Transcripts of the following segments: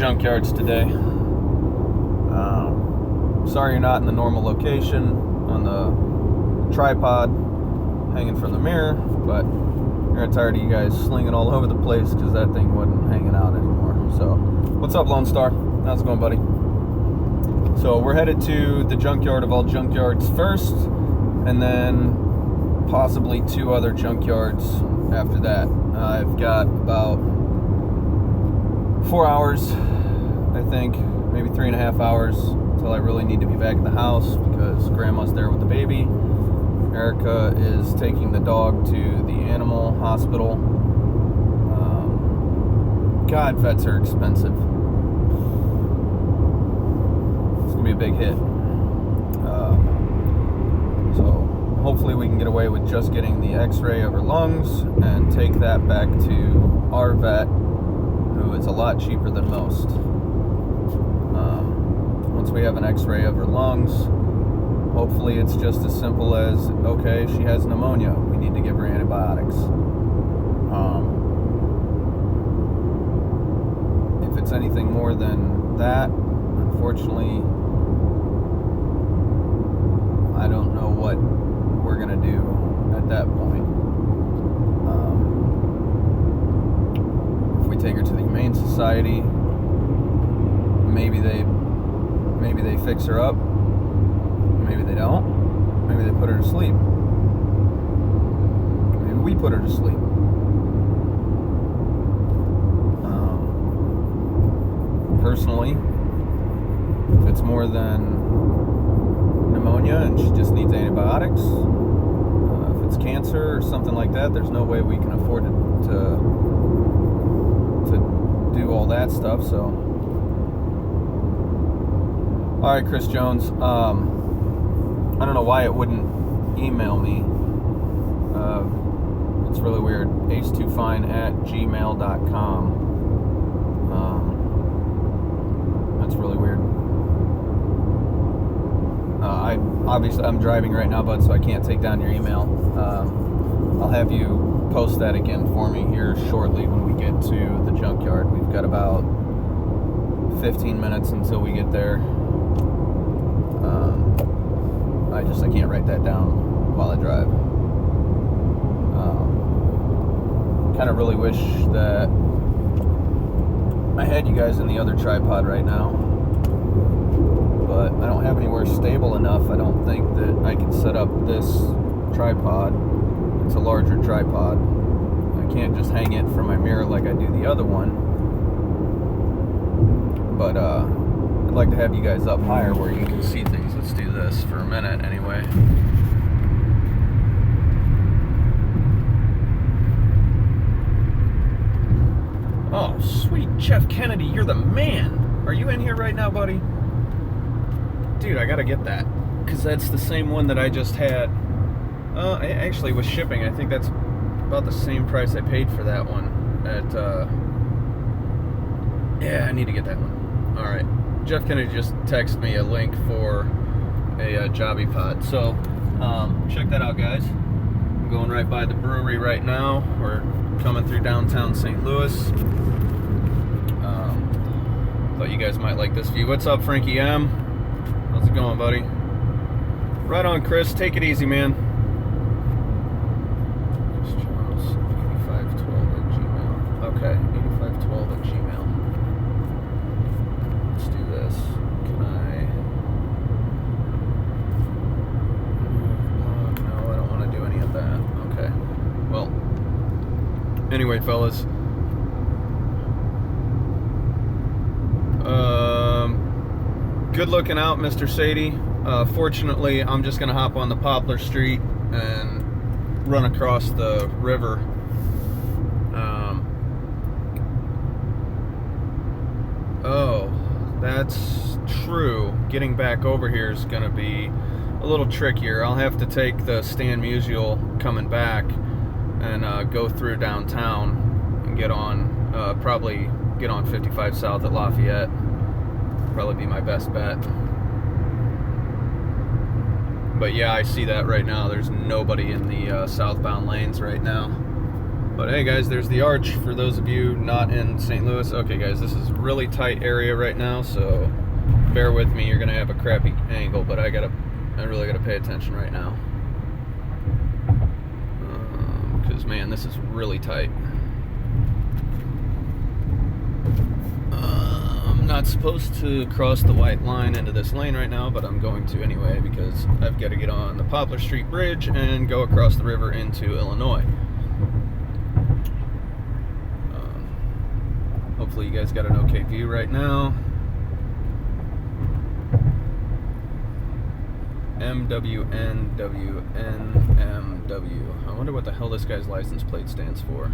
junkyards today. Sorry you're not in the normal location on the tripod hanging from the mirror, but you're tired of you guys slinging all over the place because that thing wasn't hanging out anymore. So, what's up, Lone Star? How's it going, buddy? So, we're headed to the junkyard of all junkyards first, and then possibly 2 other junkyards after that. I've got about 4 hours, I think, maybe 3.5 hours until I really need to be back in the house because Grandma's there with the baby. Erica is taking the dog to the animal hospital. God, vets are expensive. It's gonna be a big hit. So hopefully we can get away with just getting the x-ray of her lungs and take that back to our vet, who is a lot cheaper than most. Once we have an x-ray of her lungs, hopefully it's just as simple as, okay, she has pneumonia, we need to give her antibiotics. If it's anything more than that, unfortunately, I don't know what we're going to do at that point. If we take her to the Humane Society, maybe they fix her up. Maybe they don't. Maybe they put her to sleep. Maybe we put her to sleep. Personally, if it's more than pneumonia and she just needs antibiotics, if it's cancer or something like that, there's no way we can afford to do all that stuff. So, all right, Chris Jones. I don't know why it wouldn't email me. It's really weird. ace2fine@gmail.com. That's really weird. I'm driving right now, bud, so I can't take down your email. I'll have you post that again for me here shortly when we get to the junkyard. We've got about 15 minutes until we get there. I can't write that down while I drive. Kind of really wish that I had you guys in the other tripod right now, but I don't have anywhere stable enough. I don't think that I can set up this tripod. It's a larger tripod. I can't just hang it from my mirror like I do the other one. But I'd like to have you guys up higher where you can see things. Let's do this for a minute anyway. Oh, sweet Jeff Kennedy, you're the man. Are you in here right now, buddy? Dude, I gotta get that, because that's the same one that I just had. Actually, with shipping, I think that's about the same price I paid for that one at, yeah, I need to get that one. All right. Jeff Kennedy just texted me a link for a Jobby Pod. So, check that out, guys. I'm going right by the brewery right now. We're coming through downtown St. Louis. Thought you guys might like this view. What's up, Frankie M? How's it going, buddy? Right on, Chris. Take it easy, man. 8512@gmail. Okay, 8512@gmail. Let's do this. Can I? No, I don't want to do any of that. Okay. Well, anyway, fellas. Good looking out, Mr. Sadie. Fortunately, I'm just going to hop on the Poplar Street and run across the river. Oh, that's true. Getting back over here is going to be a little trickier. I'll have to take the Stan Musial coming back and go through downtown and get on, probably get on 55 South at Lafayette. Probably be my best bet. But yeah, I see that right now. There's nobody in the southbound lanes right now. But hey guys, there's the arch for those of you not in St. Louis. Okay guys, this is a really tight area right now, so bear with me. You're gonna have a crappy angle, but I really gotta pay attention right now. Because man, this is really tight. I'm not supposed to cross the white line into this lane right now, but I'm going to anyway because I've got to get on the Poplar Street Bridge and go across the river into Illinois. Hopefully you guys got an okay view right now. MWNWNMW. I wonder what the hell this guy's license plate stands for.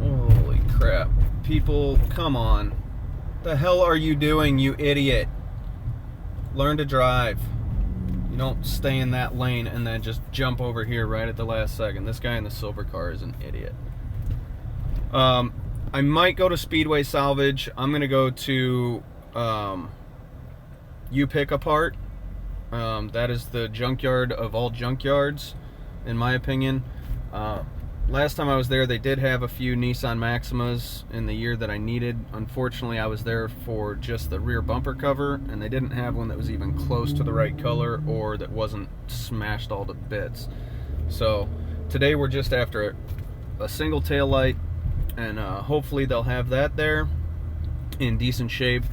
Holy crap. People, come on. The hell are you doing, you idiot? Learn to drive. You don't stay in that lane and then just jump over here right at the last second. This guy in the silver car is an idiot. I might go to Speedway Salvage. I'm gonna go to U-Pick-A-Part. That is the junkyard of all junkyards, in my opinion. Last time I was there, they did have a few Nissan Maximas in the year that I needed. Unfortunately, I was there for just the rear bumper cover, and they didn't have one that was even close to the right color or that wasn't smashed all to bits. So today we're just after a single tail light, and hopefully they'll have that there in decent shape.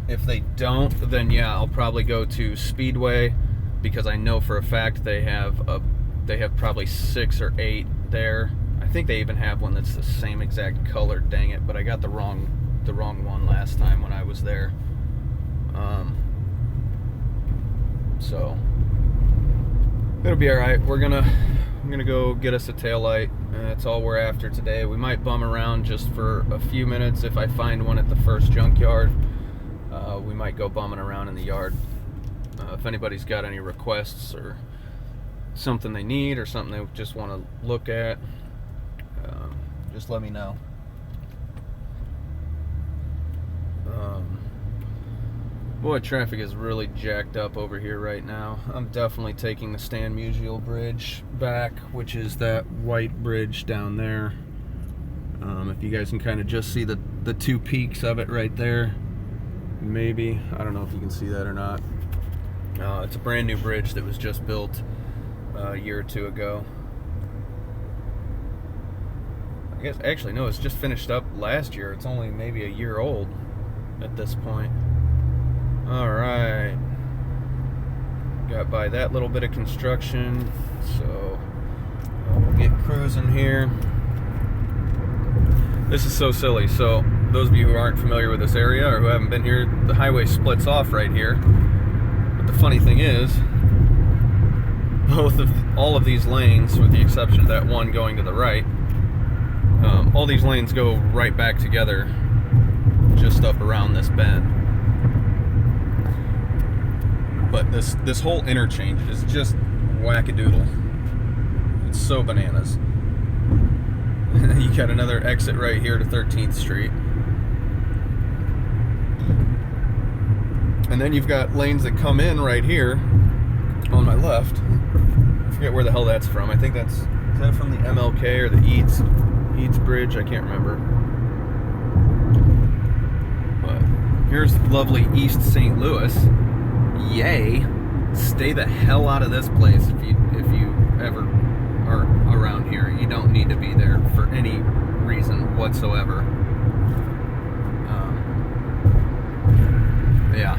If they don't, then yeah, I'll probably go to Speedway, because I know for a fact they have probably 6 or 8 there. I think they even have one that's the same exact color, dang it, but I got the wrong one last time when I was there. So it'll be alright. I'm gonna go get us a taillight. That's all we're after today. We might bum around just for a few minutes. If I find one at the first junkyard, we might go bumming around in the yard. If anybody's got any requests or something they need or something they just want to look at, just let me know. Boy, traffic is really jacked up over here right now. I'm definitely taking the Stan Musial Bridge back, which is that white bridge down there. If you guys can kind of just see the 2 peaks of it right there, maybe. I don't know if you can see that or not. It's a brand new bridge that was just built a year or 2 ago. I guess, actually, no, it's just finished up last year. It's only maybe a year old at this point. Alright. Got by that little bit of construction, so we'll get cruising here. This is so silly. So, those of you who aren't familiar with this area or who haven't been here, the highway splits off right here. But the funny thing is, all of these lanes, with the exception of that one going to the right, all these lanes go right back together just up around this bend. But this whole interchange is just wackadoodle. It's so bananas. You got another exit right here to 13th Street. And then you've got lanes that come in right here on my left. I forget where the hell that's from. I think is that from the MLK or the Eads Bridge? I can't remember. But here's lovely East St. Louis. Yay! Stay the hell out of this place if you ever are around here. You don't need to be there for any reason whatsoever. Yeah.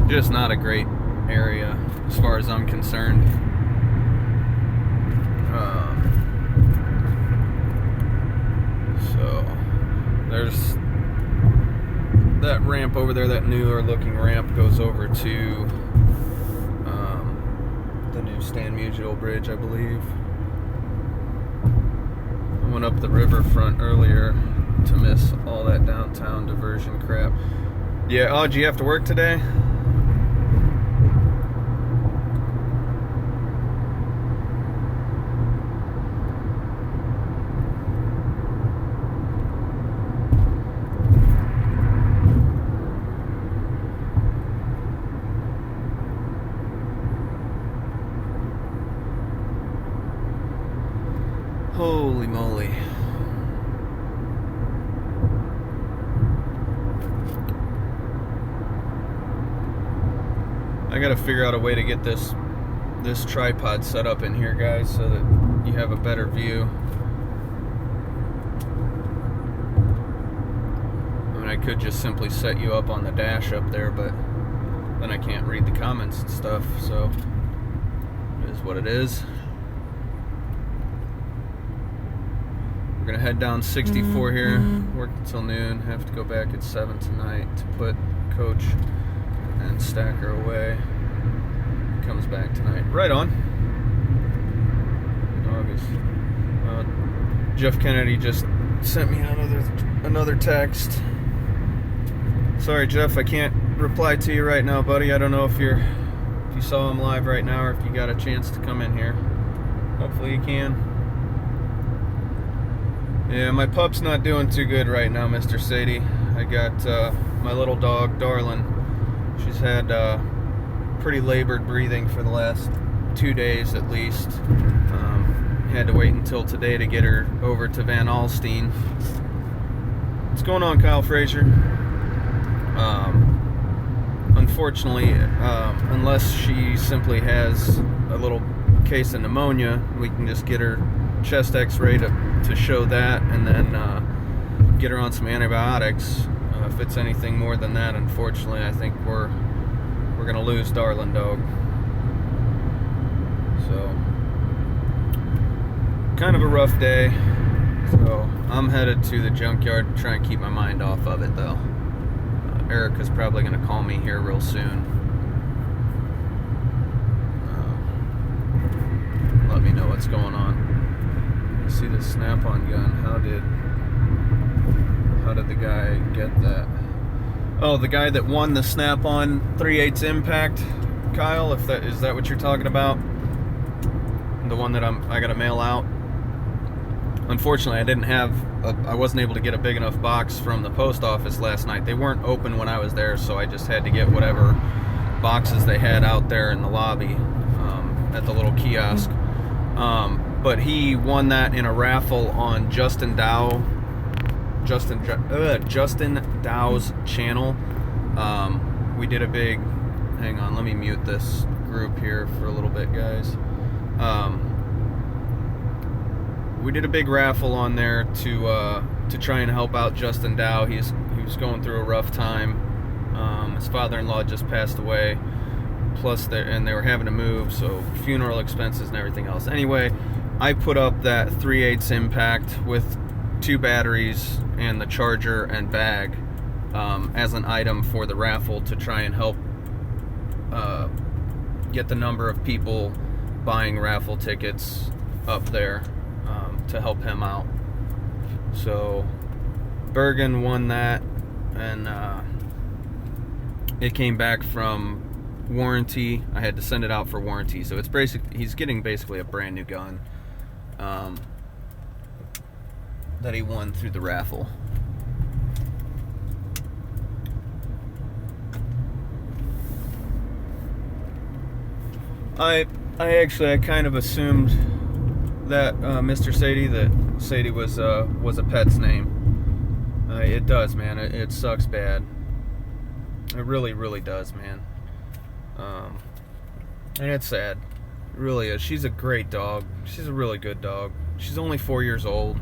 Just not a great area as far as I'm concerned. So there's that ramp over there, that newer looking ramp goes over to the new Stan Musial Bridge, I believe. I went up the riverfront earlier to miss all that downtown diversion crap. Yeah, oh, do you have to work today? Holy moly. I gotta figure out a way to get this tripod set up in here, guys, so that you have a better view. I mean, I could just simply set you up on the dash up there, but then I can't read the comments and stuff, so it is what it is. We're gonna head down 64 here, work until noon, have to go back at 7 tonight to put Coach and Stacker away. Comes back tonight. Right on. August. Jeff Kennedy just sent me another text. Sorry, Jeff, I can't reply to you right now, buddy. I don't know if you saw him live right now or if you got a chance to come in here. Hopefully you can. Yeah, my pup's not doing too good right now, Mr. Sadie. I got my little dog, Darlin. She's had pretty labored breathing for the last 2 days at least. Had to wait until today to get her over to Van Alstyne. What's going on, Kyle Frazier? Unfortunately, unless she simply has a little case of pneumonia, we can just get her chest x-ray to show that, and then get her on some antibiotics. If it's anything more than that, unfortunately, I think we're gonna lose Darlin Dog. So, kind of a rough day. So I'm headed to the junkyard to try and keep my mind off of it, though. Erica's probably gonna call me here real soon. Let me know what's going on. You see the snap-on gun? How did the guy get that? Oh, the guy that won the snap-on 3/8 impact, Kyle. Is that what you're talking about? The one that I gotta mail out. Unfortunately, I wasn't able to get a big enough box from the post office last night. They weren't open when I was there, so I just had to get whatever boxes they had out there in the lobby at the little kiosk. But he won that in a raffle on Justin Dow's channel. We did a big, hang on, let me mute this group here for a little bit, guys. We did a big raffle on there to try and help out Justin Dow. He was going through a rough time. His father-in-law just passed away. Plus, they were having to move, so funeral expenses and everything else. Anyway, I put up that 3/8 impact with 2 batteries and the charger and bag as an item for the raffle to try and help get the number of people buying raffle tickets up there to help him out. So Bergen won that, and it came back from warranty. I had to send it out for warranty, so it's he's getting basically a brand new gun that he won through the raffle. I kind of assumed that Mr. Sadie, that Sadie was a pet's name. It does, man. It sucks bad. It really, really does, man. And it's sad. It really is. She's a great dog. She's a really good dog. She's only 4 years old.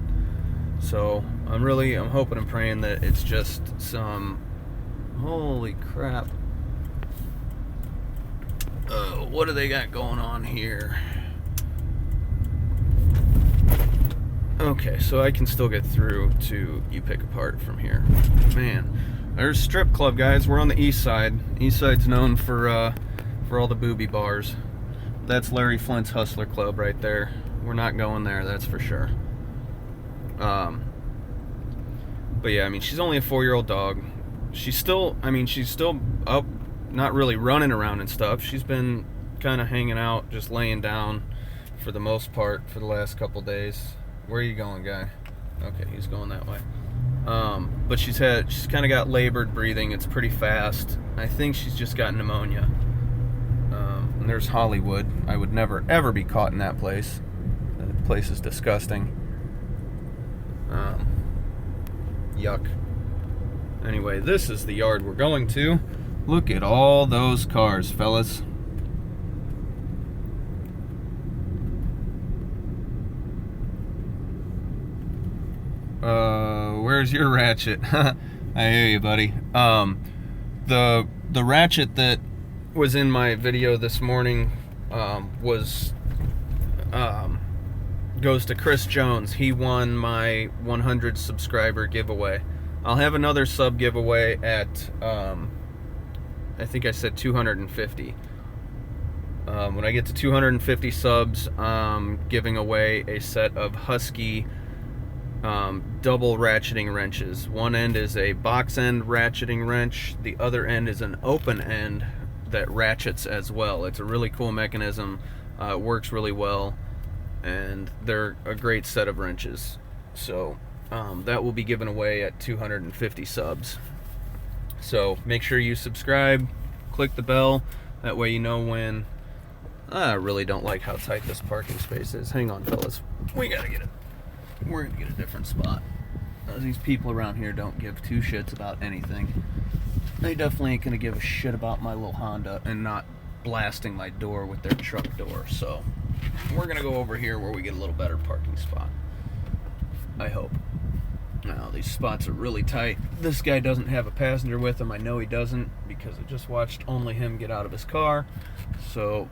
So I'm hoping and praying that it's just some, holy crap. What do they got going on here? Okay, so I can still get through to You Pick Apart from here. Man, there's Strip Club, guys. We're on the east side. East side's known for all the booby bars. That's Larry Flint's Hustler Club right there. We're not going there, that's for sure. But yeah, I mean, she's only a 4-year-old dog. She's still up, not really running around and stuff. She's been kind of hanging out, just laying down for the most part for the last couple days. Where are you going, guy? Okay, he's going that way. But she's kind of got labored breathing. It's pretty fast. I think she's just got pneumonia. And there's Hollywood. I would never, ever be caught in that place. The place is disgusting. Yuck. Anyway, this is the yard we're going to. Look at all those cars, fellas. Where's your ratchet? I hear you, buddy. The ratchet that was in my video this morning goes to Chris Jones. He won my 100 subscriber giveaway. I'll have another sub giveaway at I think I said 250. When I get to 250 subs, I'm giving away a set of Husky double ratcheting wrenches. One end is a box end ratcheting wrench, the other end is an open end that ratchets as well. It's a really cool mechanism. It works really well, and they're a great set of wrenches. So that will be given away at 250 subs. So make sure you subscribe, click the bell, that way you know when. I really don't like how tight this parking space is. Hang on, fellas, we're gonna get a different spot. These people around here don't give two shits about anything. They definitely ain't gonna give a shit about my little Honda and not blasting my door with their truck door. So we're gonna go over here where we get a little better parking spot, I hope. Now these spots are really tight. This guy doesn't have a passenger with him. I know he doesn't because I just watched only him get out of his car. So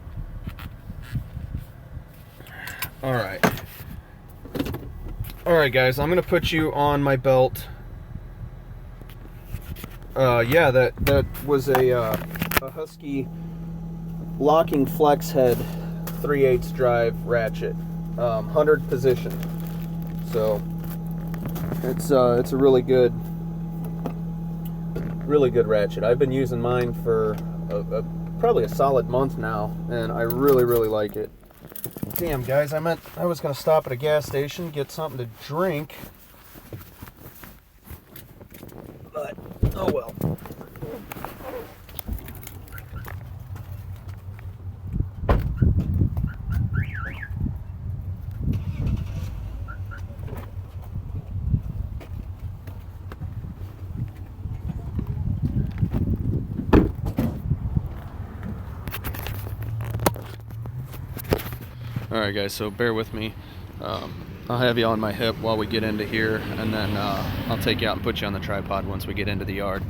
alright guys, I'm gonna put you on my belt. Yeah, that was a Husky locking flex head 3/8 drive ratchet, 100 position. So it's a really good ratchet. I've been using mine for probably a solid month now, and I really like it. Damn, guys, I was gonna stop at a gas station, get something to drink, but oh well. Alright guys, so bear with me. I'll have you on my hip while we get into here, and then I'll take you out and put you on the tripod once we get into the yard.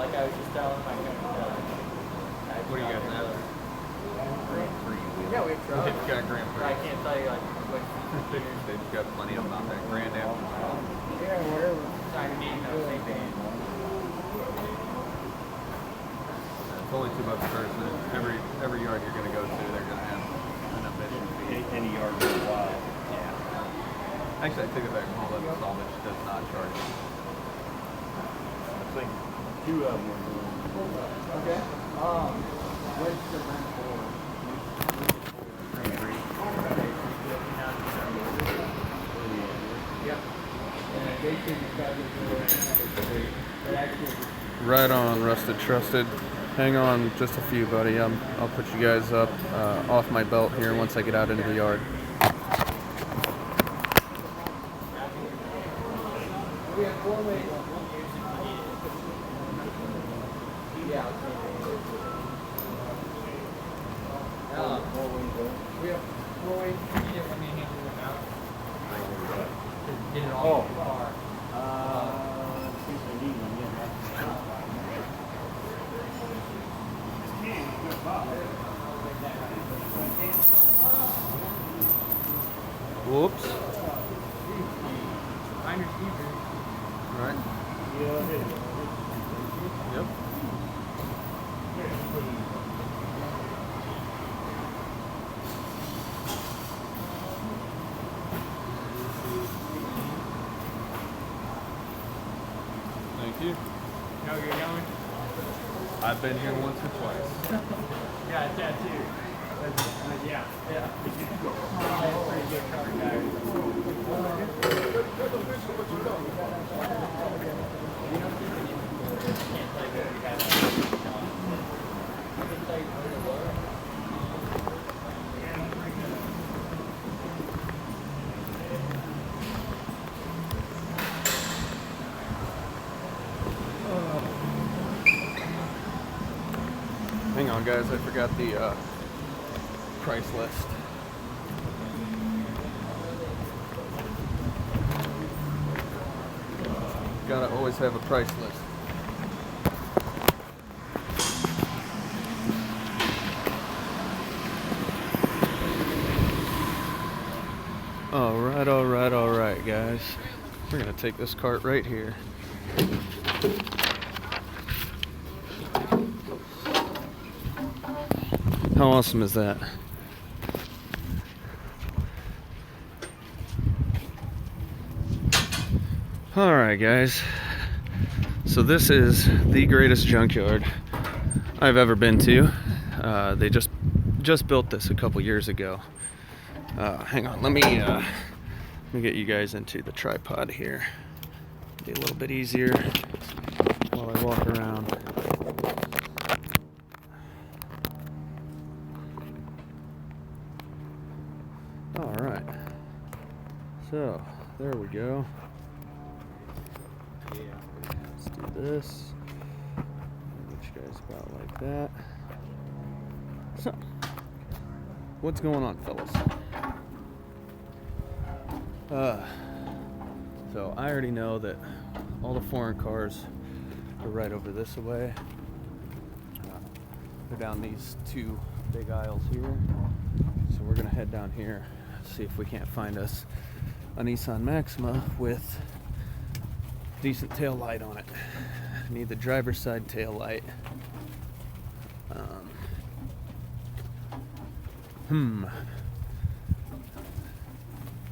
Like I was just telling my company, what do you guys have? Yeah, we have trucks. They've got Grand Prix. I can't tell you like what. They've got plenty of them out there. Grand Am. Yeah, whatever. Sorry, me. No, same thing. It's only $2 per person. Every yard you're going to go to, they're going to have an admission fee. Any yard for a while. Yeah. Actually, I take it back. All that salvage does not charge. I think 2 of them were doing. Okay. What's the rent for? Grand Prix. Yep. And they should be but actually. Right on, Rusted Trusted. Hang on just a few, buddy. I'll put you guys up off my belt here once I get out into the yard. We have 4 ways. Yeah. We have 4 ways. You just want me to handle them out? Get it all in the car. Since I need one, yeah. Whoops. Find your speaker. All right. Yeah, Yep. Thank you. No, you're going? I've been here once or twice. Yeah, a tattoo. Yeah. Pretty good car guy. Hang on, guys. I forgot the price list. Gotta always have a price list. All right, guys. We're gonna take this cart right here. How awesome is that? All right, guys. So this is the greatest junkyard I've ever been to. They just built this a couple years ago. Hang on, let me get you guys into the tripod here. Be a little bit easier while I walk around. All right. So there we go. Let's do this. Get you guys about like that. So, what's going on, fellas? So I already know that all the foreign cars are right over this way. They're down these 2 big aisles here. So we're gonna head down here, see if we can't find us a Nissan Maxima with decent tail light on it. I need the driver's side tail light.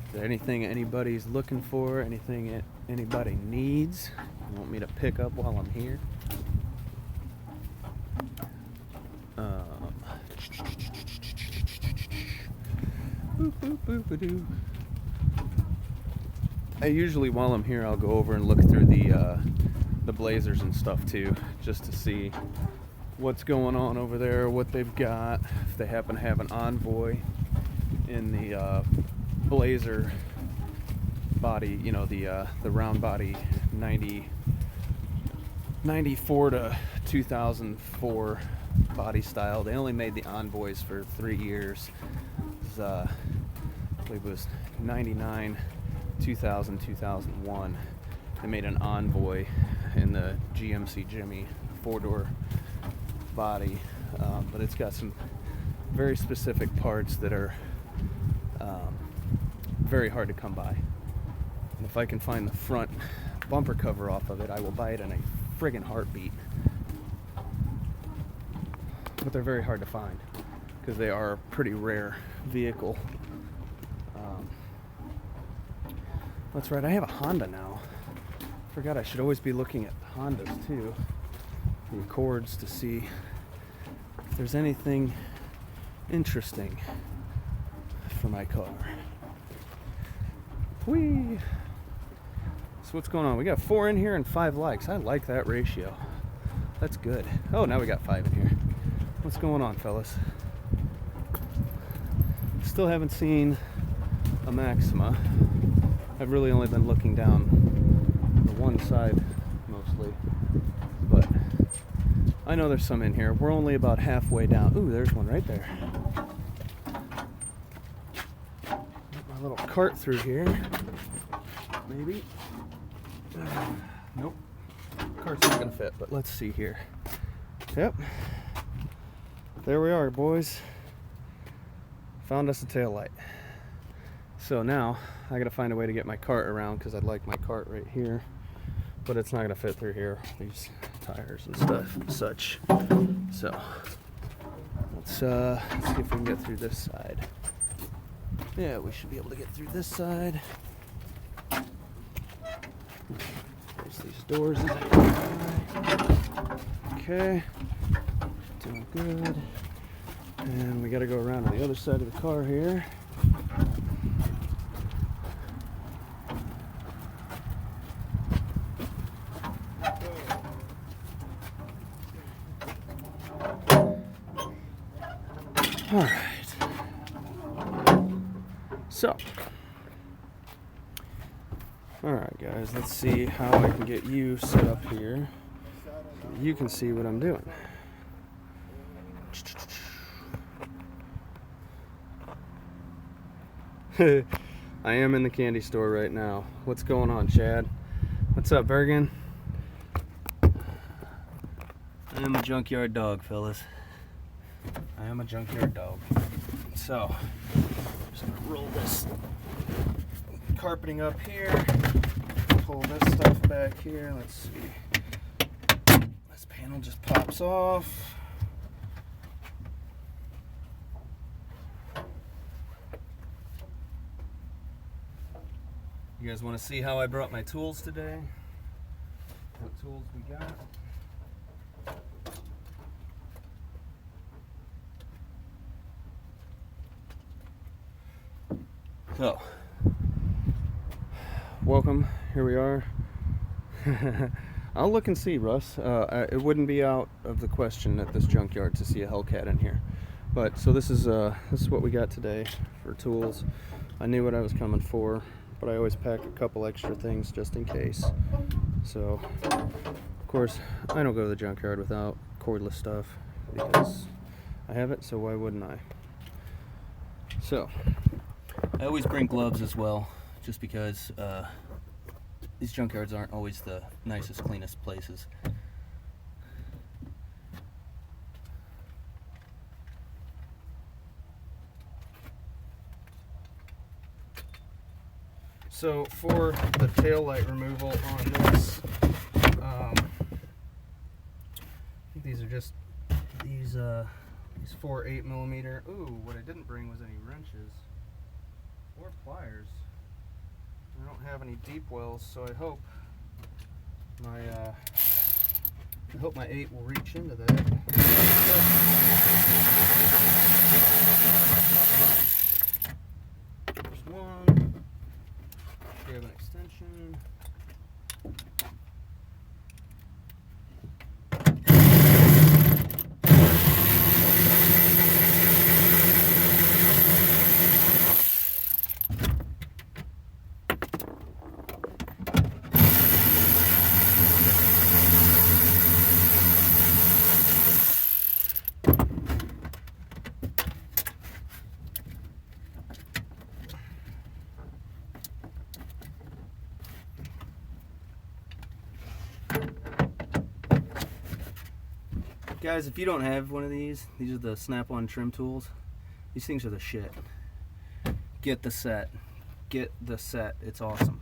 Is there anything anybody's looking for? Anything anybody needs? You want me to pick up while I'm here? I usually, while I'm here, I'll go over and look through the Blazers and stuff too, just to see what's going on over there, what they've got, if they happen to have an Envoy in the Blazer body, you know, the round body 94 to 2004 body style. They only made the Envoys for 3 years. It was, I believe it was 99, 2000, 2001. They made an Envoy in the GMC Jimmy 4-door body, but it's got some very specific parts that are very hard to come by. And if I can find the front bumper cover off of it, I will buy it in a friggin' heartbeat. But they're very hard to find because they are a pretty rare vehicle. That's right, I have a Honda now. Forgot I should always be looking at Hondas too, the Accords, to see if there's anything interesting for my car. Whee! So what's going on? We got 4 in here and 5 likes. I like that ratio. That's good. Oh, now we got 5 in here. What's going on, fellas? Still haven't seen a Maxima. I've really only been looking down the one side mostly, but I know there's some in here. We're only about halfway down. Ooh, there's one right there. Get my little cart through here. Maybe. Nope. Cart's not gonna fit, but let's see here. Yep. There we are, boys. Found us a taillight. So now I gotta find a way to get my cart around because I'd like my cart right here, but it's not gonna fit through here. These tires and stuff, and such. So let's see if we can get through this side. Yeah, we should be able to get through this side. Close these doors. Okay, doing good. And we gotta go around to the other side of the car here. All right. So, all right, guys, let's see how I can get you set up here so you can see what I'm doing. I am in the candy store right now. What's going on, Chad? What's up, Bergen? I am a junkyard dog, fellas. I am a junkyard dog. So, I'm just gonna roll this carpeting up here, pull this stuff back here. Let's see. This panel just pops off. You guys want to see how I brought my tools today? What tools we got? So, welcome. Here we are. I'll look and see, Russ. It wouldn't be out of the question at this junkyard to see a Hellcat in here. But so this is what we got today for tools. I knew what I was coming for, but I always pack a couple extra things just in case. So, of course, I don't go to the junkyard without cordless stuff because I have it. So why wouldn't I? So, I always bring gloves as well, just because these junkyards aren't always the nicest, cleanest places. So for the tail light removal on this, I think these are just these 4 8mm. Ooh, what I didn't bring was any wrenches or pliers. I don't have any deep wells, so I hope my 8 will reach into that. There's one. We have an extension. Guys, if you don't have one of these are the Snap-on trim tools. These things are the shit. Get the set. Get the set. It's awesome.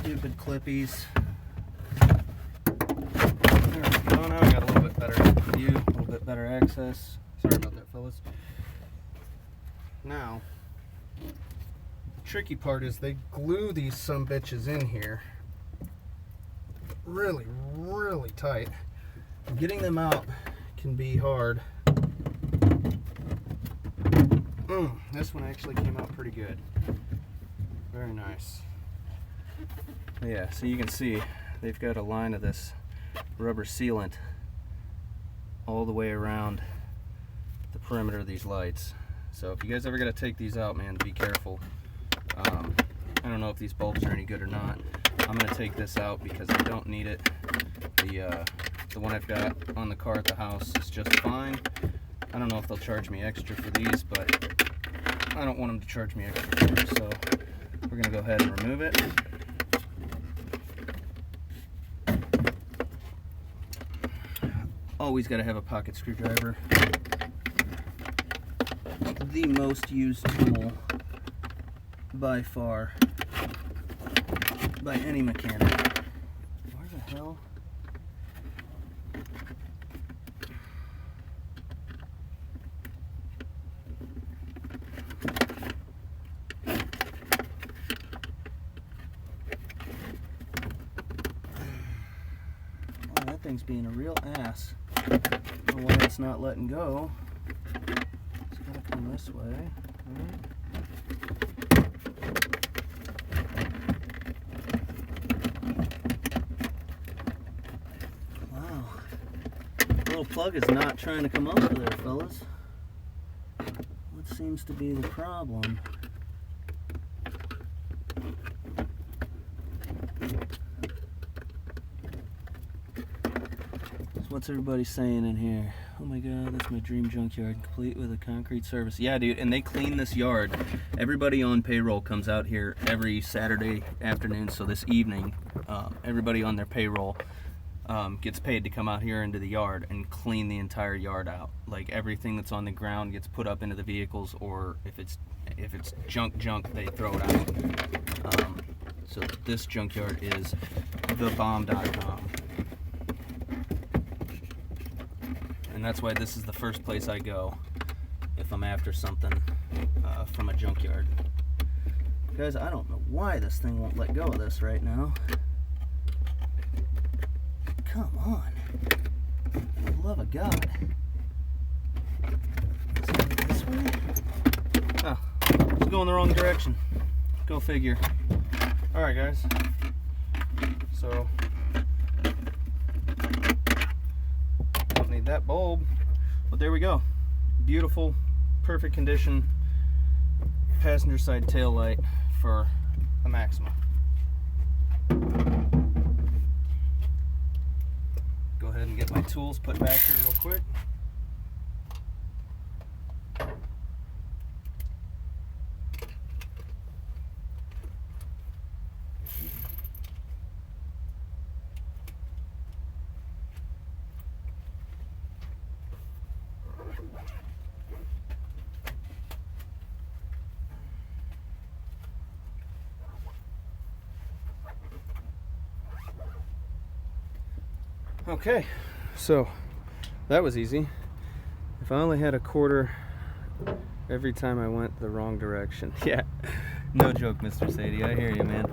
Stupid clippies. There we go. Now I got a little bit better view, a little bit better access. Sorry about that, fellas. Now, the tricky part is they glue these sumbitches in here really, really tight. Getting them out can be hard. This one actually came out pretty good. Very nice. Yeah, so you can see they've got a line of this rubber sealant all the way around the perimeter of these lights. So if you guys ever got to take these out, man, be careful. I don't know if these bulbs are any good or not. I'm going to take this out because I don't need it. The one I've got on the car at the house is just fine. I don't know if they'll charge me extra for these, but I don't want them to charge me extra for it. So we're going to go ahead and remove it. Always got to have a pocket screwdriver. The most used tool by far by any mechanic. Where the hell? Oh, that thing's being a real ass. I don't know why it's not letting go. It's gotta come this way. Right. Wow. The little plug is not trying to come up there, fellas. What seems to be the problem? What's everybody saying in here? Oh my god, that's my dream junkyard, complete with a concrete surface. Yeah, dude, and they clean this yard. Everybody on payroll comes out here every Saturday afternoon, so this evening, everybody on their payroll gets paid to come out here into the yard and clean the entire yard out. Like, everything that's on the ground gets put up into the vehicles, or if it's junk, they throw it out. So this junkyard is thebomb.com. And that's why this is the first place I go if I'm after something from a junkyard. Guys, I don't know why this thing won't let go of this right now. Come on. For the love of God. Is it this way? Oh, it's going the wrong direction. Go figure. Alright, guys. So, need that bulb, but there we go. Beautiful, perfect condition passenger side tail light for a Maxima. Go ahead and get my tools put back here real quick. Okay, so that was easy. If I only had a quarter every time I went the wrong direction. Yeah, no joke, Mr. Sadie. I hear you, man.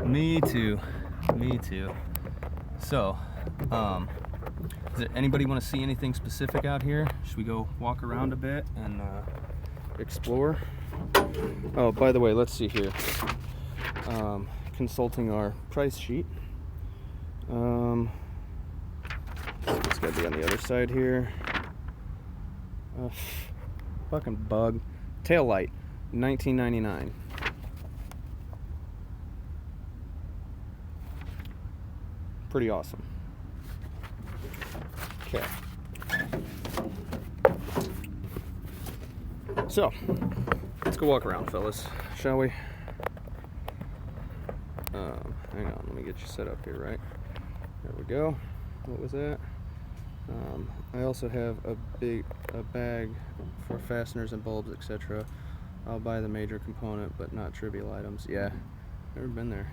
Me too. Me too. So, does anybody want to see anything specific out here? Should we go walk around a bit and explore? Oh, by the way, let's see here. Consulting our price sheet. It's got to be on the other side here. Fucking bug. Tail light, $19.99. Pretty awesome. Okay. So, let's go walk around, fellas, shall we? Hang on, let me get you set up here, right? There we go. What was that? I also have a bag for fasteners and bulbs, etc. I'll buy the major component, but not trivial items. Yeah, never been there.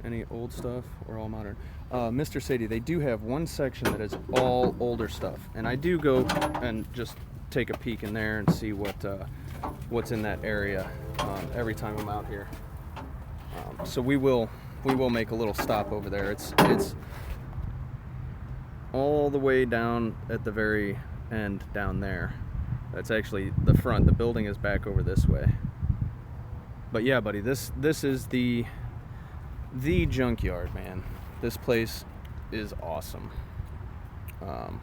Any old stuff or all modern? Mr. Sadie, they do have one section that is all older stuff, and I do go and just take a peek in there and see what's in that area every time I'm out here. So we will make a little stop over there. It's all the way down at the very end down there. That's actually the front. The building is back over this way. But yeah, buddy, this is the junkyard, man. This place is awesome. Man,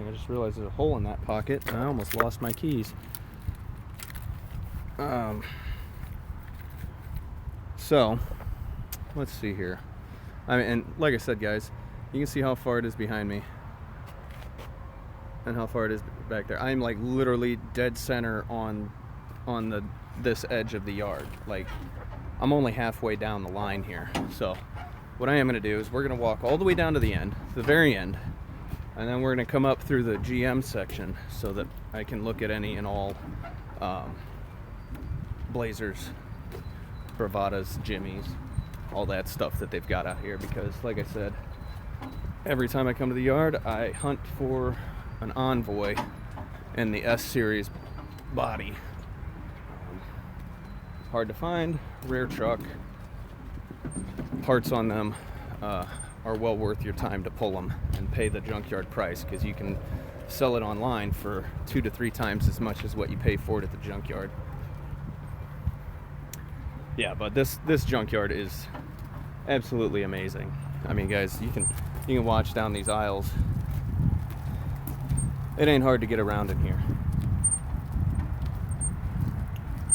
I just realized there's a hole in that pocket, and I almost lost my keys. So let's see here. I mean, and like I said, guys, you can see how far it is behind me and how far it is back there. I'm like literally dead center on this edge of the yard. Like, I'm only halfway down the line here. So what I am going to do is we're going to walk all the way down to the end, the very end, and then we're going to come up through the GM section so that I can look at any and all Blazers, Bravadas, Jimmys, all that stuff that they've got out here, because like I said, every time I come to the yard, I hunt for an Envoy in the S-Series body. Hard to find, rare truck. Parts on them are well worth your time to pull them and pay the junkyard price, because you can sell it online for 2 to 3 times as much as what you pay for it at the junkyard. Yeah, but this junkyard is absolutely amazing. I mean, guys, you can watch down these aisles. It ain't hard to get around in here.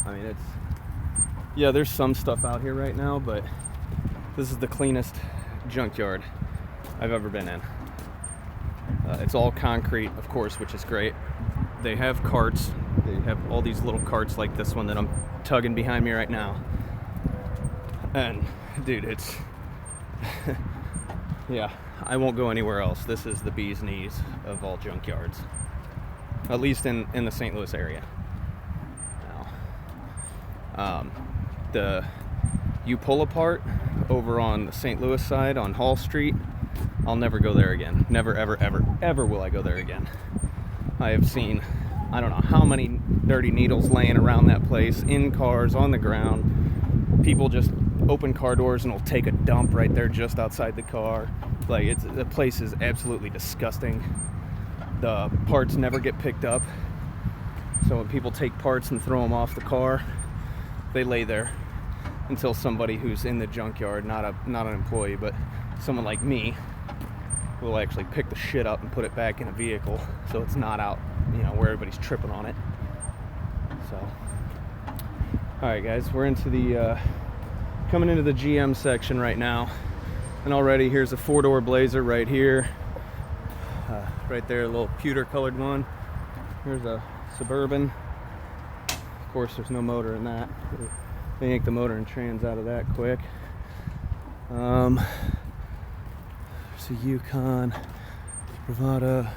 I mean, yeah, there's some stuff out here right now, but this is the cleanest junkyard I've ever been in. It's all concrete, of course, which is great. They have carts. They have all these little carts like this one that I'm tugging behind me right now. And, dude, it's... yeah, I won't go anywhere else. This is the bee's knees of all junkyards. At least in the St. Louis area. Now, you pull apart over on the St. Louis side on Hall Street, I'll never go there again. Never, ever, ever, ever will I go there again. I have seen, I don't know how many dirty needles laying around that place, in cars, on the ground. People just open car doors and will take a dump right there just outside the car. Like, the place is absolutely disgusting. The parts never get picked up. So when people take parts and throw them off the car, they lay there until somebody who's in the junkyard, not an employee, but someone like me, will actually pick the shit up and put it back in a vehicle so it's not out, where everybody's tripping on it. So, all right, guys, we're into the coming into the GM section right now, and already here's a 4-door Blazer right here, right there, a little pewter colored one. Here's a Suburban. Of course, there's no motor in that. They yank the motor and trans out of that quick. There's a Yukon, Bravada.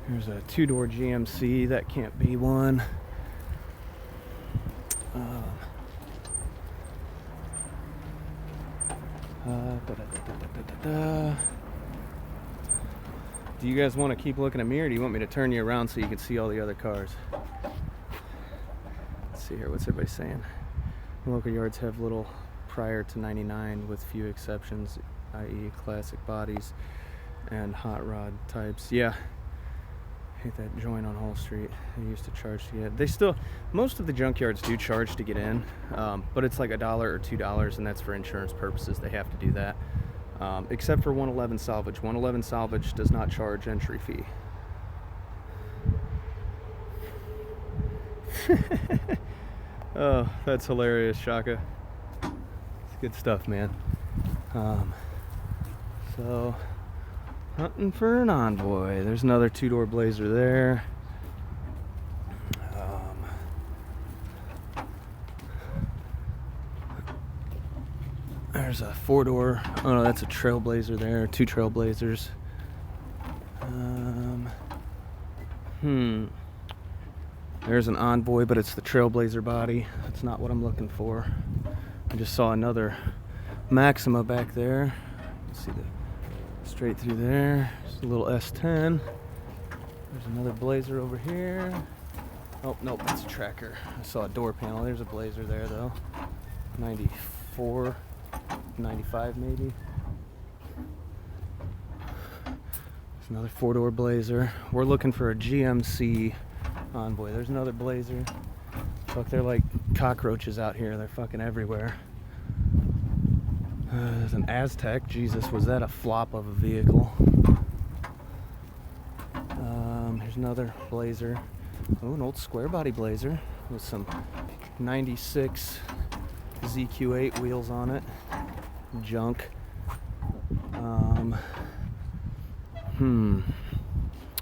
There's a 2-door GMC. That can't be one. Do you guys want to keep looking at me, or do you want me to turn you around so you can see all the other cars? Let's see here, what's everybody saying? Local yards have little prior to 99 with few exceptions, i.e. classic bodies and hot rod types. Yeah, hate that joint on Hall Street. They used to charge to get. They still, most of the junkyards do charge to get in, but it's like $1 or $2, and that's for insurance purposes. They have to do that. Except for 111 Salvage. 111 Salvage does not charge entry fee. Oh, that's hilarious, Shaka. It's good stuff, man. So, hunting for an Envoy. There's another two-door Blazer there. There's a four-door. Oh no, that's a Trailblazer there. Two Trailblazers. There's an Envoy, but it's the Trailblazer body. That's not what I'm looking for. I just saw another Maxima back there. Let's see the straight through there. Just a little S10. There's another Blazer over here. Oh nope, that's a Tracker. I saw a door panel. There's a Blazer there though. 94, 95 maybe. There's another four-door Blazer. We're looking for a GMC Envoy. There's another Blazer. Fuck, they're like cockroaches out here. They're fucking everywhere. There's an Aztec. Jesus, was that a flop of a vehicle? Here's another Blazer. Oh, an old square body Blazer with some 96 ZQ8 wheels on it. Junk.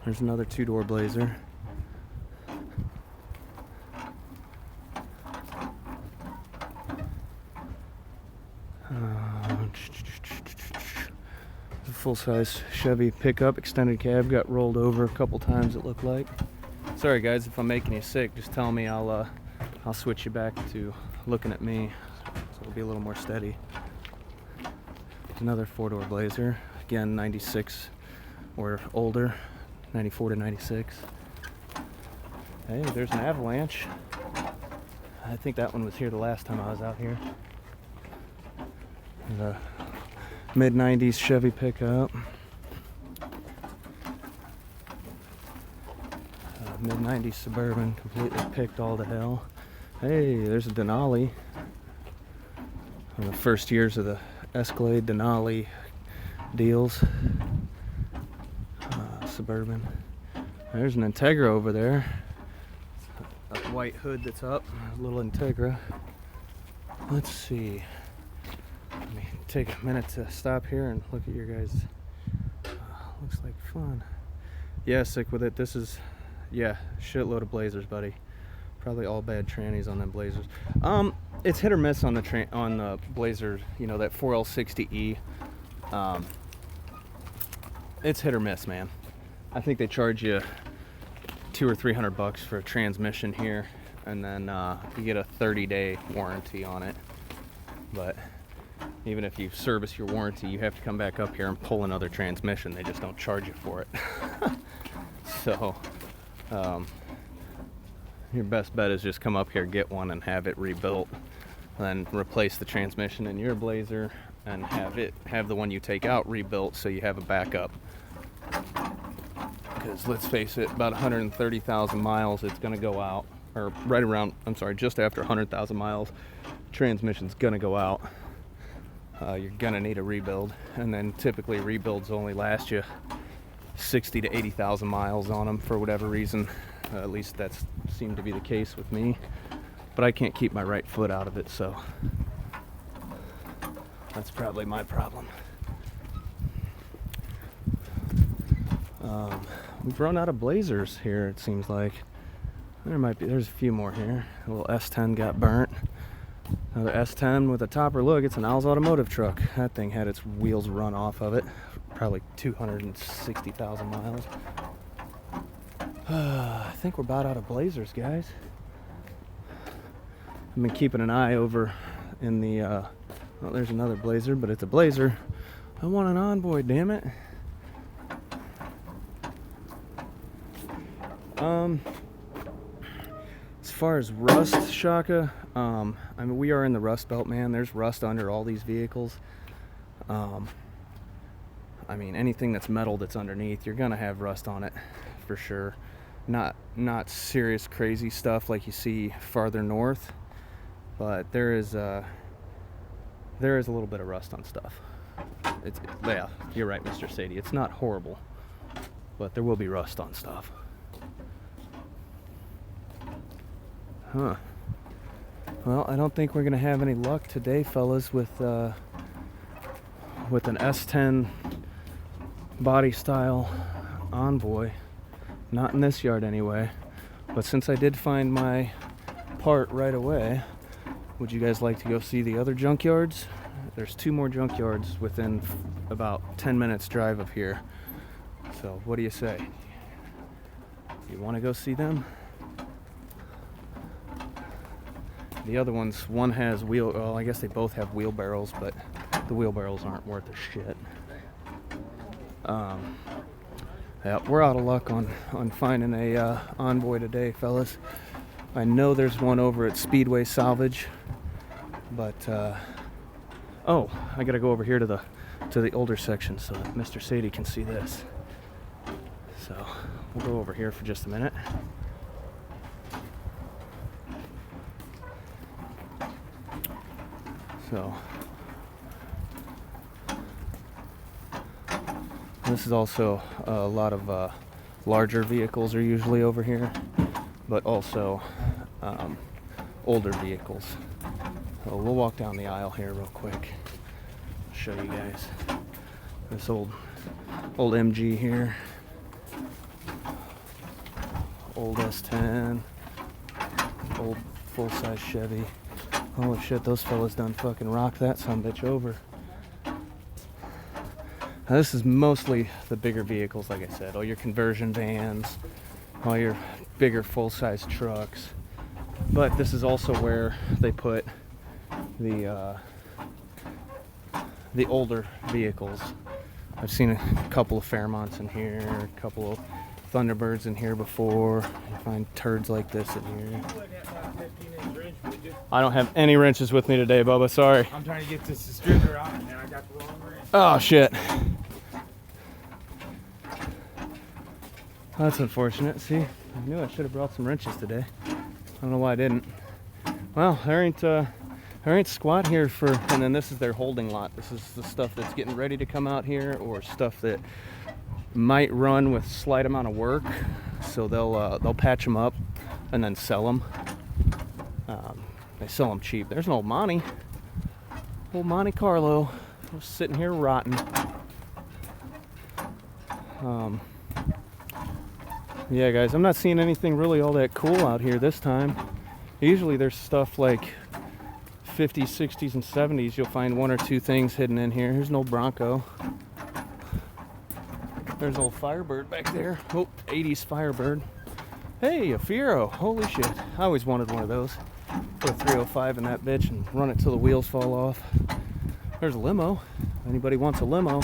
There's another two-door Blazer. Full-size Chevy pickup, extended cab, got rolled over a couple times it looked like. Sorry guys if I'm making you sick, just tell me, I'll switch you back to looking at me so it'll be a little more steady. Another four-door Blazer, again 96 or older, 94 to 96. Hey, there's an Avalanche. I think that one was here the last time I was out here. The mid-90s Chevy pickup. Mid-90s Suburban, completely picked all to hell. Hey, there's a Denali. One of the first years of the Escalade Denali deals. Suburban. There's an Integra over there. A white hood that's up. A little Integra. Let's see. Let me take a minute to stop here and look at your guys. Looks like fun. Yeah, sick with it. This is, yeah, shitload of Blazers, buddy. Probably all bad trannies on them Blazers. It's hit or miss on the Blazer. You know, that 4L60E. It's hit or miss, man. I think they charge you $200 or $300 for a transmission here, and then you get a 30-day warranty on it. But even if you service your warranty, you have to come back up here and pull another transmission. They just don't charge you for it. So your best bet is just come up here, get one, and have it rebuilt, then replace the transmission in your Blazer and have the one you take out rebuilt so you have a backup. Because let's face it, about 130,000 miles it's going to go out, or right around, I'm sorry, just after 100,000 miles, transmission's going to go out. You're going to need a rebuild, and then typically rebuilds only last you 60 to 80,000 miles on them for whatever reason. At least that's seemed to be the case with me, but I can't keep my right foot out of it, so that's probably my problem. We've run out of Blazers here, it seems like. There's a few more here. A little S10 got burnt. Another S10 with a topper. Look, it's an Al's Automotive truck. That thing had its wheels run off of it. Probably 260,000 miles. I think we're about out of Blazers, guys. I've been keeping an eye over in the, well, there's another Blazer, but it's a Blazer. I want an Envoy, damn it. As far as rust, Shaka, I mean, we are in the rust belt, man. There's rust under all these vehicles. I mean, anything that's metal that's underneath, you're gonna have rust on it for sure. Not serious crazy stuff like you see farther north, but there is a little bit of rust on stuff. Yeah, you're right, Mr. Sadie. It's not horrible, but there will be rust on stuff. Huh. Well, I don't think we're gonna have any luck today, fellas, with an S10 body style Envoy. Not in this yard anyway. But since I did find my part right away, would you guys like to go see the other junkyards? There's 2 more junkyards within about 10 minutes drive of here. So what do you say? You want to go see them? The other ones, one has well, I guess they both have wheelbarrows, but the wheelbarrows aren't worth a shit. Yeah, we're out of luck on finding a Envoy today, fellas. I know there's one over at Speedway Salvage, but oh, I gotta go over here to the older section so that Mr. Sadie can see this. So we'll go over here for just a minute. So this is also a lot of larger vehicles are usually over here, but also older vehicles. So we'll walk down the aisle here real quick. Show you guys this old MG here, old S10, old full-size Chevy. Holy shit, those fellas done fucking rocked that sumbitch over. Now this is mostly the bigger vehicles, like I said, all your conversion vans, all your bigger full-size trucks. But this is also where they put the older vehicles. I've seen a couple of Fairmonts in here, a couple of Thunderbirds in here before. You find turds like this in here. I don't have any wrenches with me today, Bubba. Sorry. I'm trying to get this distributor out, and I got the wrong wrench. Oh shit. That's unfortunate. See, I knew I should have brought some wrenches today. I don't know why I didn't. Well, there ain't squat here for. And then this is their holding lot. This is the stuff that's getting ready to come out here, or stuff that might run with slight amount of work. So they'll patch them up and then sell them. They sell them cheap. There's an old Monte Carlo, sitting here rotting. Yeah, guys, I'm not seeing anything really all that cool out here this time. Usually there's stuff like 50s, 60s, and 70s. You'll find 1 or 2 things hidden in here. Here's an old Bronco. There's an old Firebird back there. Oh, 80s Firebird. Hey, a Fiero. Holy shit. I always wanted one of those. Put a 305 in that bitch and run it till the wheels fall off. There's a limo. If anybody wants a limo,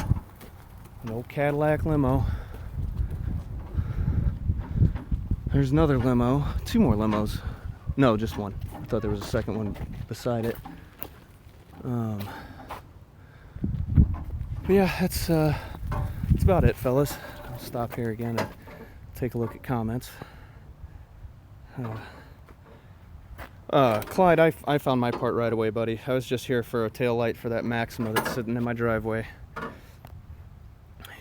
an old Cadillac limo. There's another limo. 2 more limos. No, just one. I thought there was a second one beside it. But yeah, that's about it, fellas. I'll stop here again and take a look at comments. Clyde, I found my part right away, buddy. I was just here for a tail light for that Maxima that's sitting in my driveway.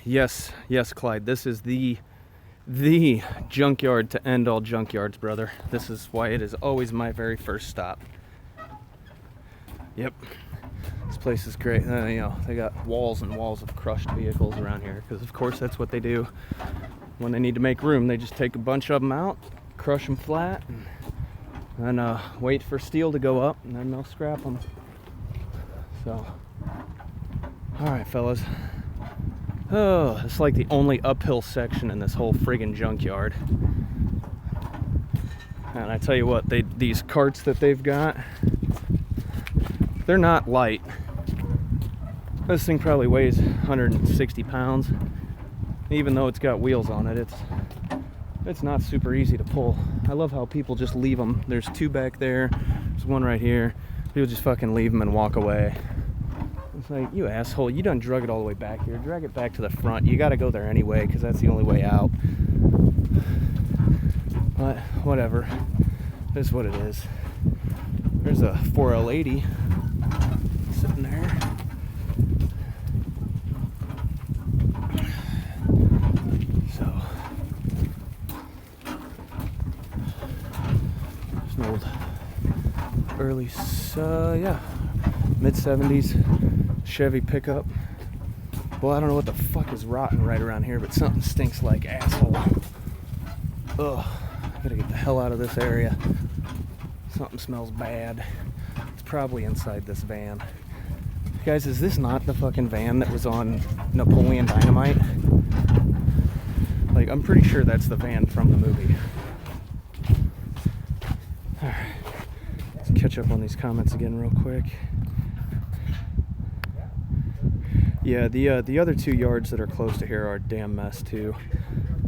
Yes, Clyde, this is the junkyard to end all junkyards, brother. This is why it is always my very first stop. Yep, this place is great. You know, they got walls and walls of crushed vehicles around here, because of course that's what they do. When they need to make room, they just take a bunch of them out, crush them flat, and wait for steel to go up, and then they'll scrap them. So, all right, fellas. Oh, it's like the only uphill section in this whole friggin' junkyard. And I tell you what, these carts that they've got, they're not light. This thing probably weighs 160 pounds. Even though it's got wheels on it, it's not super easy to pull. I love how people just leave them. There's 2 back there. There's 1 right here. People just fucking leave them and walk away. It's like, you asshole, you done drug it all the way back here. Drag it back to the front. You gotta go there anyway, because that's the only way out. But whatever. It is what it is. There's a 4L80 sitting there. So there's an old yeah, mid-70s Chevy pickup. Well, I don't know what the fuck is rotten right around here, but something stinks like asshole. Ugh, I gotta get the hell out of this area. Something smells bad. It's probably inside this van. Guys, is this not the fucking van that was on Napoleon Dynamite? Like, I'm pretty sure that's the van from the movie. Alright, let's catch up on these comments again real quick. Yeah, the other 2 yards that are close to here are a damn mess too.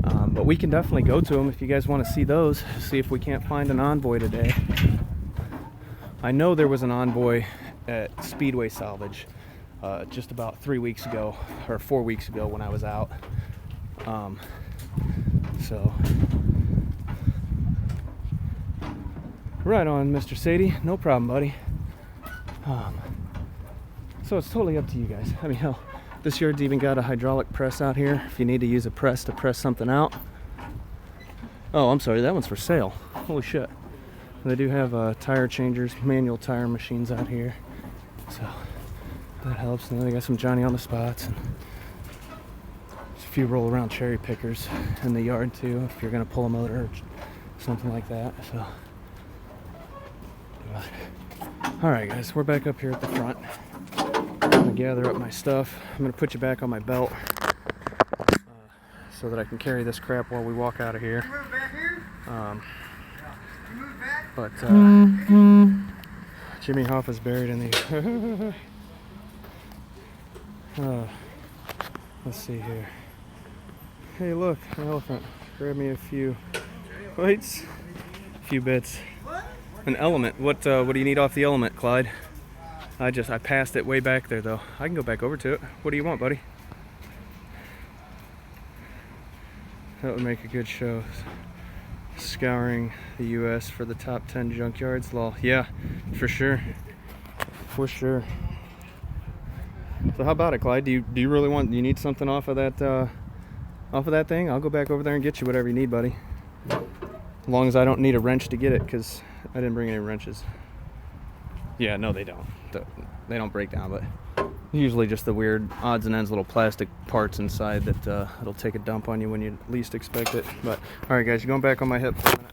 But we can definitely go to them if you guys want to see those. See if we can't find an Envoy today. I know there was an Envoy at Speedway Salvage just about 3 weeks ago, or 4 weeks ago when I was out. So, right on, Mr. Sadie. No problem, buddy. So it's totally up to you guys. I mean, hell, this yard's even got a hydraulic press out here if you need to use a press to press something out. Oh, I'm sorry, that one's for sale. Holy shit. They do have tire changers, manual tire machines out here. So that helps. And then they got some Johnny on the spots. And there's a few roll around cherry pickers in the yard too, if you're gonna pull a motor or something like that. So, all right, guys, we're back up here at the front. I'm gonna gather up my stuff. I'm gonna put you back on my belt so that I can carry this crap while we walk out of here. But Jimmy Hoffa's buried in the. Let's see here. Hey, look, an elephant. Grab me a few plates, a few bits. An element. What do you need off the element, Clyde? I passed it way back there though. I can go back over to it. What do you want, buddy? That would make a good show. Scouring the U.S. for the top 10 junkyards. Lol. Yeah, for sure. For sure. So how about it, Clyde? Do you really want? Do you need something off of that thing? I'll go back over there and get you whatever you need, buddy. As long as I don't need a wrench to get it, because I didn't bring any wrenches. Yeah, no, they don't. They don't break down, but usually just the weird odds and ends little plastic parts inside that it'll take a dump on you when you least expect it. But all right, guys, you're going back on my hip for a minute.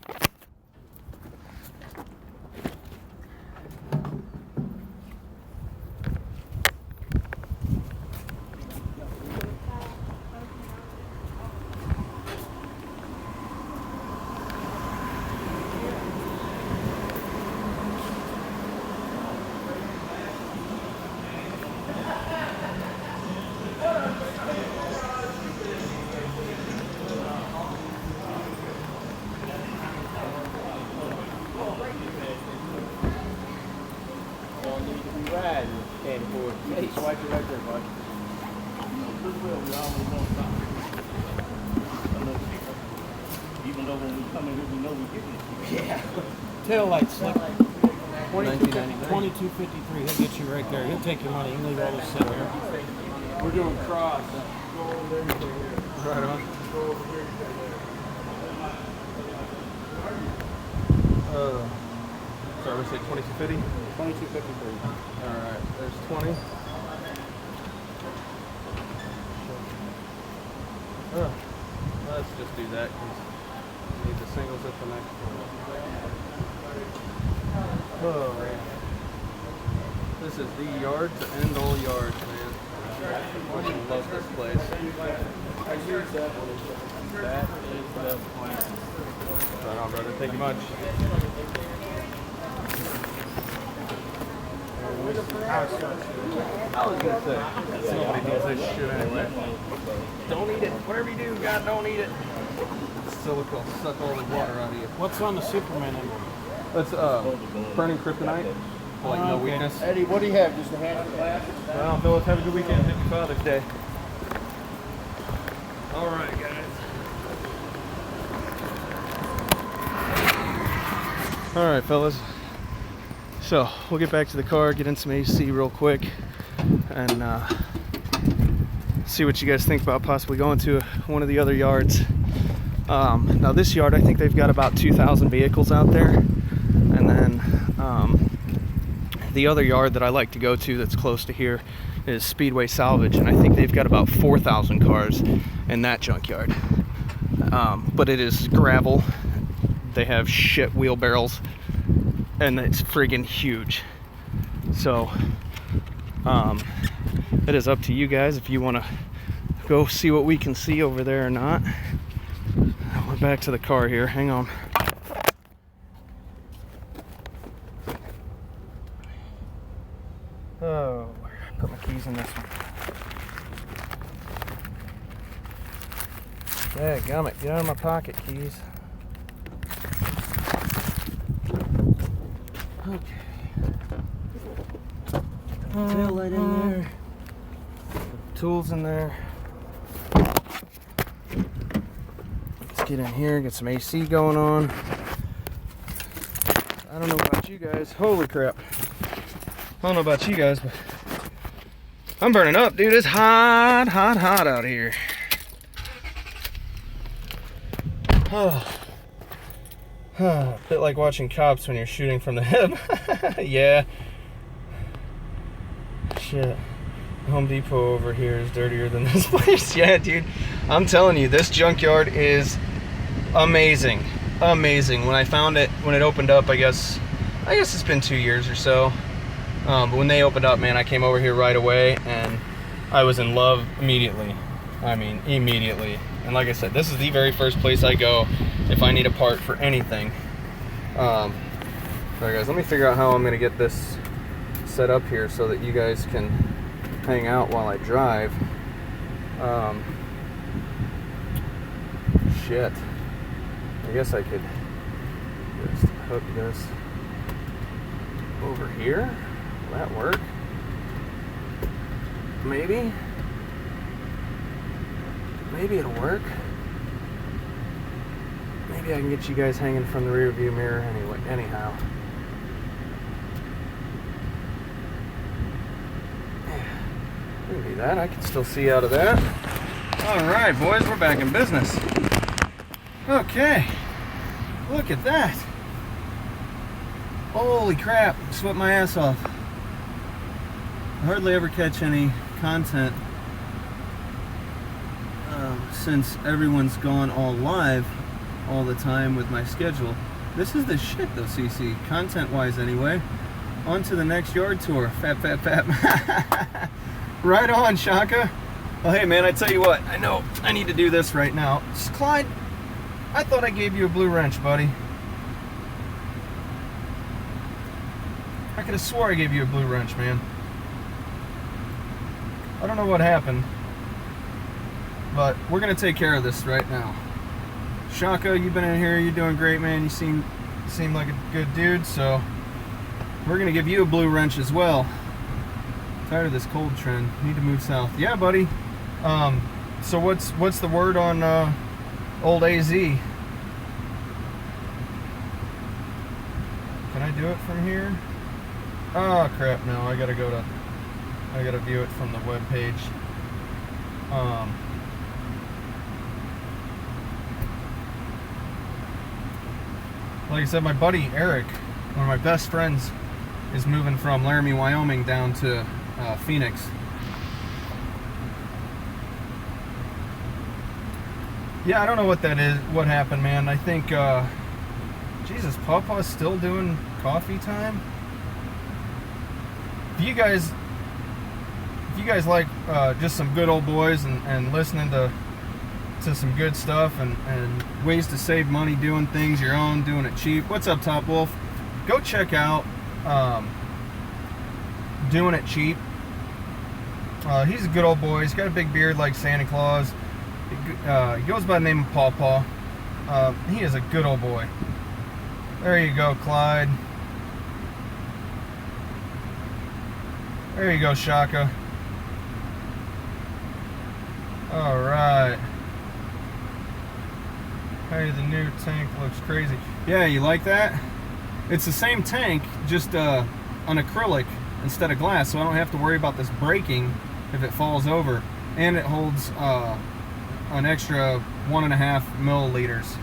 Hey, swipe it right there, bud. Even though when we come in here, we know we're getting it. Yeah. Tail light slick. 1999. 2253. He'll get you right there. He'll take your money. You can leave all this sitting here. We're doing cross. Go over there and stay here. Right on. Go over here and stay there. Sorry, we say 2250? 2253. Alright, there's 20. Let's just do that because we need the singles at the next one. Oh, man. This is the yard to end all yards, man. I love this place. I use that one. That is the point. Right on, brother. Thank you much. I was gonna say, nobody needs this shit anyway. Don't eat it. Whatever you do, God, don't eat it. Silicone, suck all the water out of you. What's on the Superman emblem? That's burning kryptonite. Like no Okay. weakness. Eddie, what do you have? Just a hand of glass? Well, Phyllis, have a good weekend. Happy Father's Day. All right, guys. All right, fellas. So we'll get back to the car, get in some AC real quick, and see what you guys think about possibly going to one of the other yards. Now this yard, I think they've got about 2,000 vehicles out there, and then the other yard that I like to go to that's close to here is Speedway Salvage, and I think they've got about 4,000 cars in that junkyard. But it is gravel. They have shit wheelbarrows, and it's friggin' huge. So it is up to you guys if you want to go see what we can see over there or not. We're back to the car here. Hang on. Oh, I put my keys in this one. Dadgummit, get out of my pocket, keys. Okay. Tail light in there. Tools in there. Let's get in here, get some AC going on. I don't know about you guys. Holy crap. I don't know about you guys, but I'm burning up, dude. It's hot, hot, hot out here. Oh. A bit like watching Cops when you're shooting from the hip. Yeah. Shit. Home Depot over here is dirtier than this place. Yeah, dude. I'm telling you, this junkyard is amazing. Amazing. When I found it, when it opened up, I guess it's been 2 years or so. But when they opened up, man, I came over here right away and I was in love immediately. I mean, immediately. And like I said, this is the very first place I go if I need a part for anything. Alright guys, let me figure out how I'm going to get this set up here so that you guys can hang out while I drive. Shit. I guess I could just hook this over here. Will that work? Maybe. Maybe it'll work. Maybe I can get you guys hanging from the rear view mirror anyway. Anyhow. Yeah, we can do that. I can still see out of that. Alright, boys, we're back in business. Okay. Look at that. Holy crap. Sweat my ass off. I hardly ever catch any content since everyone's gone all live all the time with my schedule. This is the shit though, CC, content wise anyway. On to the next yard tour. Fap, fap, fap. Right on, Shaka. Well, hey man, I tell you what, I know I need to do this right now. Clyde, I thought I gave you a blue wrench, buddy. I could have swore I gave you a blue wrench, man. I don't know what happened, but we're gonna take care of this right now. Shaka, you've been in here, you're doing great, man. You seem like a good dude, so we're gonna give you a blue wrench as well. Tired of this cold trend. Need to move south. Yeah, buddy. So what's the word on old AZ? Can I do it from here? Oh crap! No, I gotta view it from the web page. Like I said, my buddy Eric, one of my best friends, is moving from Laramie, Wyoming down to Phoenix. Yeah, I don't know what that is, what happened, man. I think, Jesus, Papa's still doing coffee time? If you guys like just some good old boys and listening to some good stuff and ways to save money doing things your own, doing it cheap. What's up, Top Wolf? Go check out Doing It Cheap. He's a good old boy. He's got a big beard like Santa Claus. He goes by the name of Paw. He is a good old boy. There you go, Clyde. There you go, Shaka. Alright. Hey, the new tank looks crazy. Yeah, you like that? It's the same tank, just an acrylic instead of glass, so I don't have to worry about this breaking if it falls over. And it holds an extra 1.5 milliliters.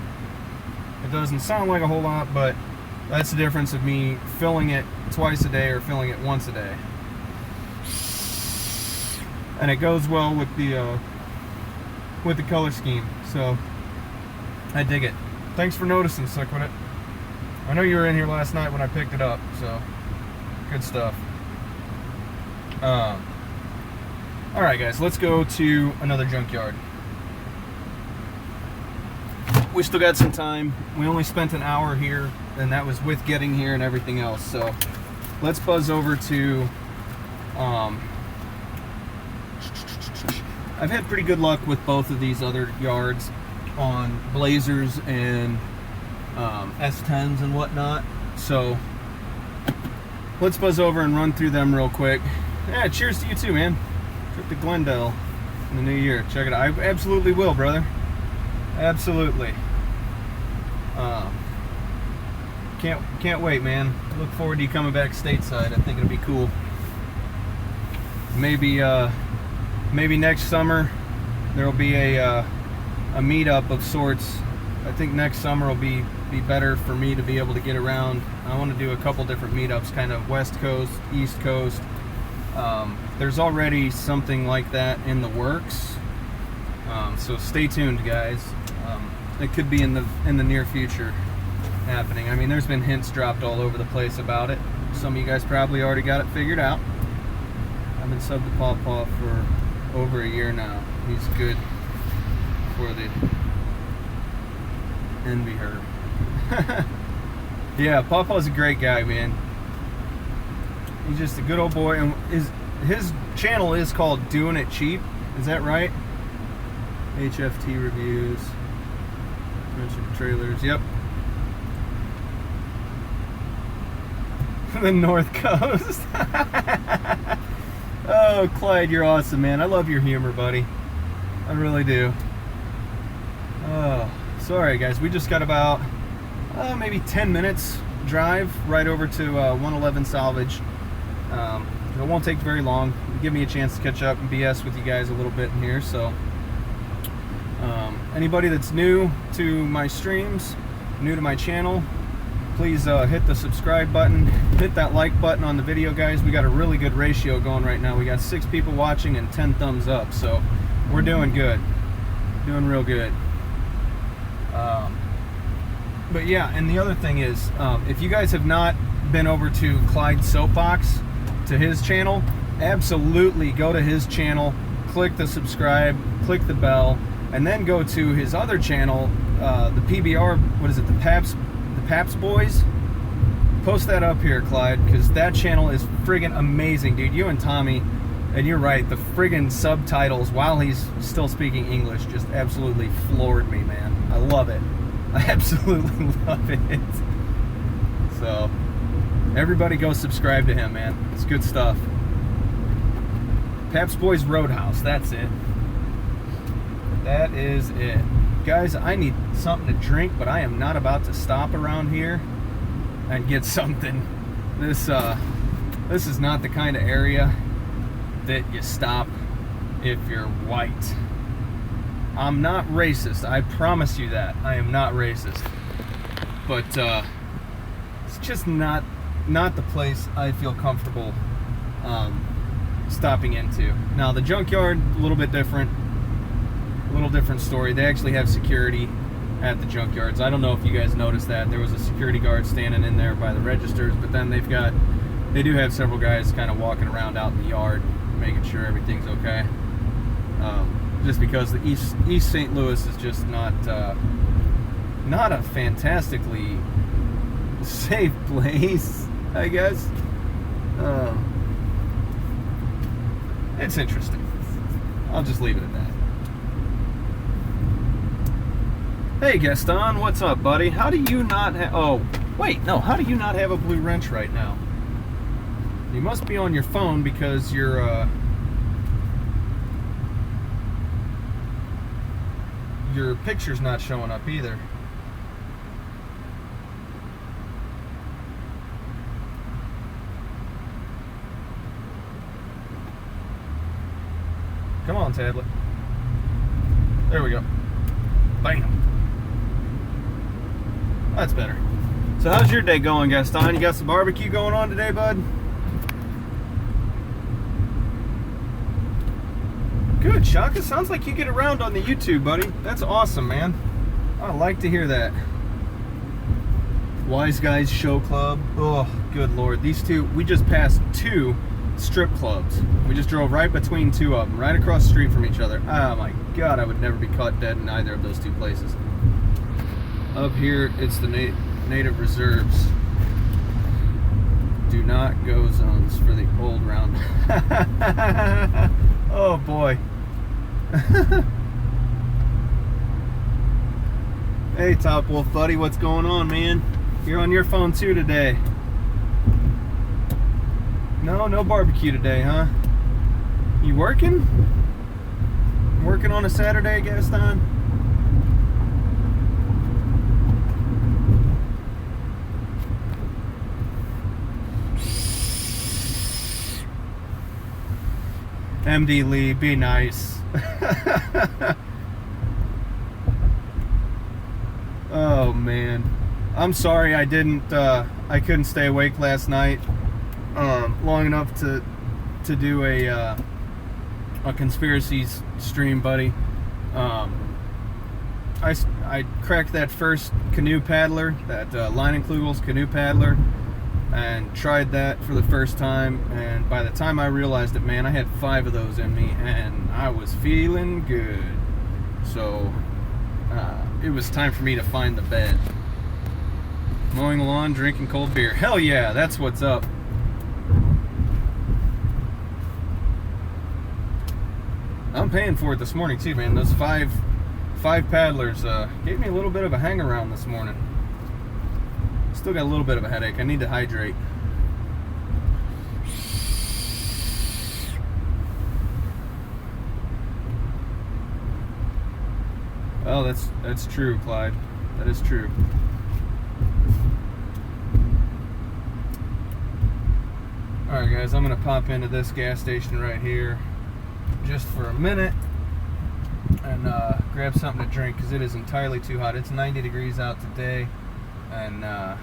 It doesn't sound like a whole lot, but That's the difference of me filling it twice a day or filling it once a day. And it goes well with the color scheme. So I dig it. Thanks for noticing, Slick with it. I know you were in here last night when I picked it up, so good stuff. All right, guys, let's go to another junkyard. We still got some time. We only spent an hour here, and that was with getting here and everything else. So let's buzz over to. I've had pretty good luck with both of these other yards on Blazers and S10s and whatnot. So let's buzz over and run through them real quick. Yeah, cheers to you too, man. Trip to Glendale in the new year. Check it out. I absolutely will, brother. Absolutely. Can't wait, man. Look forward to you coming back stateside. I think it'll be cool. Maybe next summer there'll be a meetup of sorts. I think next summer will be better for me to be able to get around. I want to do a couple different meetups, kind of West Coast, East Coast. There's already something like that in the works, so stay tuned, guys. It could be in the near future happening. I mean, there's been hints dropped all over the place about it. Some of you guys probably already got it figured out. I've been subbed to Paw Paw for over a year now. He's good for the envy her. Yeah, Paw Paw's a great guy, man. He's just a good old boy, and his channel is called Doing It Cheap. Is that right? HFT reviews, mentioned trailers. Yep. The North Coast. Oh, Clyde, you're awesome, man. I love your humor, buddy. I really do. Oh, sorry, guys. We just got about maybe 10 minutes drive right over to 111 Salvage. It won't take very long. It'll give me a chance to catch up and BS with you guys a little bit in here. So, anybody that's new to my streams, new to my channel, please hit the subscribe button, hit that like button on the video, guys. We got a really good ratio going right now. We got 6 people watching and 10 thumbs up, so we're doing good, doing real good. But yeah, and the other thing is, if you guys have not been over to Clyde's Soapbox, to his channel, absolutely go to his channel, click the subscribe, click the bell, and then go to his other channel, the PBR, what is it, the Paps Boys. Post that up here, Clyde, because that channel is friggin' amazing, dude. You and Tommy, and you're right, the friggin' subtitles while he's still speaking English just absolutely floored me, man. I love it. I absolutely love it. So everybody go subscribe to him, man. It's good stuff. Paps Boys Roadhouse, that's it. That is it. Guys, I need something to drink, but I am not about to stop around here and get something. This is not the kind of area that you stop if you're white. I'm not racist, I promise you that. I am not racist. But it's just not the place I feel comfortable stopping into. Now the junkyard, a little bit different. A little different story. They actually have security at the junkyards. I don't know if you guys noticed that. There was a security guard standing in there by the registers, but then they do have several guys kind of walking around out in the yard, making sure everything's okay. Just because the East St. Louis is just not a fantastically safe place, I guess. It's interesting. I'll just leave it at that. Hey Gaston, what's up, buddy? How do you not have... Oh, wait, no. How do you not have a blue wrench right now? You must be on your phone because your picture's not showing up either. Come on, tablet. There we go. Bam. That's better. So how's your day going, Gaston? You got some barbecue going on today, bud? Good, Shaka. Sounds like you get around on the YouTube, buddy. That's awesome, man. I like to hear that. Wise Guys Show Club. Oh, good Lord. These two, we just passed 2 strip clubs. We just drove right between 2 of them, right across the street from each other. Oh my God, I would never be caught dead in either of those 2 places. Up here, it's the native reserves. Do not go zones for the old round. Oh boy. Hey Top Wolf buddy, what's going on, man? You're on your phone too today. No barbecue today, huh? You working? Working on a Saturday, Gaston? MD Lee, be nice. Oh man, I'm sorry I couldn't stay awake last night long enough to do a conspiracies stream, buddy. I cracked that first canoe paddler, that Leinenkugel's canoe paddler, and tried that for the first time, and by the time I realized it, man, I had 5 of those in me and I was feeling good. So it was time for me to find the bed. Mowing the lawn, drinking cold beer. Hell yeah, that's what's up. I'm paying for it this morning too, man. Those five paddlers gave me a little bit of a hang around this morning. Still got a little bit of a headache. I need to hydrate. Oh, that's true, Clyde. That is true. Alright guys, I'm gonna pop into this gas station right here just for a minute and grab something to drink because it is entirely too hot. It's 90 degrees out today, and I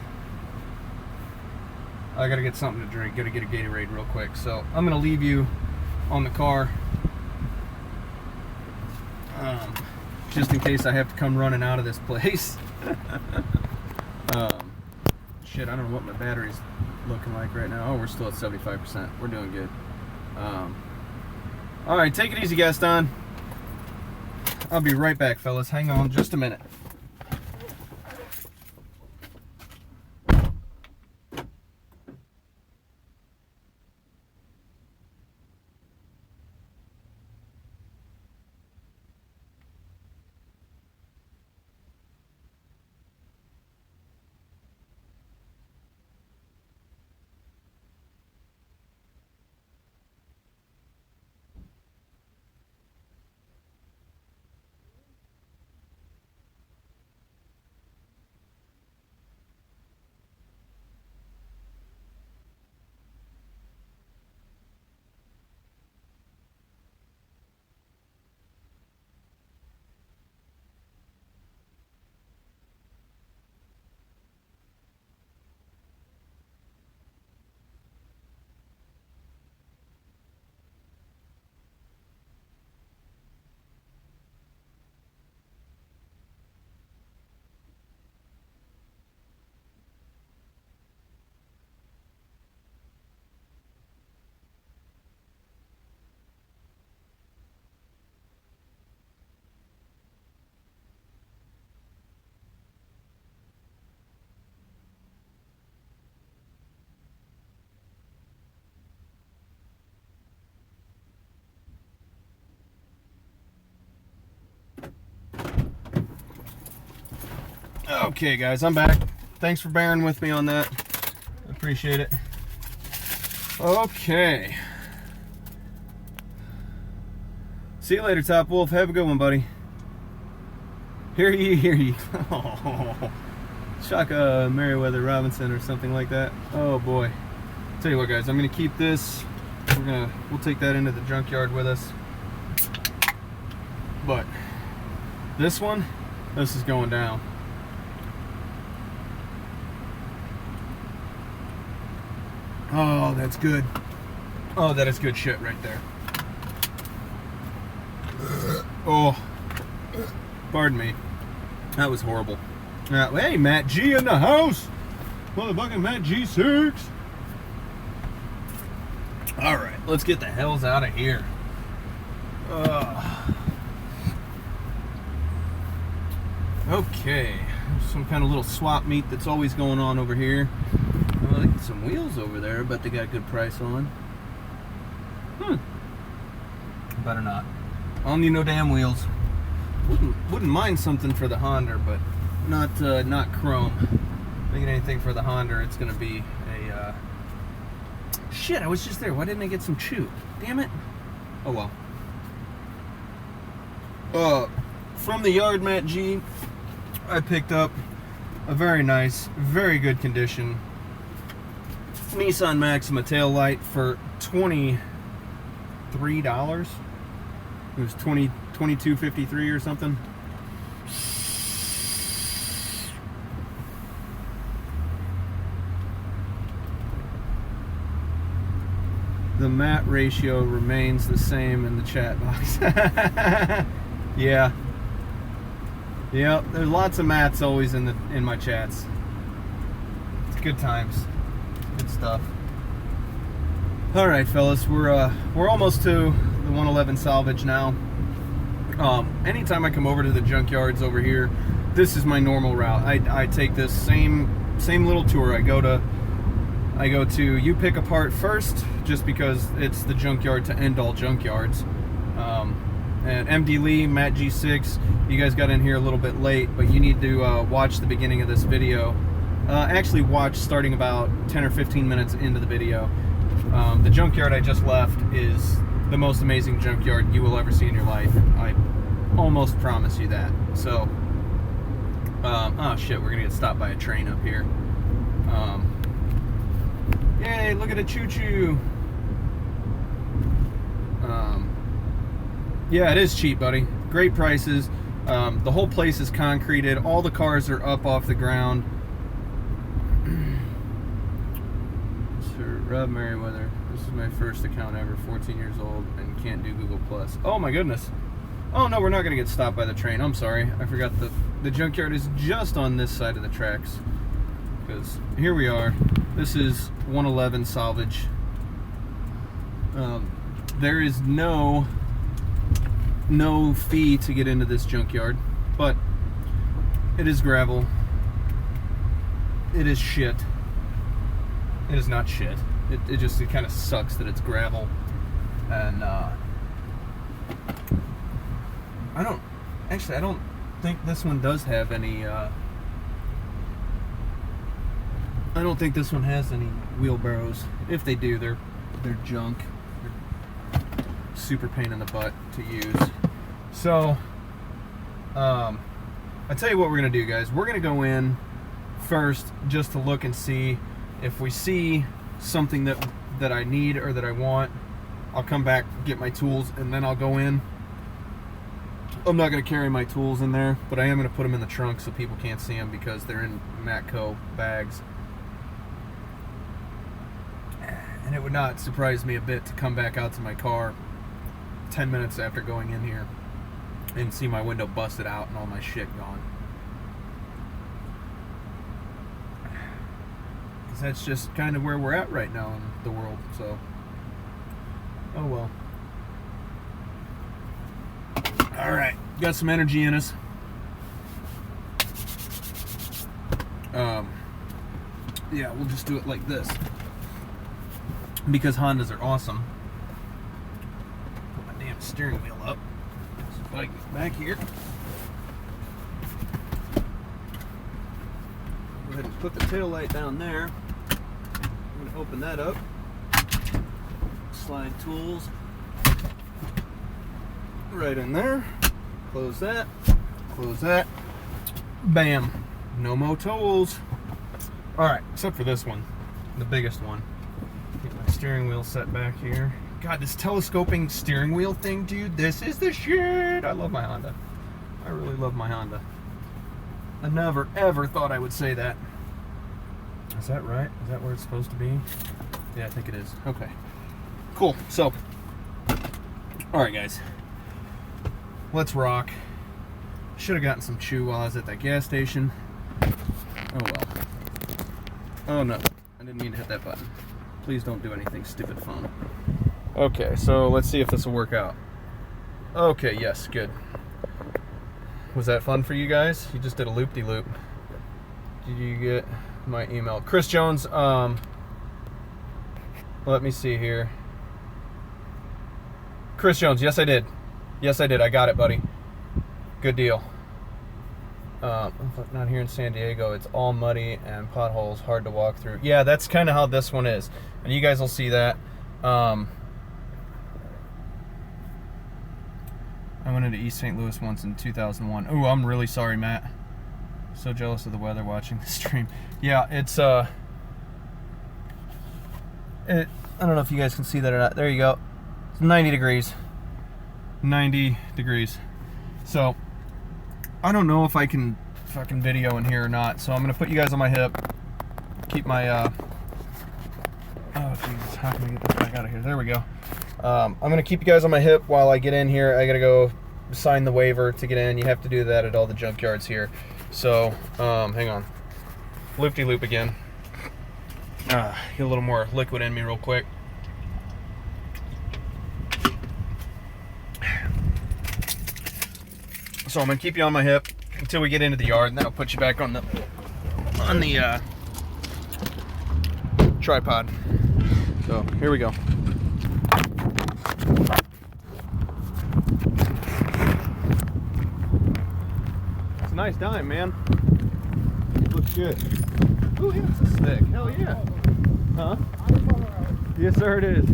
gotta get something to drink. Gotta get a Gatorade real quick. So I'm gonna leave you on the car just in case I have to come running out of this place. Shit, I don't know what my battery's looking like right now. Oh, we're still at 75%. We're doing good. All right, take it easy, Gaston. I'll be right back, fellas. Hang on just a minute. Okay guys, I'm back. Thanks for bearing with me on that. Appreciate it. Okay. See you later, Top Wolf. Have a good one, buddy. Hear ye, hear ye. Oh, Shaka Meriwether Robinson or something like that. Oh boy. Tell you what, guys, I'm gonna keep this. We'll take that into the junkyard with us. But this is going down. Oh, that's good. Oh, that is good shit right there. Oh, pardon me. That was horrible. Hey, Matt G in the house. Motherfucking Matt G6. All right, let's get the hells out of here. Okay, some kind of little swap meet that's always going on over here. I like some wheels over there, but they got a good price on. Better not. I don't need no damn wheels. Wouldn't mind something for the Honda, but not chrome. Making anything for the Honda, it's gonna be a shit. I was just there. Why didn't I get some chew? Damn it. Oh well. From the yard, Matt G, I picked up a very nice, very good condition Nissan Maxima taillight for $23. It was $22.53 or something. The Matt ratio remains the same in the chat box. Yeah. Yep, there's lots of Matts always in my chats. It's good times. Good stuff. All right, fellas, we're almost to the 111 salvage now. Anytime I come over to the junkyards over here, this is my normal route. I take this same little tour. I go to You Pick Apart first, just because it's the junkyard to end all junkyards. And MD Lee, Matt G6, you guys got in here a little bit late, but you need to watch the beginning of this video. Actually watch starting about 10 or 15 minutes into the video. The junkyard I just left is the most amazing junkyard you will ever see in your life. I almost promise you that. So, oh shit, we're gonna get stopped by a train up here. Yay, look at a choo-choo. Yeah, it is cheap, buddy. Great prices. The whole place is concreted. All the cars are up off the ground. Sir Rob Merriweather. This is my first account ever. 14 years old and can't do Google Plus. Oh my goodness. Oh no, we're not gonna get stopped by the train. I'm sorry. I forgot the junkyard is just on this side of the tracks. Because here we are. This is 111 salvage. There is no fee to get into this junkyard, but it is gravel. It is shit. It is not shit. It just kind of sucks that it's gravel, and I don't think this one does have any. I don't think this one has any wheelbarrows. If they do, they're junk. They're super pain in the butt to use. So, I tell you what we're gonna do, guys. We're gonna go in first just to look and see if we see something that I need or that I want. I'll come back, get my tools, and then I'll go in. I'm not gonna carry my tools in there, but I am gonna put them in the trunk so people can't see them because they're in Matco bags. And it would not surprise me a bit to come back out to my car 10 minutes after going in here and see my window busted out and all my shit gone. Because that's just kind of where we're at right now in the world, so. Oh well. Alright, got some energy in us. Yeah, we'll just do it like this. Because Hondas are awesome. Put my damn steering wheel up. So if I get back here. Go ahead and put the tail light down there. I'm going to open that up. Slide tools right in there. Close that. Close that. Bam. No more tools. Alright, except for this one. The biggest one. Get my steering wheel set back here. God, this telescoping steering wheel thing, dude, this is the shit. I love my Honda. I really love my Honda. I never, ever thought I would say that. Is that right? Is that where it's supposed to be? Yeah, I think it is. Okay. Cool. So, all right, guys. Let's rock. Should have gotten some chew while I was at that gas station. Oh well. Oh no. I didn't mean to hit that button. Please don't do anything stupid, phone. Okay, so let's see if this will work out. Okay, yes, good. Was that fun for you guys? You just did a loop-de-loop. Did you get my email? Chris Jones, let me see here. Chris Jones, yes I did. Yes I did, I got it, buddy. Good deal. Not here in San Diego, it's all muddy and potholes, hard to walk through. Yeah, that's kind of how this one is. And you guys will see that. I went into East St. Louis once in 2001. Ooh, I'm really sorry, Matt. So jealous of the weather watching the stream. Yeah, it's I don't know if you guys can see that or not. There you go. It's 90 degrees. 90 degrees. So I don't know if I can fucking video in here or not. So I'm gonna put you guys on my hip. Keep my oh Jesus, how can I get this back out of here? There we go. I'm gonna keep you guys on my hip while I get in here. I gotta go sign the waiver to get in. You have to do that at all the junkyards here. So hang on. Loop-de-loop again. Get a little more liquid in me real quick. So I'm gonna keep you on my hip until we get into the yard, and then I'll put you back on the tripod. So here we go. It's a nice dime, man. Looks good. Ooh, yeah, it's a stick. Hell yeah. Huh? Yes, sir, it is.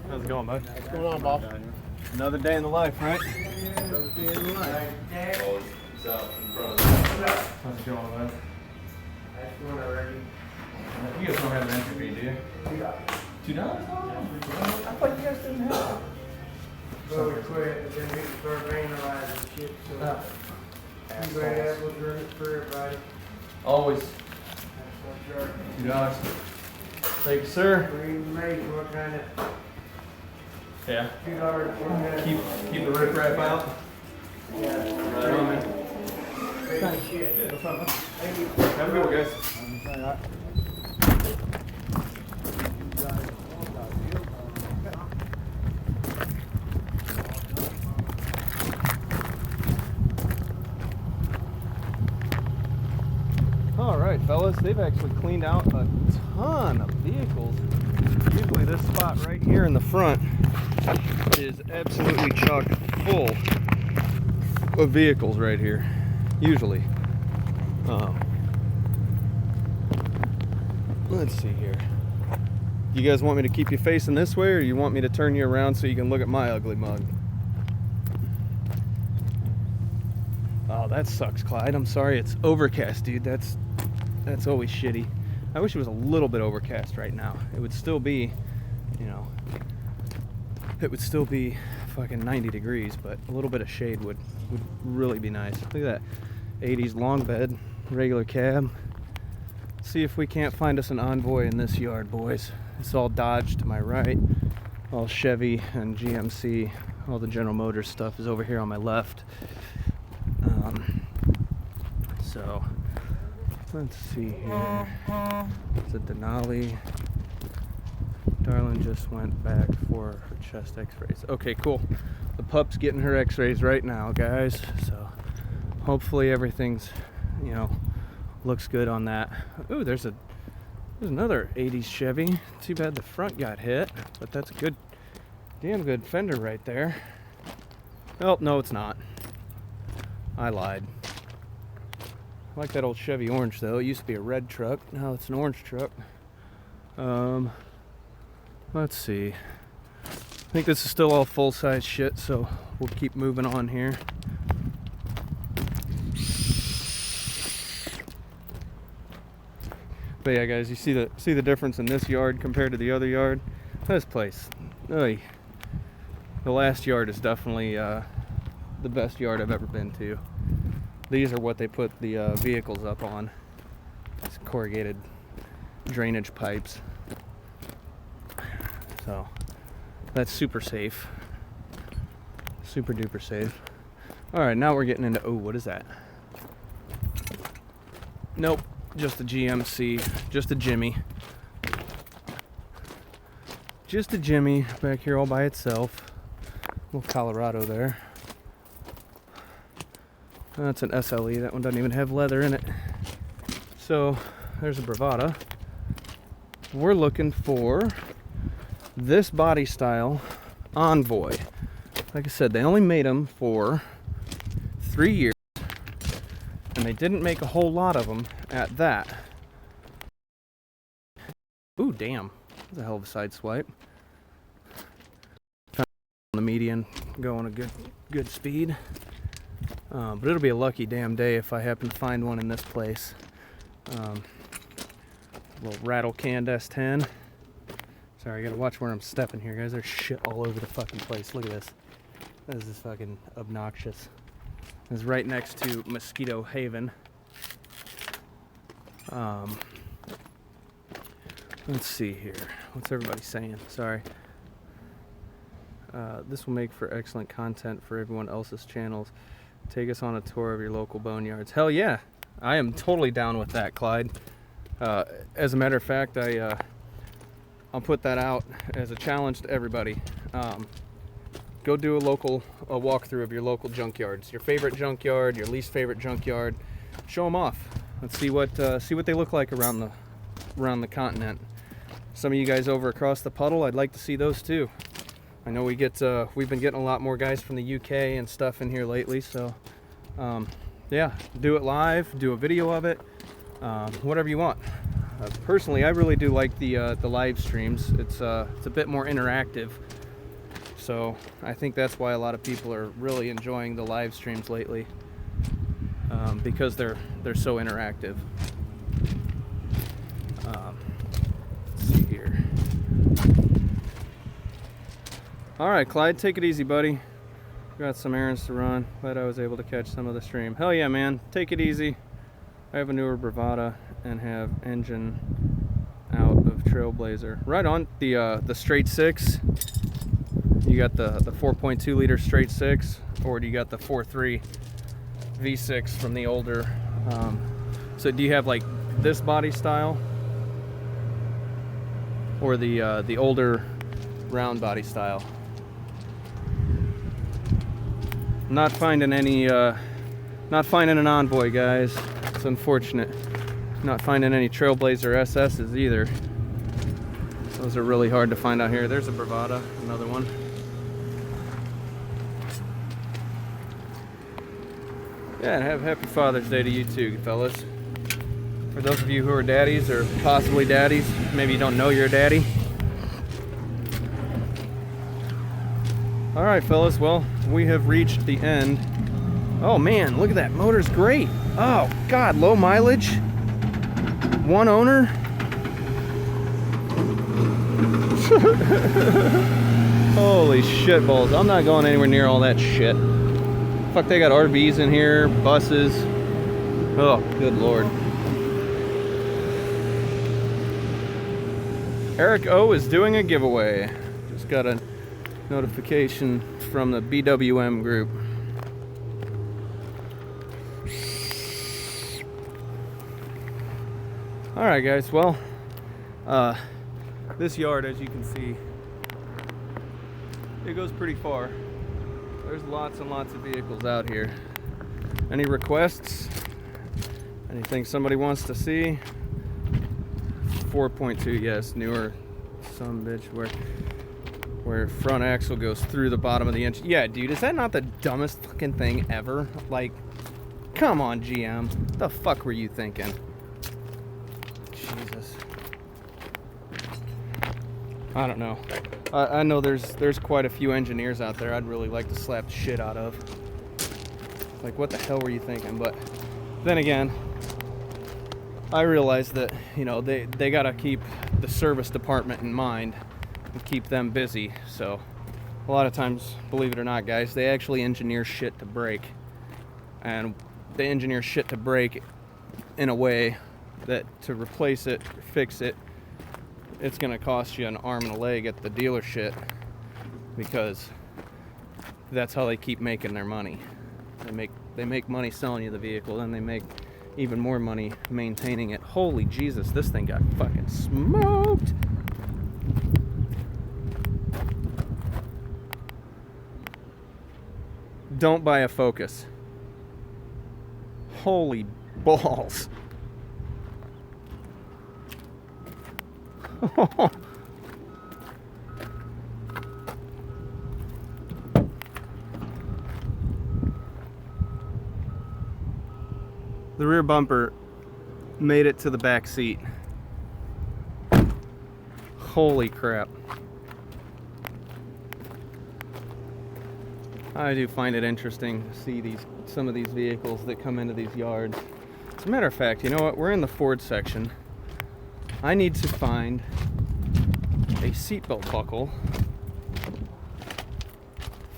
How's it going, bud? What's going on, boss? Another day in the life, right? Another day in the life. How's it going, bud? That's one already. You guys don't have an entry fee, do you? $2? I thought you guys didn't have it. Well, we quit, but then we start vandalizing shit, so. You grab apples, run it for everybody. Always That's what's $2. your. Thank you, sir. Green maize, what kind of, Yeah. $2, what kind of. Keep the riprap out. Yeah. Right on, man. Crazy shit. Yeah, no problem. Thank you. Have a good one, guys. All right, fellas, they've actually cleaned out a ton of vehicles. Usually this spot right here in the front is absolutely chock full of vehicles right here. Usually. Let's see here. You guys want me to keep you facing this way, or you want me to turn you around so you can look at my ugly mug? Oh, that sucks, Clyde. I'm sorry it's overcast, dude. That's always shitty. I wish it was a little bit overcast right now. It would still be, you know, it would still be fucking 90 degrees, but a little bit of shade would really be nice. Look at that. 80s long bed, regular cab. See if we can't find us an Envoy in this yard, boys. It's all Dodge to my right, all Chevy and GMC. All the General Motors stuff is over here on my left. So let's see here. It's a Denali. Darlin just went back for her chest x-rays. Okay, cool. The pup's getting her x-rays right now, guys. So hopefully everything's, you know, looks good on that. Ooh, there's another 80s Chevy. Too bad the front got hit, but that's a good, damn good fender right there. Oh, no, it's not. I lied. I like that old Chevy orange though. It used to be a red truck. Now it's an orange truck. Let's see. I think this is still all full-size shit, so we'll keep moving on here. But yeah, guys, you see the difference in this yard compared to the other yard. This place, oy. The last yard is definitely the best yard I've ever been to. These are what they put the vehicles up on. It's corrugated drainage pipes. So that's super safe. Super duper safe. All right, now we're getting into, oh, what is that? Nope, just a GMC, just a Jimmy. Just a Jimmy back here all by itself. Little Colorado there. That's an SLE. That one doesn't even have leather in it. So there's a Bravada. We're looking for this body style Envoy. Like I said, they only made them for 3 years, and they didn't make a whole lot of them at that. Ooh, damn. That's a hell of a side swipe. On the median, going a good speed. But it'll be a lucky damn day if I happen to find one in this place. Little rattle canned S10. Sorry, I gotta watch where I'm stepping here, guys. There's shit all over the fucking place. Look at this. This is fucking obnoxious. It's right next to Mosquito Haven. Let's see here. What's everybody saying? Sorry. This will make for excellent content for everyone else's channels. Take us on a tour of your local boneyards. Hell yeah. I am totally down with that, Clyde. As a matter of fact, I'll put that out as a challenge to everybody. Go do a walkthrough of your local junkyards. Your favorite junkyard, your least favorite junkyard. Show them off. Let's see what they look like around the continent. Some of you guys over across the puddle, I'd like to see those too. I know we've been getting a lot more guys from the UK and stuff in here lately, so yeah, do it live, do a video of it, whatever you want. Personally, I really do like the live streams. It's a bit more interactive, so I think that's why a lot of people are really enjoying the live streams lately, because they're so interactive. Let's see here. All right, Clyde, take it easy, buddy. Got some errands to run. Glad I was able to catch some of the stream. Hell yeah, man. Take it easy. I have a newer Bravada and have engine out of Trailblazer. Right on. The straight six. You got the 4.2 liter straight six, or do you got the 4.3 V6 from the older? So do you have like this body style, or the older round body style? Not finding not finding an Envoy, guys. It's unfortunate. Not finding any Trailblazer SS's either. Those are really hard to find out here. There's a Bravada, another one. Yeah, and have happy Father's Day to you too, fellas. For those of you who are daddies or possibly daddies, maybe you don't know you're a daddy. All right, fellas, well, we have reached the end. Oh man, look at that, motor's great. Oh God, low mileage, one owner. Holy shit balls, I'm not going anywhere near all that shit. Fuck, they got RVs in here, buses. Oh, good Lord. Eric O is doing a giveaway. Just got a notification from the BWM group. All right, guys, well, this yard, as you can see, it goes pretty far. There's lots and lots of vehicles out here. Any requests? Anything somebody wants to see? 4.2, yes, newer son bitch, where front axle goes through the bottom of the engine. Yeah, dude, is that not the dumbest fucking thing ever? Like, come on, GM. What the fuck were you thinking? Jesus. I don't know. I know there's quite a few engineers out there I'd really like to slap the shit out of. Like, what the hell were you thinking? But then again, I realize that, you know, they gotta keep the service department in mind and keep them busy. So a lot of times, believe it or not, guys, they actually engineer shit to break. And they engineer shit to break in a way that to replace it, or fix it, it's gonna cost you an arm and a leg at the dealership, because that's how they keep making their money. They make money selling you the vehicle, and they make even more money maintaining it. Holy Jesus, this thing got fucking smoked. Don't buy a Focus. Holy balls. The rear bumper made it to the back seat. Holy crap. I do find it interesting to see some of these vehicles that come into these yards. As a matter of fact, you know what? We're in the Ford section. I need to find a seatbelt buckle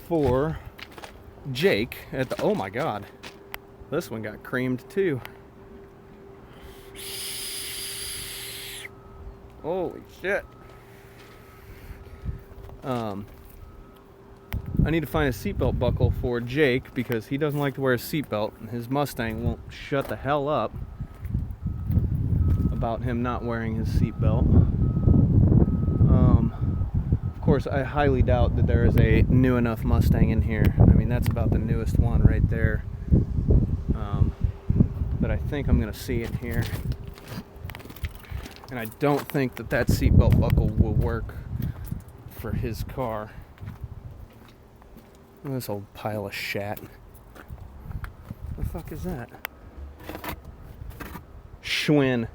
for Jake at the, oh my God. This one got creamed too. Holy shit. I need to find a seatbelt buckle for Jake because he doesn't like to wear a seatbelt, and his Mustang won't shut the hell up about him not wearing his seatbelt. Of course, I highly doubt that there is a new enough Mustang in here. I mean, that's about the newest one right there. But I think I'm gonna see it here, and I don't think that seatbelt buckle will work for his car. Look at this old pile of shat. The fuck is that? Schwinn.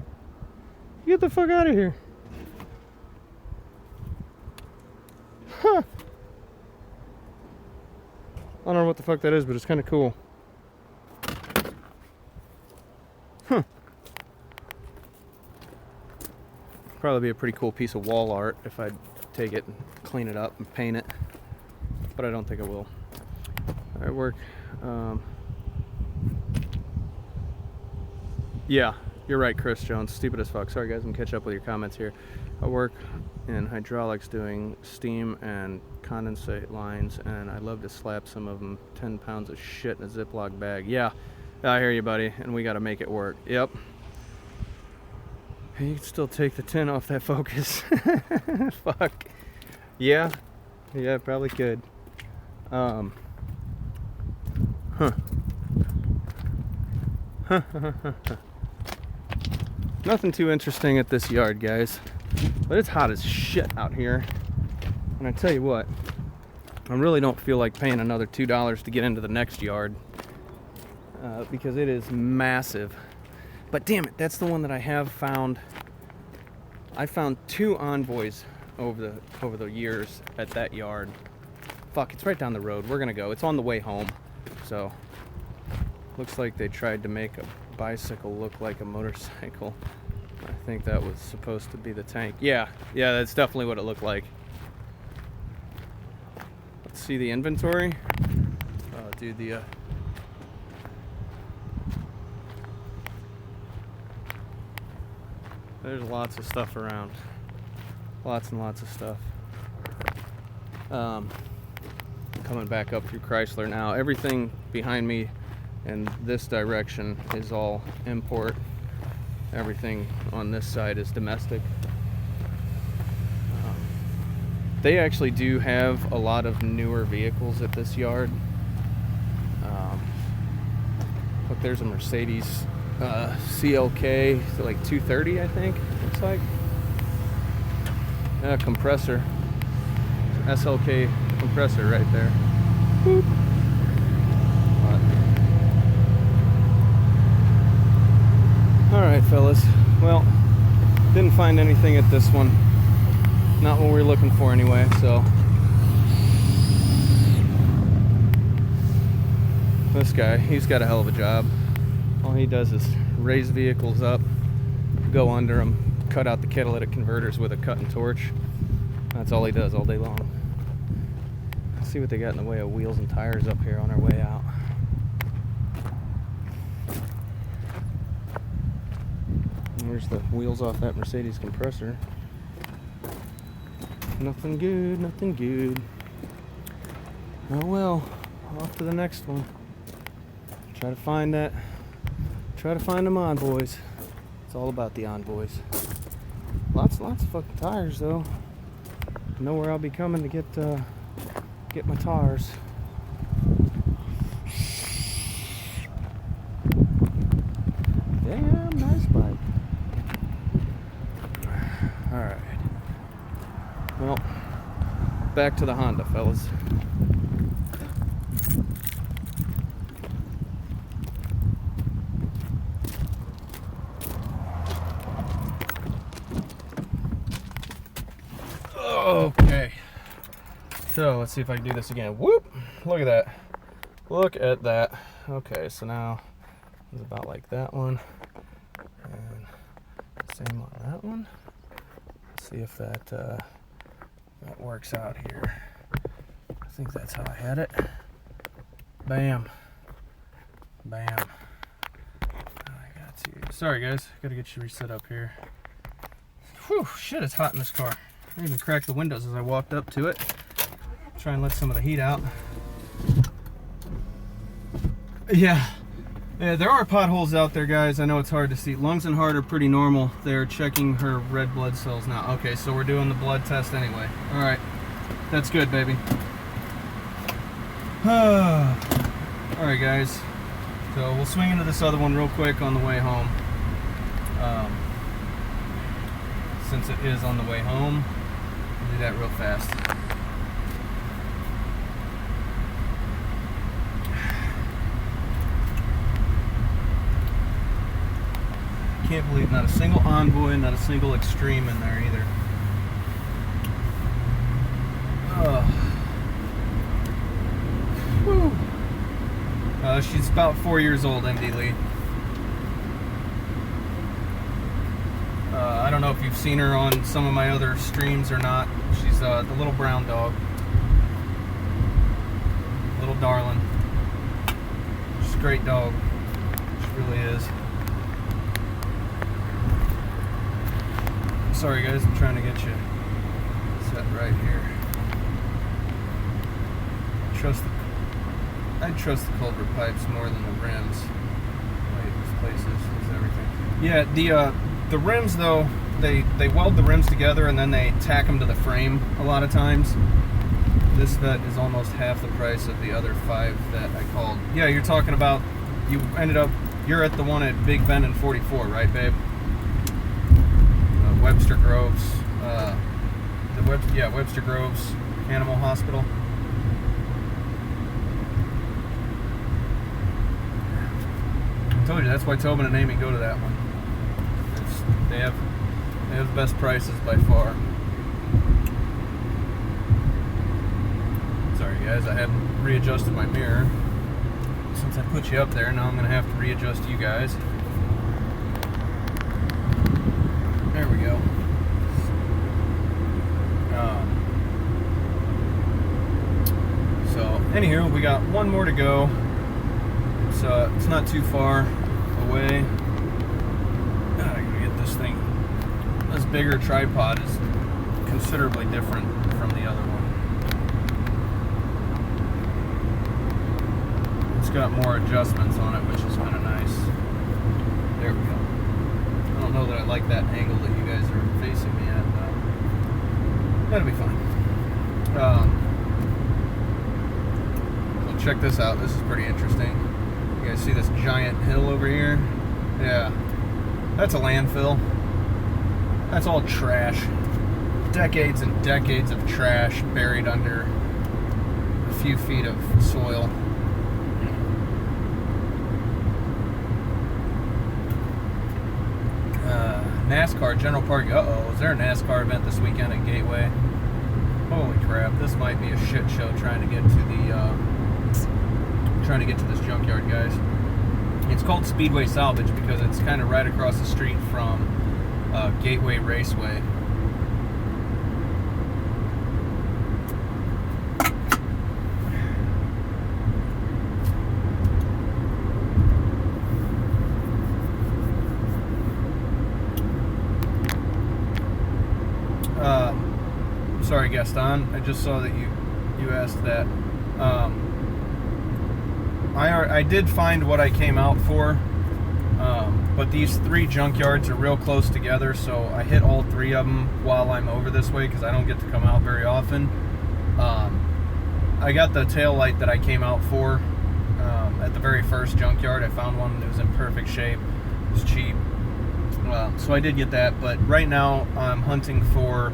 Get the fuck out of here. Huh. I don't know what the fuck that is, but it's kind of cool. Huh. Probably be a pretty cool piece of wall art if I take it and clean it up and paint it, but I don't think I will. All right, work. Yeah, you're right, Chris Jones. Stupid as fuck. Sorry, guys. I'm catch up with your comments here. I work in hydraulics doing steam and condensate lines, and I love to slap some of them 10 pounds of shit in a Ziploc bag. Yeah, I hear you, buddy, and we got to make it work. Yep. You can still take the tin off that Focus. Fuck. Yeah, probably could. Huh. Nothing too interesting at this yard, guys, but it's hot as shit out here. And I tell you what, I really don't feel like paying another $2 to get into the next yard, because it is massive. But damn it, that's the one that I have found. I found 2 Envoys over the years at that yard. Fuck, it's right down the road. We're gonna go. It's on the way home. So looks like they tried to make a bicycle look like a motorcycle. I think that was supposed to be the tank. Yeah, that's definitely what it looked like. Let's see the inventory. Dude, there's lots of stuff around. Lots and lots of stuff. Coming back up through Chrysler now. Everything behind me in this direction is all import. Everything on this side is domestic. They actually do have a lot of newer vehicles at this yard. Look, there's a Mercedes CLK, so like 230, I think, looks like. Compressor. SLK compressor right there. Boop. Alright, fellas. Well, didn't find anything at this one. Not what we were looking for anyway, so. This guy, he's got a hell of a job. All he does is raise vehicles up go under them, cut out the catalytic converters with a cutting torch. That's all he does all day long. Let's see what they got in the way of wheels and tires up here on our way out. There's the wheels off that Mercedes compressor. Nothing good, nothing good. Oh well, off to the next one. Try to find them envoys. It's all about the envoys. Lots of fucking tires though. Know where I'll be coming to get my tires. Damn, nice bike. Alright. Well, back to the Honda, fellas. Okay. So, let's see if I can do this again. Whoop! Look at that. Look at that. Okay, so now it's about like that one. And same on that one. Let's see if that that works out here. I think that's how I had it. Bam. Bam. I got to. Sorry guys, gotta get you reset up here. Whew, shit, it's hot in this car. I even cracked the windows as I walked up to it. Try and let some of the heat out. Yeah, there are potholes out there, guys. I know it's hard to see. Lungs and heart are pretty normal. They're checking her red blood cells now. Okay, so we're doing the blood test anyway. All right, that's good, baby. All right, guys. So we'll swing into this other one real quick on the way home. Since it is on the way home, we'll do that real fast. Can't believe not a single Envoy, not a single Extreme in there either. Whew. She's about 4 years old, MD Lee. I don't know if you've seen her on some of my other streams or not. She's the little brown dog. Little darling. She's a great dog. She really is. Sorry guys, I'm trying to get you set right here. I trust the culvert pipes more than the rims. Wait, this place is everything. Yeah, the rims though, they weld the rims together and then they tack them to the frame a lot of times. This vet is almost half the price of the other 5 that I called. Yeah, you're talking about, you're at the one at Big Bend and 44, right babe? Webster Groves, Webster Groves Animal Hospital. I told you, that's why Tobin and Amy go to that one. They have the best prices by far. Sorry guys, I haven't readjusted my mirror since I put you up there. Now I'm gonna have to readjust you guys. There we go. So, anywho, we got one more to go. It's not too far away. God, I gotta get this thing. This bigger tripod is considerably different from the other one. It's got more adjustments on it, which is kind of nice. There we go. I don't know that I like that angle that you guys are facing me at, but that'll be fine. So check this out. This is pretty interesting. You guys see this giant hill over here? Yeah. That's a landfill. That's all trash. Decades and decades of trash buried under a few feet of soil. NASCAR General Park. Uh-oh, is there a NASCAR event this weekend at Gateway? Holy crap, this might be a shit show trying to get to this junkyard, guys. It's called Speedway Salvage because it's kind of right across the street from Gateway Raceway. Sorry, Gaston. I just saw that you asked that. I did find what I came out for, but these 3 junkyards are real close together, so I hit all 3 of them while I'm over this way because I don't get to come out very often. I got the tail light that I came out for at the very first junkyard. I found one that was in perfect shape. It was cheap. So I did get that, but right now I'm hunting for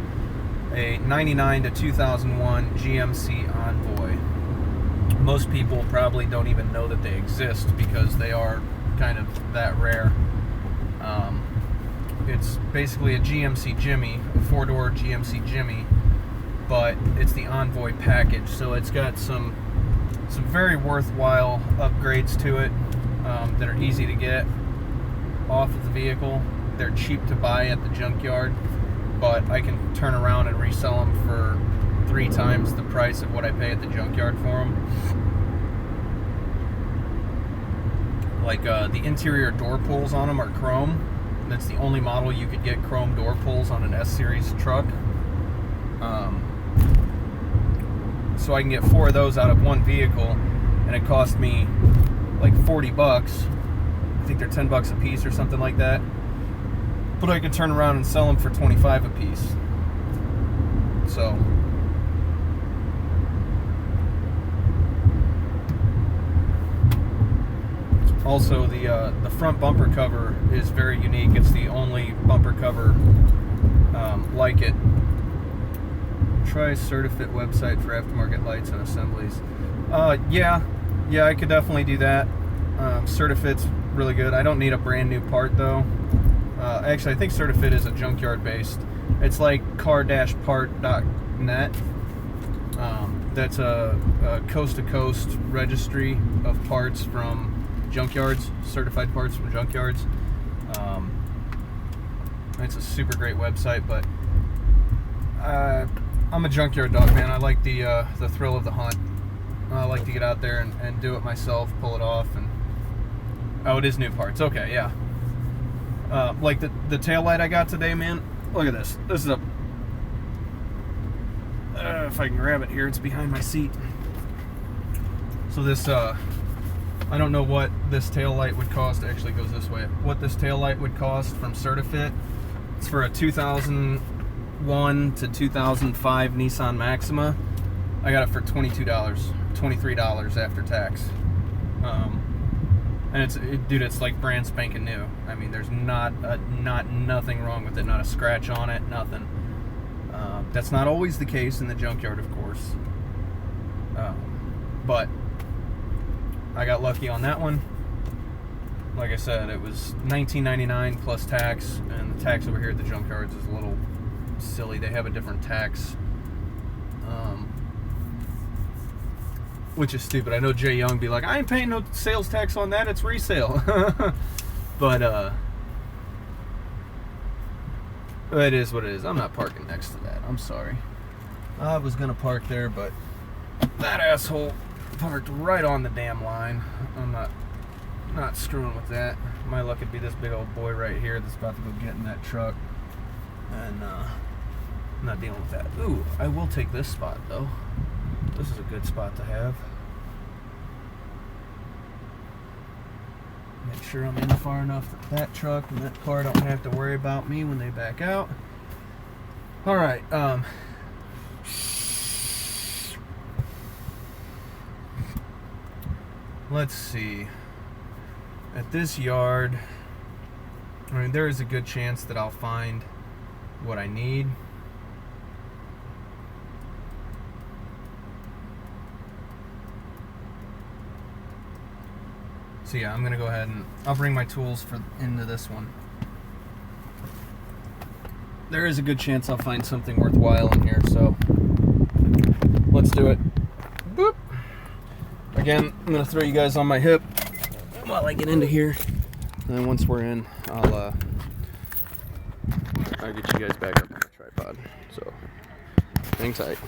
a 99 to 2001 GMC Envoy. Most people probably don't even know that they exist because they are kind of that rare. It's basically a GMC Jimmy, a 4-door GMC Jimmy, but it's the Envoy package, so it's got some very worthwhile upgrades to it that are easy to get off of the vehicle. They're cheap to buy at the junkyard, but I can turn around and resell them for 3 times the price of what I pay at the junkyard for them. Like the interior door pulls on them are chrome. That's the only model you could get chrome door pulls on an S-Series truck. So I can get 4 of those out of one vehicle, and it cost me like $40. I think they're $10 a piece or something like that. But I could turn around and sell them for $25 a piece. So also the front bumper cover is very unique. It's the only bumper cover like it. Try Certifit website for aftermarket lights and assemblies. Yeah, I could definitely do that. Certifit's really good. I don't need a brand new part though. Actually, I think Certifit is a junkyard based. It's like car-part.net. That's a coast-to-coast registry of parts from junkyards, certified parts from junkyards. It's a super great website, but I'm a junkyard dog, man. I like the thrill of the hunt. I like to get out there and do it myself, pull it off, and oh, it is new parts. Okay, yeah. Like the tail light I got today, man. Look at this. This is a if I can grab it here, it's behind my seat. So this I don't know what this tail light would cost. It actually goes this way. What this tail light would cost from Certifit. It's for a 2001 to 2005 Nissan Maxima. I got it for $22, $23 after tax. And dude, it's like brand spanking new. I mean, there's nothing wrong with it, not a scratch on it, nothing. That's not always the case in the junkyard, of course. But I got lucky on that one. Like I said, it was $19.99 plus tax, and the tax over here at the junkyards is a little silly. They have a different tax, which is stupid. I know Jay Young be like, I ain't paying no sales tax on that, it's resale. But it is what it is. I'm not parking next to that. I'm sorry. I was gonna park there, but that asshole parked right on the damn line. I'm not screwing with that. My luck would be this big old boy right here that's about to go get in that truck, and I'm not dealing with that. Ooh, I will take this spot though. This is a good spot to have. Make sure I'm in far enough that truck and that car don't have to worry about me when they back out. All right. Let's see. At this yard, I mean, there is a good chance that I'll find what I need. So yeah, I'm gonna go ahead and I'll bring my tools into this one. There is a good chance I'll find something worthwhile in here, so let's do it. Boop. Again, I'm gonna throw you guys on my hip while I get into here, and then once we're in, I'll I'll get you guys back up on the tripod. So, hang tight.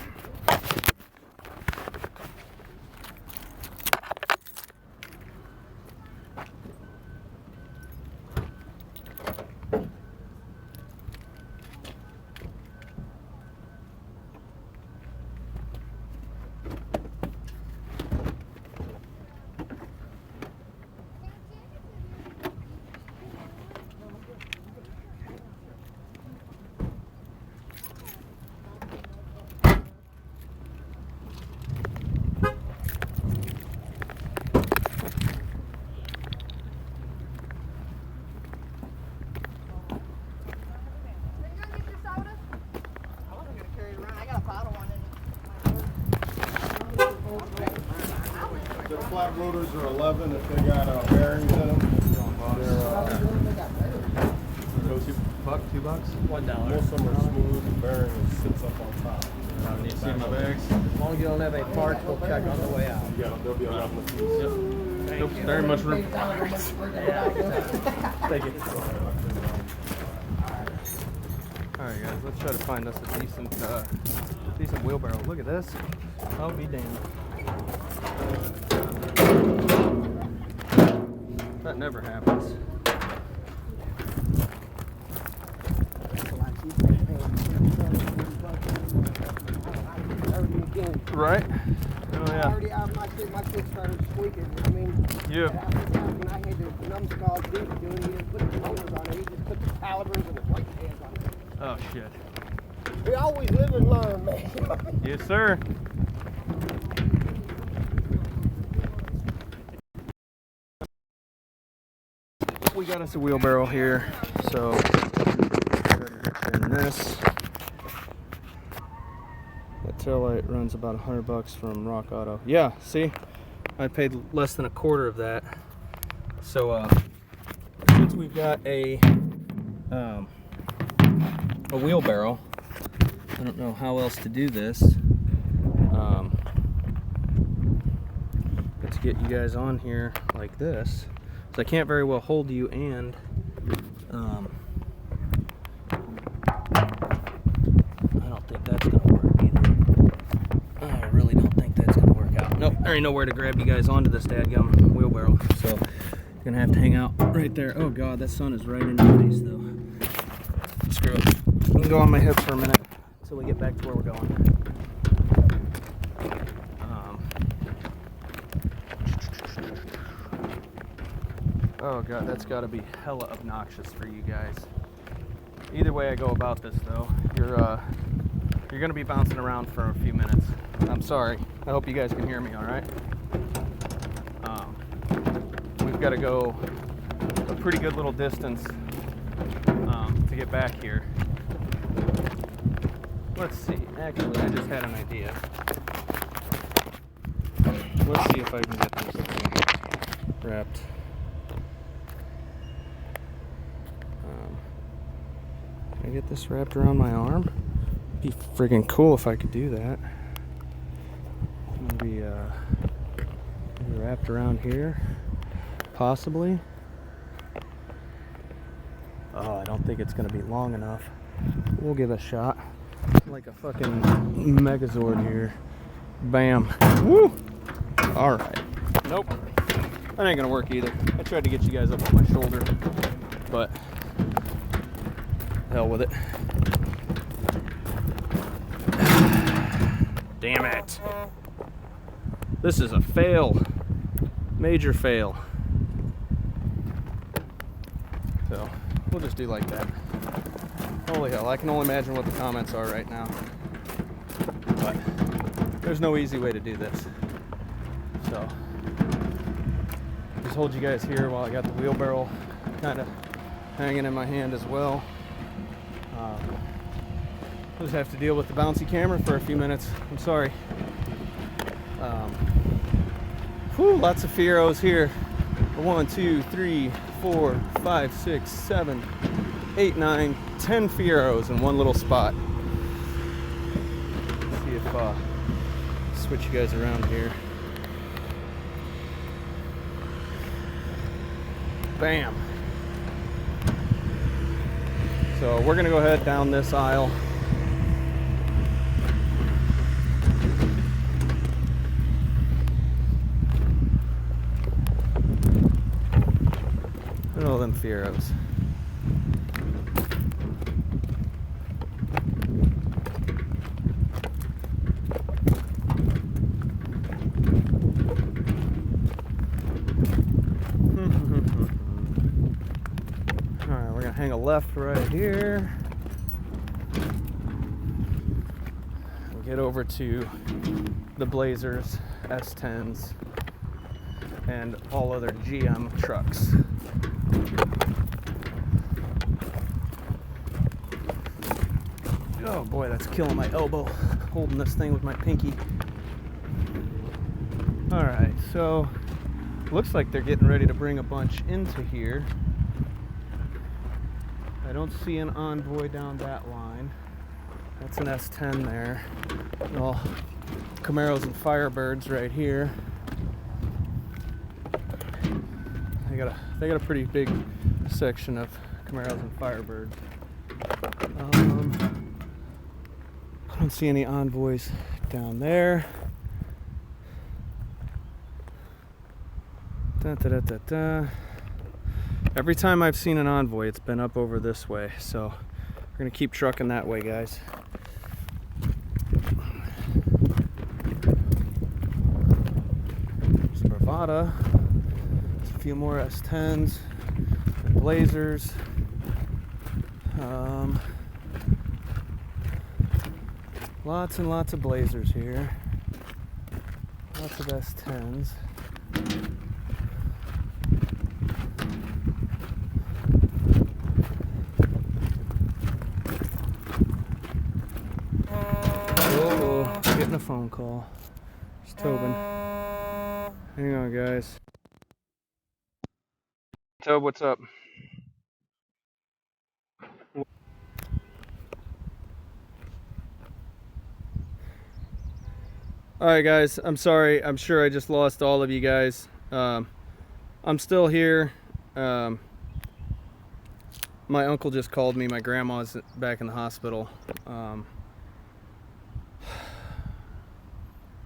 The flat rotors are 11 if they got bearings in them. Go $2? $2? $1. Most of them are smooth, the bearing sits up on top. Need to see my bags. As long as you don't have any parts, we'll check on the way out. Yeah, they'll be 11 apiece. Nope, very much room. Thank you. Alright guys, let's try to find us a decent wheelbarrow. Look at this. I'll be damned. That never happens. Right? Oh yeah. Already out, my kids started squeaking. I mean, Yeah. when I had the numbskull dude doing, he didn't put the motors on it. He just put the calipers and the brake pads on it. Oh shit. We always live and learn, man. Yes, sir. We got us a wheelbarrow here, so in this. That taillight runs about $100 from Rock Auto. Yeah, see, I paid less than a quarter of that. So since we've got a wheelbarrow, I don't know how else to do this. Let's get you guys on here like this. So I can't very well hold you and I don't think that's gonna work either. I really don't think that's gonna work out. Nope, there ain't nowhere to grab you guys onto this dadgum wheelbarrow. So you're gonna have to hang out right there. Oh god, that sun is right in your face though. Screw it. You can go on my hip for a minute until we get back to where we're going. Oh god, that's got to be hella obnoxious for you guys. Either way I go about this, though, you're gonna be bouncing around for a few minutes. I'm sorry. I hope you guys can hear me. All right. We've got to go a pretty good little distance to get back here. Let's see. Actually, I just had an idea. Let's see if I can get this thing wrapped. Can I get this wrapped around my arm? It'd be friggin' cool if I could do that. Maybe wrapped around here, possibly. Oh, I don't think it's gonna be long enough. We'll give it a shot. Like a fucking Megazord here. Bam. Woo! Alright. Nope. That ain't gonna work either. I tried to get you guys up on my shoulder, but hell with it. Damn it. This is a fail. Major fail. So, we'll just do like that. Holy hell, I can only imagine what the comments are right now. But there's no easy way to do this. So, just hold you guys here while I got the wheelbarrow kind of hanging in my hand as well. We'll just have to deal with the bouncy camera for a few minutes. I'm sorry. Lots of Fieros here. 1, 2, 3, 4, 5, 6, 7, 8, 9, 10 Fieros in one little spot. Let's see if switch you guys around here. So we're gonna go ahead down this aisle. Look at all them Fieros. Alright, we're gonna hang a left right here. We'll get over to the Blazers, S10s, and all other GM trucks. Oh boy, that's killing my elbow, holding this thing with my pinky. Alright, so looks like they're getting ready to bring a bunch into here. I don't see an Envoy down that line. That's an S10 there. Well, Camaros and Firebirds right here. They got a pretty big section of Camaros and Firebirds. I don't see any Envoys down there. Da, da, da, da, da. Every time I've seen an Envoy, it's been up over this way, so we're gonna keep trucking that way, guys. There's Bravada. There's a few more S10s and Blazers. Lots and lots of Blazers here. Lots of S10s. Oh, getting a phone call. It's Tobin. Hang on, guys. Tob, what's up? Alright guys, I'm sorry. I'm sure I just lost all of you guys. I'm still here. My uncle just called me. My grandma's back in the hospital.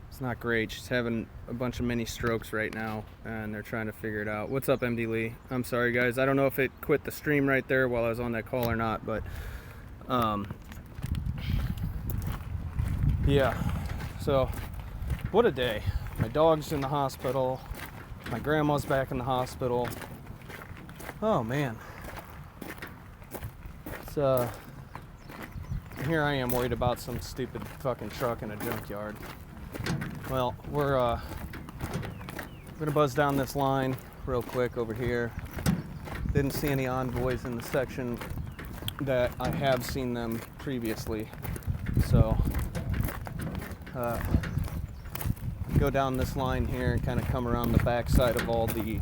It's not great. She's having a bunch of mini strokes right now, and they're trying to figure it out. What's up, MD Lee? I'm sorry guys. I don't know if it quit the stream right there while I was on that call or not, but yeah. So what a day. My dog's in the hospital. My grandma's back in the hospital. Oh man. It's here I am worried about some stupid fucking truck in a junkyard. Well, we're gonna buzz down this line real quick over here. Didn't see any Envoys in the section that I have seen them previously. So go down this line here and kind of come around the back side of all the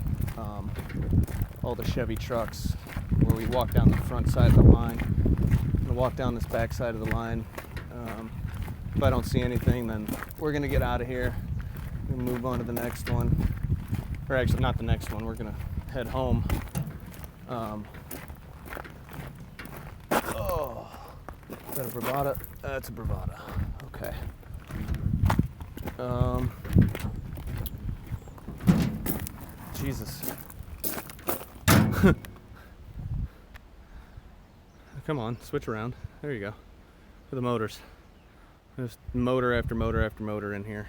Chevy trucks, where we walk down the front side of the line. I'm gonna walk down this back side of the line. If I don't see anything, then we're gonna get out of here. We're gonna move on to the next one, or actually not the next one. We're gonna head home. Oh, is that a Bravada? That's a Bravada. Okay. Jesus. Come on, switch around. There you go. For the motors. There's motor after motor after motor in here.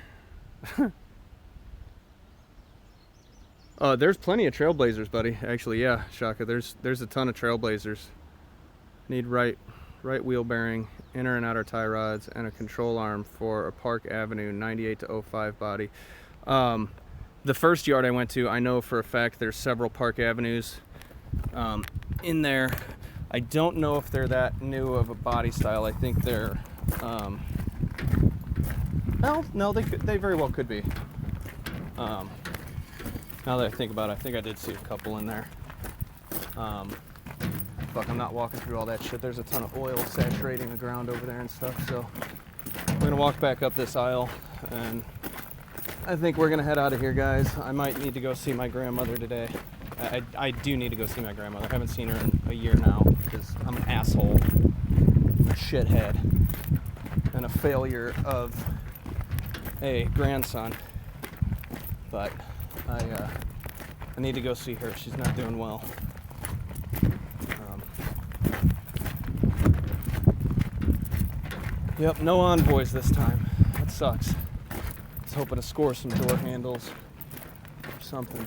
There's plenty of Trailblazers, buddy. Actually, yeah, Shaka. There's a ton of Trailblazers. Need right wheel bearing, inner and outer tie rods, and a control arm for a Park Avenue 98 to 05 body. The first yard I went to, I know for a fact there's several Park Avenues in there. I don't know if they're that new of a body style. I think they're well, no, they very well could be. Now that I think about it, I think I did see a couple in there. Fuck, I'm not walking through all that shit. There's a ton of oil saturating the ground over there and stuff. So I'm gonna walk back up this aisle, and I think we're gonna head out of here, guys. I might need to go see my grandmother today. I do need to go see my grandmother. I haven't seen her in a year now because I'm an asshole, a shithead, and a failure of a grandson. But I need to go see her. She's not doing well. Yep, no envoys this time. That sucks. I was hoping to score some door handles or something.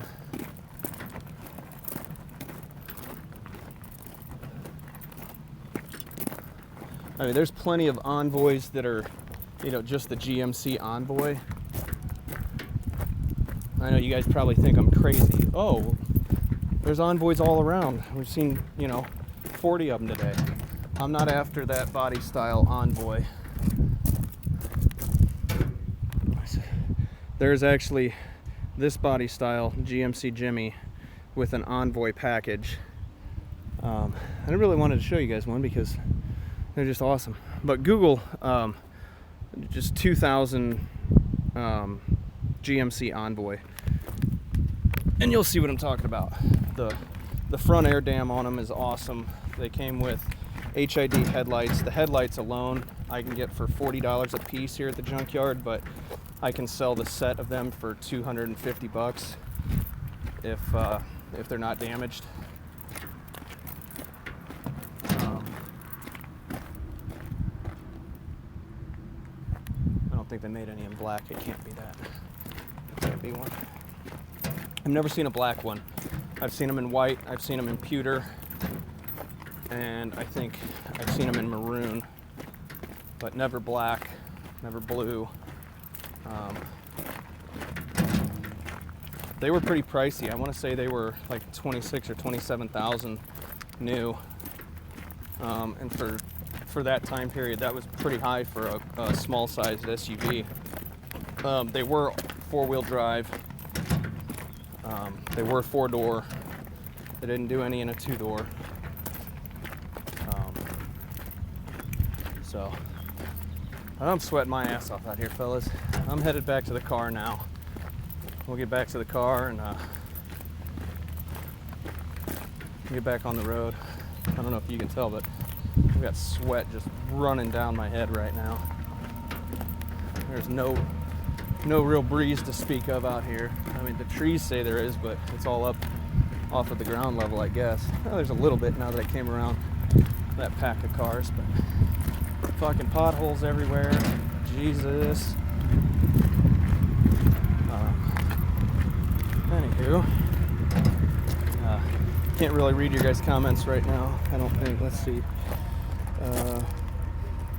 I mean, there's plenty of envoys that are, you know, just the GMC envoy. I know you guys probably think I'm crazy. Oh, there's envoys all around. We've seen, you know, 40 of them today. I'm not after that body style envoy. There's actually this body style GMC Jimmy with an envoy package. I really wanted to show you guys one because they're just awesome. But Google just 2000 GMC Envoy, and you'll see what I'm talking about. The front air dam on them is awesome. They came with HID headlights. The headlights alone I can get for $40 a piece here at the junkyard, but I can sell the set of them for $250 if they're not damaged. I don't think they made any in black. It can't be that. Can't be one. I've never seen a black one. I've seen them in white. I've seen them in pewter, and I think I've seen them in maroon, but never black, never blue. They were pretty pricey. I want to say they were like 26 or 27,000 new, and for that time period, that was pretty high for a small-sized SUV. They were four-wheel drive. They were four-door. They didn't do any in a two-door. So I'm sweating my ass off out here, fellas. I'm headed back to the car now. We'll get back to the car and get back on the road. I don't know if you can tell, but I've got sweat just running down my head right now. There's no real breeze to speak of out here. I mean, the trees say there is, but it's all up off of the ground level, I guess. Well, there's a little bit now that I came around that pack of cars, but fucking potholes everywhere. Jesus. Anywho, can't really read your guys' comments right now, I don't think. Let's see.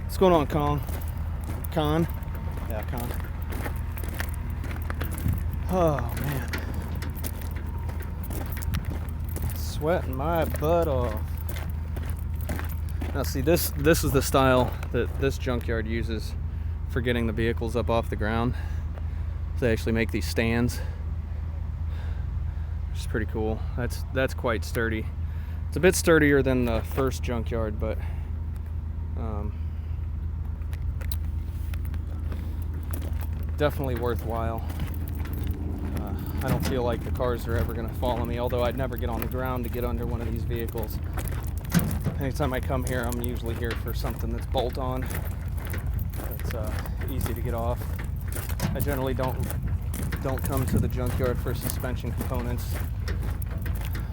What's going on, Con? Yeah, Con. Oh, man. Sweating my butt off. Now, see, this is the style that this junkyard uses for getting the vehicles up off the ground. So they actually make these stands, which is pretty cool. That's quite sturdy. It's a bit sturdier than the first junkyard, but definitely worthwhile. I don't feel like the cars are ever going to follow me, although I'd never get on the ground to get under one of these vehicles. Anytime I come here, I'm usually here for something that's bolt-on. It's easy to get off. I generally don't come to the junkyard for suspension components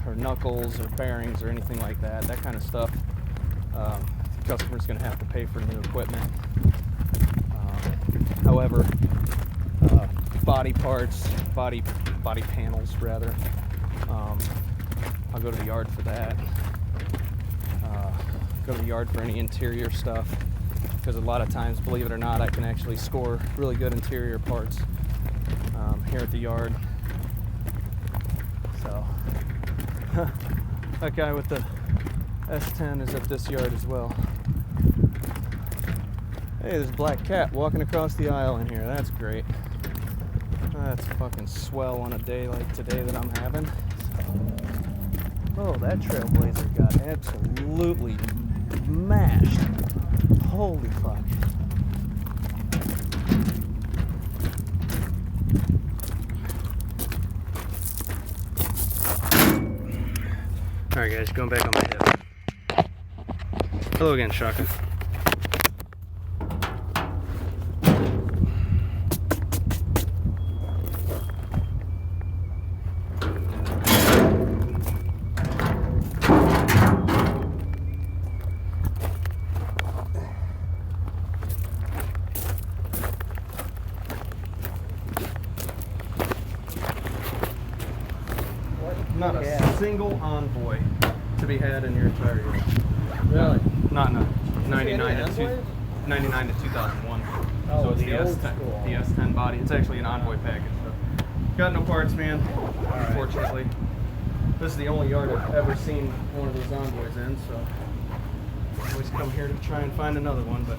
or knuckles or bearings or anything like that. That kind of stuff. The customer's going to have to pay for new equipment. However, body parts, body panels rather, I'll go to the yard for that. Go to the yard for any interior stuff, because a lot of times, believe it or not, I can actually score really good interior parts here at the yard. So that guy with the S10 is at this yard as well. Hey, there's a black cat walking across the aisle in here. That's great. That's fucking swell on a day like today that I'm having. Oh, that Trailblazer got absolutely mashed. Holy fuck. Alright guys, going back on my hip. Hello again, Shaka. Not a single envoy to be had in your entire year. Really? Not in a See 99 any to, envoys? 99 to 2001. Oh, So it's the the old S10, school. the S10 body. It's actually an envoy package. So. Got no parts, man. Unfortunately. This is the only yard I've ever seen one of those envoys in, so I always come here to try and find another one, but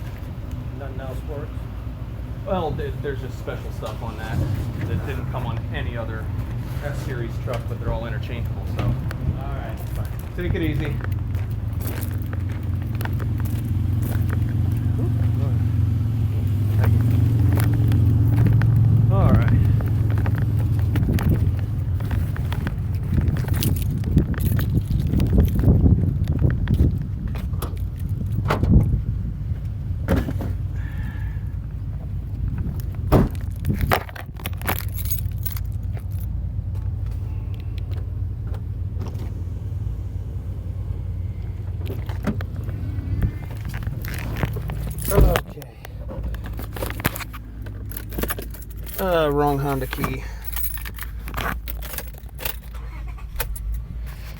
Nothing else works? well, there's just special stuff on that didn't come on any other S-Series truck, but they're all interchangeable, so Alright, fine. take it easy. All right. Okay. Wrong Honda key.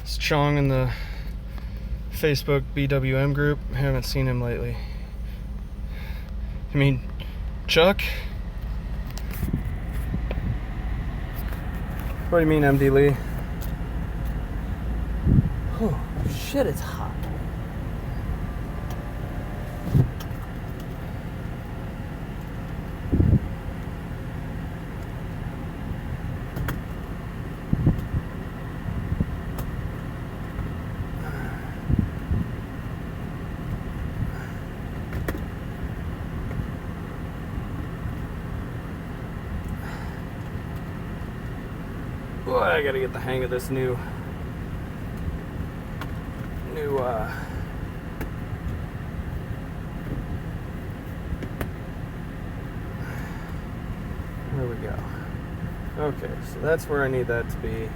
It's Chong in the Facebook BWM group. Haven't seen him lately. You mean Chuck? What do you mean, MD Lee? Oh, shit, it's hot. Boy, I gotta get the hang of this new there we go. Okay, so that's where I need that to be.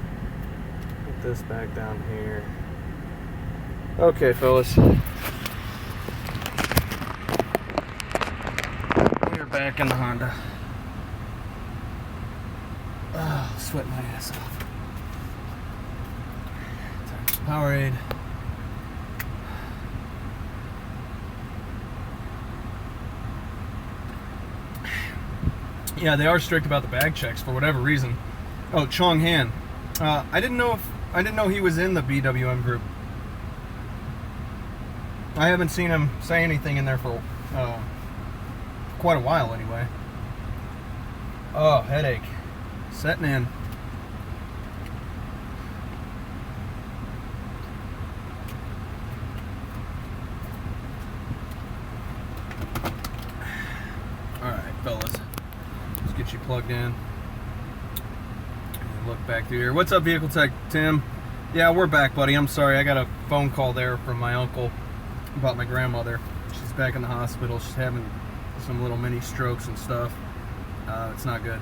Put this back down here. Okay, fellas. We're back in the Honda. Oh, sweat my ass off. Time for Powerade. Yeah, they are strict about the bag checks for whatever reason. Oh, Chong Han. I didn't know he was in the BWM group. I haven't seen him say anything in there for quite a while anyway. Oh, headache. Setting in. Alright, fellas. Let's get you plugged in. And look back through here. What's up, Vehicle Tech Tim? Yeah, we're back, buddy. I'm sorry. I got a phone call there from my uncle about my grandmother. She's back in the hospital. She's having some little mini strokes and stuff. It's not good.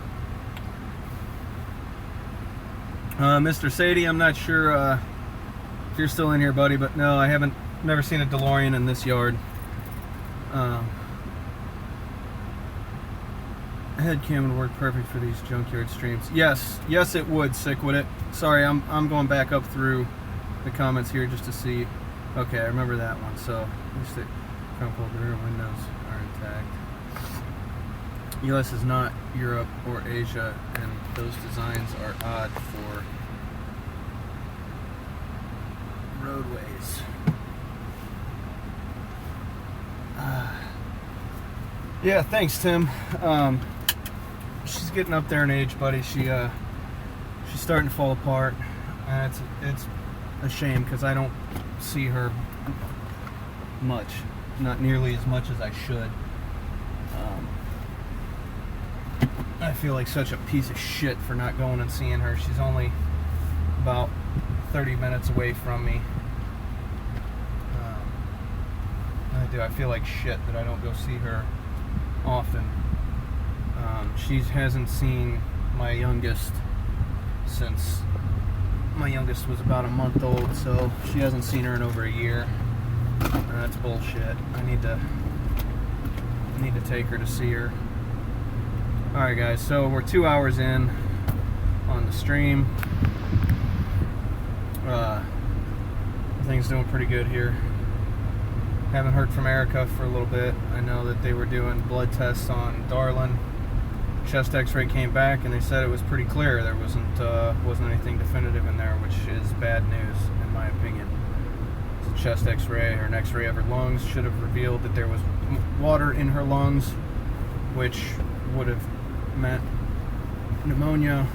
Mr. Sadie, I'm not sure if you're still in here, buddy, but no, I haven't never seen a DeLorean in this yard. Head cam would work perfect for these junkyard streams. Yes, it would. Sick, would it? Sorry, I'm going back up through the comments here just to see. Okay, I remember that one. So at least the crumpled rear windows are intact. US is not Europe or Asia, and those designs are odd for roadways. Yeah, thanks, Tim. She's getting up there in age, buddy. She's starting to fall apart, and it's a shame because I don't see her much, not nearly as much as I should. I feel like such a piece of shit for not going and seeing her. She's only about 30 minutes away from me. I feel like shit that I don't go see her often. She hasn't seen my youngest since my youngest was about a month old, so she hasn't seen her in over a year. That's bullshit. I need to take her to see her. Alright guys, so we're 2 hours in on the stream. Everything's doing pretty good here. Haven't heard from Erica for a little bit. I know that they were doing blood tests on Darlin. Chest x-ray came back and they said it was pretty clear. There wasn't anything definitive in there, which is bad news in my opinion. The chest x-ray or an x-ray of her lungs should have revealed that there was water in her lungs, which would have meant pneumonia,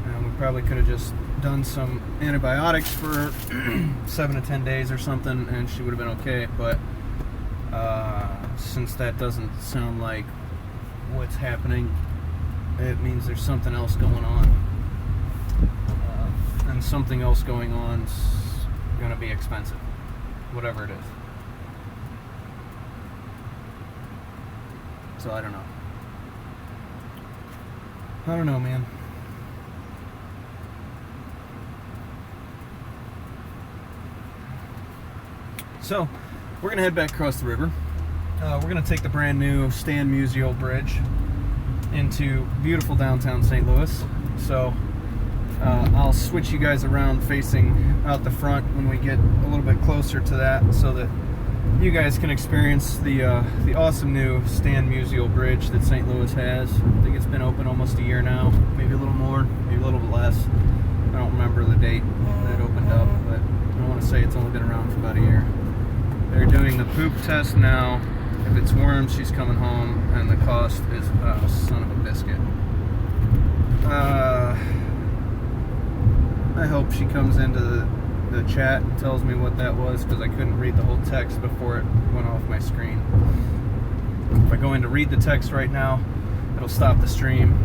and we probably could have just done some antibiotics for 7 to 10 days or something and she would have been okay. But since that doesn't sound like what's happening, it means there's something else going on, and something else going on is going to be expensive, whatever it is. So I don't know, man. So we're gonna head back across the river. We're gonna take the brand new Stan Musial Bridge into beautiful downtown St. Louis. So I'll switch you guys around facing out the front when we get a little bit closer to that, so that you guys can experience the awesome new Stan Musial Bridge that St. Louis has. I think it's been open almost a year now, maybe a little more, maybe a little bit less. I don't remember the date that it opened up, but I want to say it's only been around for about a year. They're doing the poop test now. If it's worms, she's coming home, and the cost is, oh, son of a biscuit. I hope she comes into the chat and tells me what that was, because I couldn't read the whole text before it went off my screen. If I go in to read the text right now, it'll stop the stream.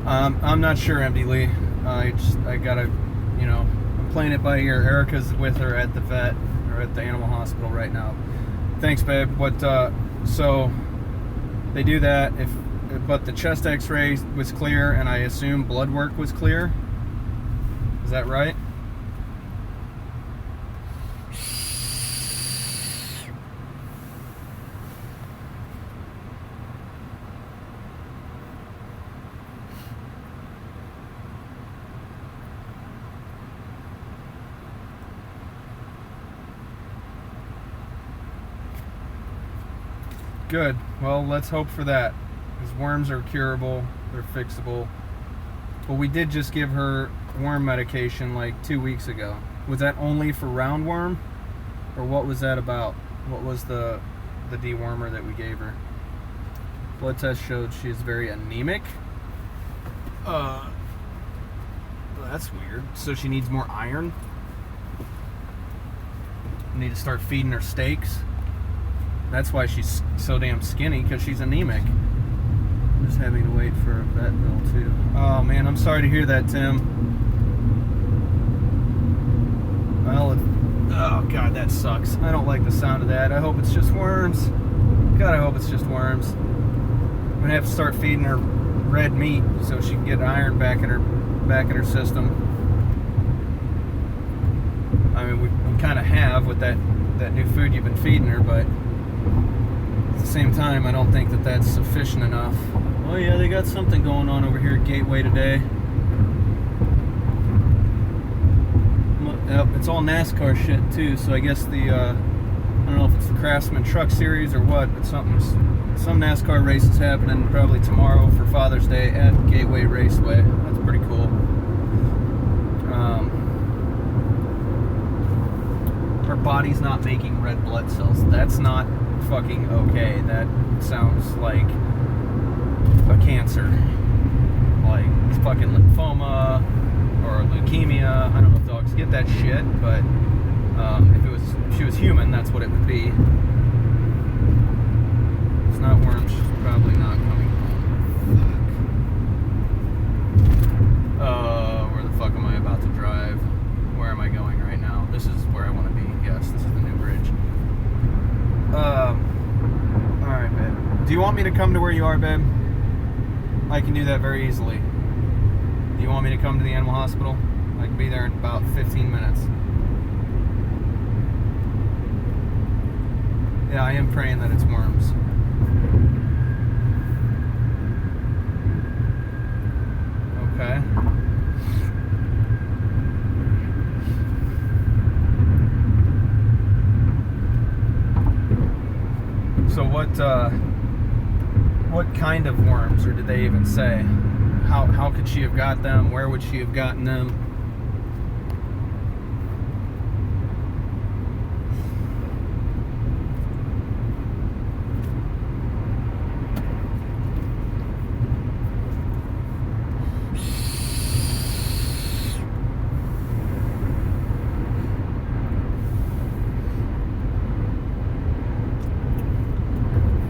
I'm not sure, MD Lee. I gotta, I'm playing it by ear. Erica's with her at the vet, or at the animal hospital right now. Thanks, babe. So they do that, but the chest x-ray was clear, and I assume blood work was clear. Is that right? Good. Well, let's hope for that. Because worms are curable, they're fixable. But we did just give her worm medication like 2 weeks ago. Was that only for roundworm? Or what was that about? What was the dewormer that we gave her? Blood test showed she is very anemic. That's weird. So she needs more iron? We need to start feeding her steaks. That's why she's so damn skinny, because she's anemic. I'm just having to wait for a vet bill too. Oh man, I'm sorry to hear that, Tim. Well, oh god, that sucks. I don't like the sound of that. I hope it's just worms. God, I hope it's just worms. I'm gonna have to start feeding her red meat so she can get iron back in her system. I mean, we kind of have with that new food you've been feeding her, but at the same time, I don't think that that's sufficient enough. Oh yeah, they got something going on over here at Gateway today. Yep, it's all NASCAR shit too, so I guess I don't know if it's the Craftsman Truck Series or what, but some NASCAR races happening probably tomorrow for Father's Day at Gateway Raceway. That's pretty cool. Her body's not making red blood cells. That's not fucking okay. That sounds like a cancer, like fucking lymphoma or leukemia. I don't know if dogs get that shit, but if she was human, that's what it would be. It's not worms. She's probably not coming home. this is where I want to be. Yes, this is the new bridge. Alright, babe. Do you want me to come to where you are, babe? I can do that very easily. Do you want me to come to the animal hospital? I can be there in about 15 minutes. Yeah, I am praying that it's worms. Okay. So what kind of worms, or did they even say? How could she have got them? Where would she have gotten them?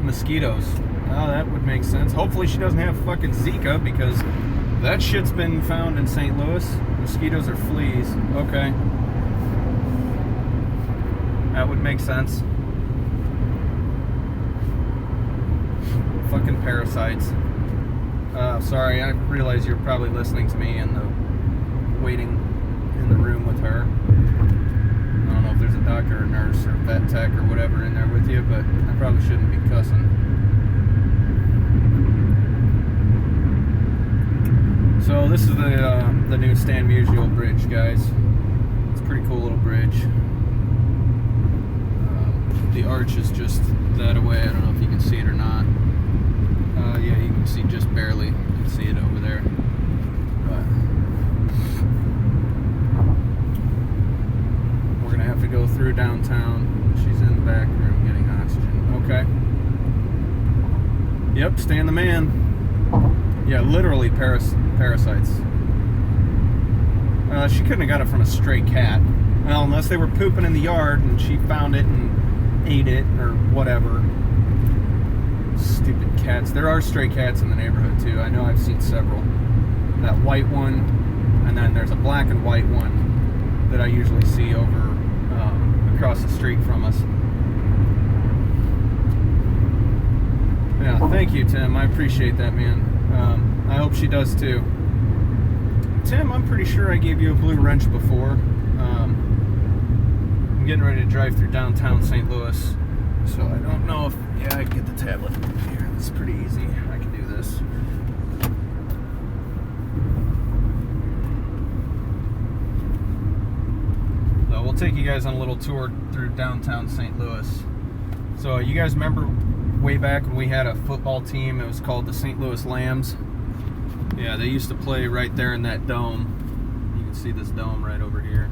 Mosquitoes. Oh, that would make sense. Hopefully she doesn't have fucking Zika, because that shit's been found in St. Louis. Mosquitoes are fleas. Okay. That would make sense. Fucking parasites. Sorry, I realize you're probably listening to me and waiting in the room with her. I don't know if there's a doctor or a nurse or vet tech or whatever in there with you, but I probably shouldn't be cussing. So this is the new Stan Musial bridge, guys. It's a pretty cool little bridge. The arch is just that away. I don't know if you can see it or not. Yeah, you can see just barely. You can see it over there. But we're gonna have to go through downtown. She's in the back room getting oxygen. Okay. Yep, Stan the man. Yeah, literally parasites. She couldn't have got it from a stray cat. Well, unless they were pooping in the yard and she found it and ate it or whatever. Stupid cats. There are stray cats in the neighborhood too. I know I've seen several. That white one, and then there's a black and white one that I usually see over across the street from us. Yeah, thank you, Tim. I appreciate that, man. I hope she does too. Tim, I'm pretty sure I gave you a blue wrench before. I'm getting ready to drive through downtown St. Louis, so I don't know if... Yeah, I can get the tablet here. It's pretty easy. I can do this. So we'll take you guys on a little tour through downtown St. Louis. So you guys remember way back when we had a football team? It was called the St. Louis Lambs. Yeah, they used to play right there in that dome. You can see this dome right over here.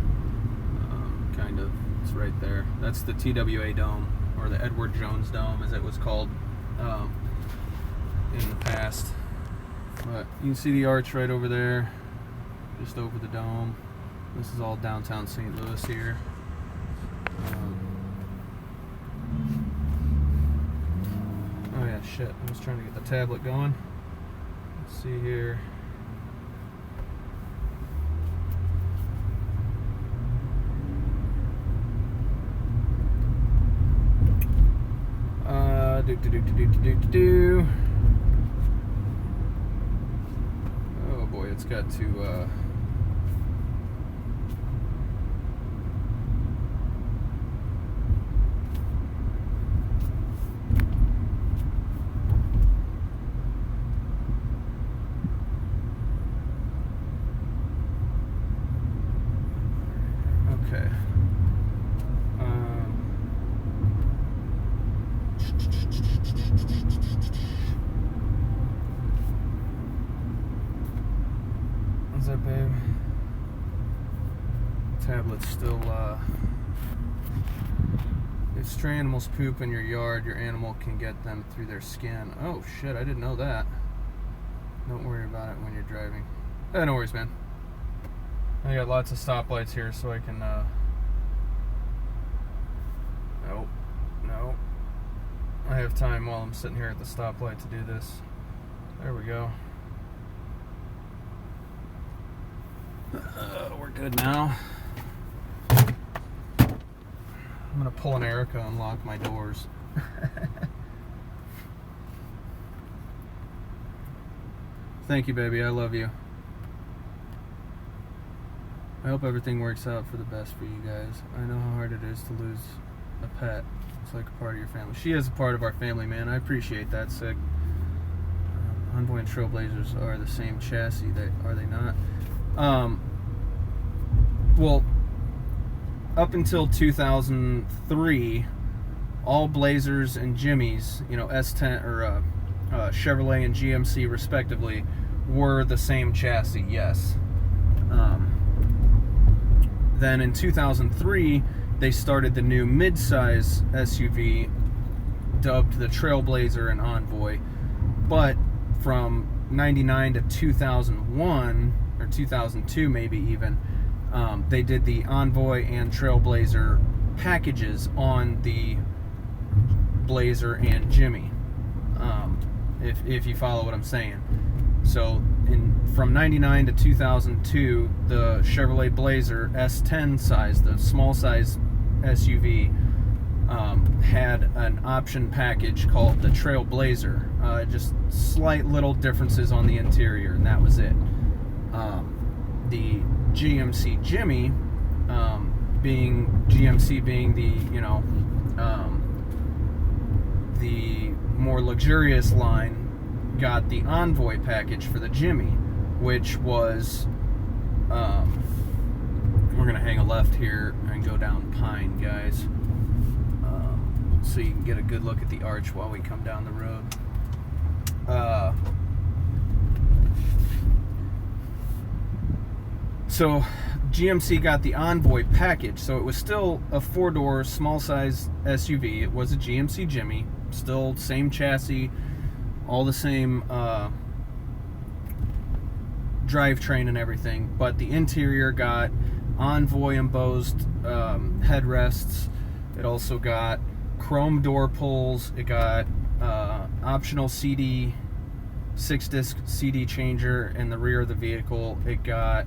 Kind of. It's right there. That's the TWA Dome, or the Edward Jones Dome, as it was called in the past. But you can see the arch right over there, just over the dome. This is all downtown St. Louis here. Oh yeah, shit. I was trying to get the tablet going. Let's see here. Oh boy, it's got to okay. What's that, babe? Tablet's still, if stray animals poop in your yard, your animal can get them through their skin. Oh shit, I didn't know that. Don't worry about it when you're driving. No worries, man. I got lots of stoplights here, so I can, nope, no. I have time while I'm sitting here at the stoplight to do this. There we go. We're good now. I'm gonna pull an Erica and lock my doors. Thank you, baby. I love you. I hope everything works out for the best for you guys. I know how hard it is to lose a pet. It's like a part of your family. She is a part of our family, man. I appreciate that, Sick. Envoy and Trailblazers are the same chassis, are they not? Well, up until 2003, all Blazers and Jimmys, you know, S10 or Chevrolet and GMC respectively, were the same chassis, yes. Then in 2003, they started the new mid-size SUV dubbed the Trailblazer and Envoy. But from 99 to 2001, or 2002 maybe even, they did the Envoy and Trailblazer packages on the Blazer and Jimmy, if you follow what I'm saying. So from 99 to 2002, the Chevrolet Blazer S10 size, the small size SUV, had an option package called the Trailblazer. Just slight little differences on the interior, and that was it. The GMC Jimmy, GMC being the, you know, the more luxurious line, got the Envoy package for the Jimmy, which was, we're gonna hang a left here and go down Pine, guys, so you can get a good look at the arch while we come down the road. So GMC got the Envoy package, so it was still a 4-door small size SUV. It was a GMC Jimmy, still same chassis, all the same drivetrain and everything, but the interior got Envoy embossed headrests. It also got chrome door pulls. It got optional CD, 6-disc CD changer in the rear of the vehicle. It got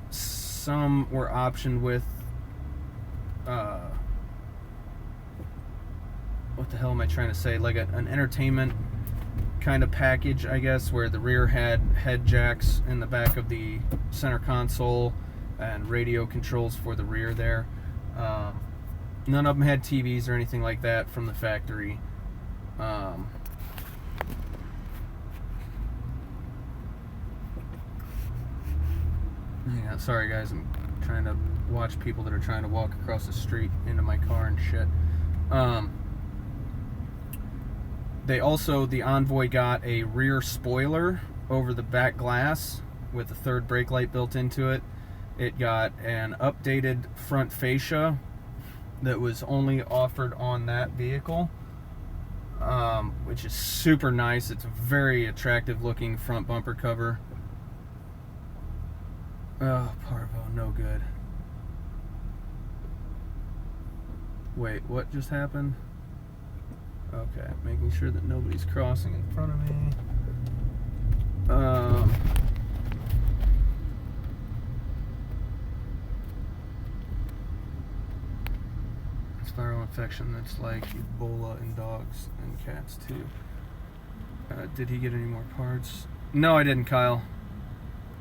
some were optioned with what the hell am I trying to say? Like an entertainment kind of package, I guess, where the rear had head jacks in the back of the center console and radio controls for the rear there. None of them had TVs or anything like that from the factory. Yeah, sorry guys, I'm trying to watch people that are trying to walk across the street into my car and shit. The Envoy got a rear spoiler over the back glass with a third brake light built into it. It got an updated front fascia that was only offered on that vehicle, which is super nice. It's a very attractive looking front bumper cover. Oh, Parvo, no good. Wait, what just happened? Okay, making sure that nobody's crossing in front of me. It's viral infection that's like Ebola in dogs and cats too. Did he get any more parts? No, I didn't, Kyle.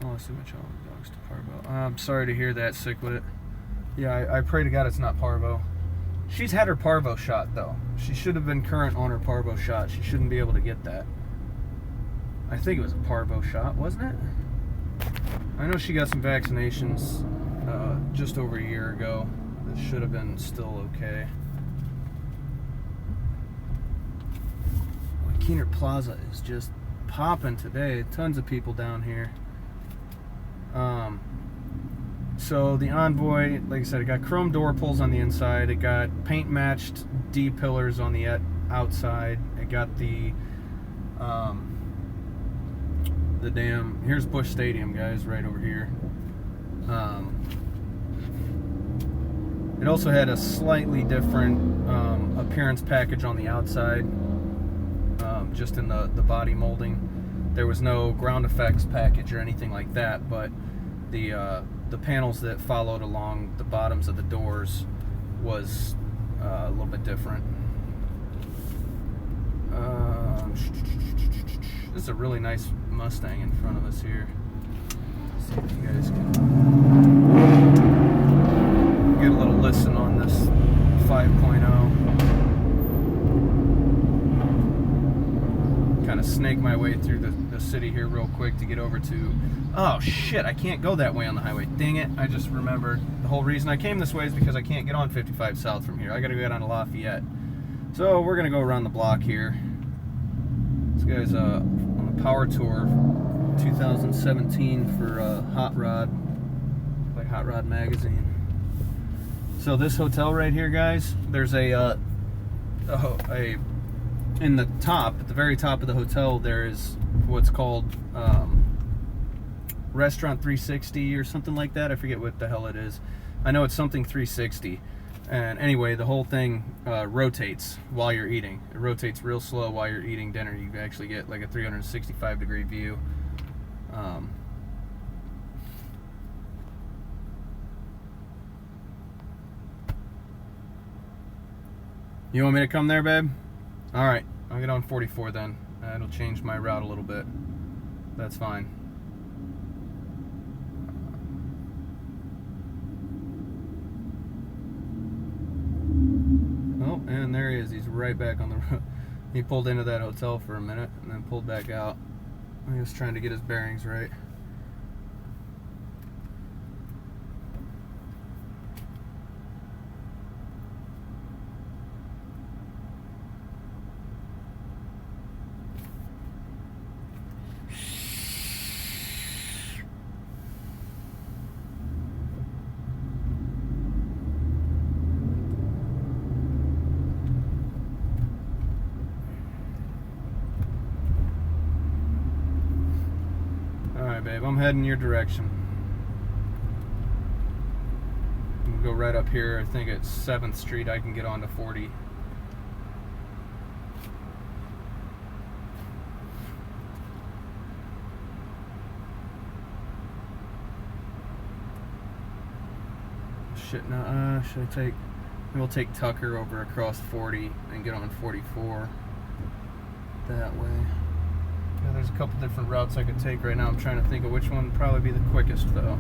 Oh, I see my child dogs to Parvo. I'm sorry to hear that, Sick with it. Yeah, I pray to God it's not Parvo. She's had her Parvo shot, though. She should have been current on her Parvo shot. She shouldn't be able to get that. I think it was a Parvo shot, wasn't it? I know she got some vaccinations just over a year ago that should have been still okay. Keener Plaza is just popping today. Tons of people down here. So the Envoy, like I said, it got chrome door pulls on the inside. It got paint matched D pillars on the outside. It got the damn, here's Busch Stadium, guys, right over here. It also had a slightly different appearance package on the outside, just in the body molding. There was no ground effects package or anything like that, but the the panels that followed along the bottoms of the doors was a little bit different. This is a really nice Mustang in front of us here. Let's see if you guys can get a little listen on this 5.0. Kind of snake my way through the city here real quick to get over to... Oh shit, I can't go that way on the highway. Dang it, I just remembered. The whole reason I came this way is because I can't get on 55 South from here. I gotta go down to Lafayette. So we're gonna go around the block here. This guy's on the Power Tour 2017 for Hot Rod, like Hot Rod magazine. So this hotel right here, guys, there's in the top, at the very top of the hotel, there is what's called Restaurant 360 or something like that. I forget what the hell it is. I know it's something 360. And anyway, the whole thing rotates while you're eating. It rotates real slow while you're eating dinner. You actually get like a 365-degree view. You want me to come there, babe? All right, I'll get on 44 then. It'll change my route a little bit. That's fine. Oh, and there he is. He's right back on the road. He pulled into that hotel for a minute and then pulled back out. He was trying to get his bearings right. Alright, babe, I'm heading your direction. I'm gonna go right up here. I think it's 7th Street. I can get on to 40. Shit, no, should I take... We'll take Tucker over across 40 and get on 44 that way. Yeah, there's a couple different routes I could take right now. I'm trying to think of which one would probably be the quickest, though.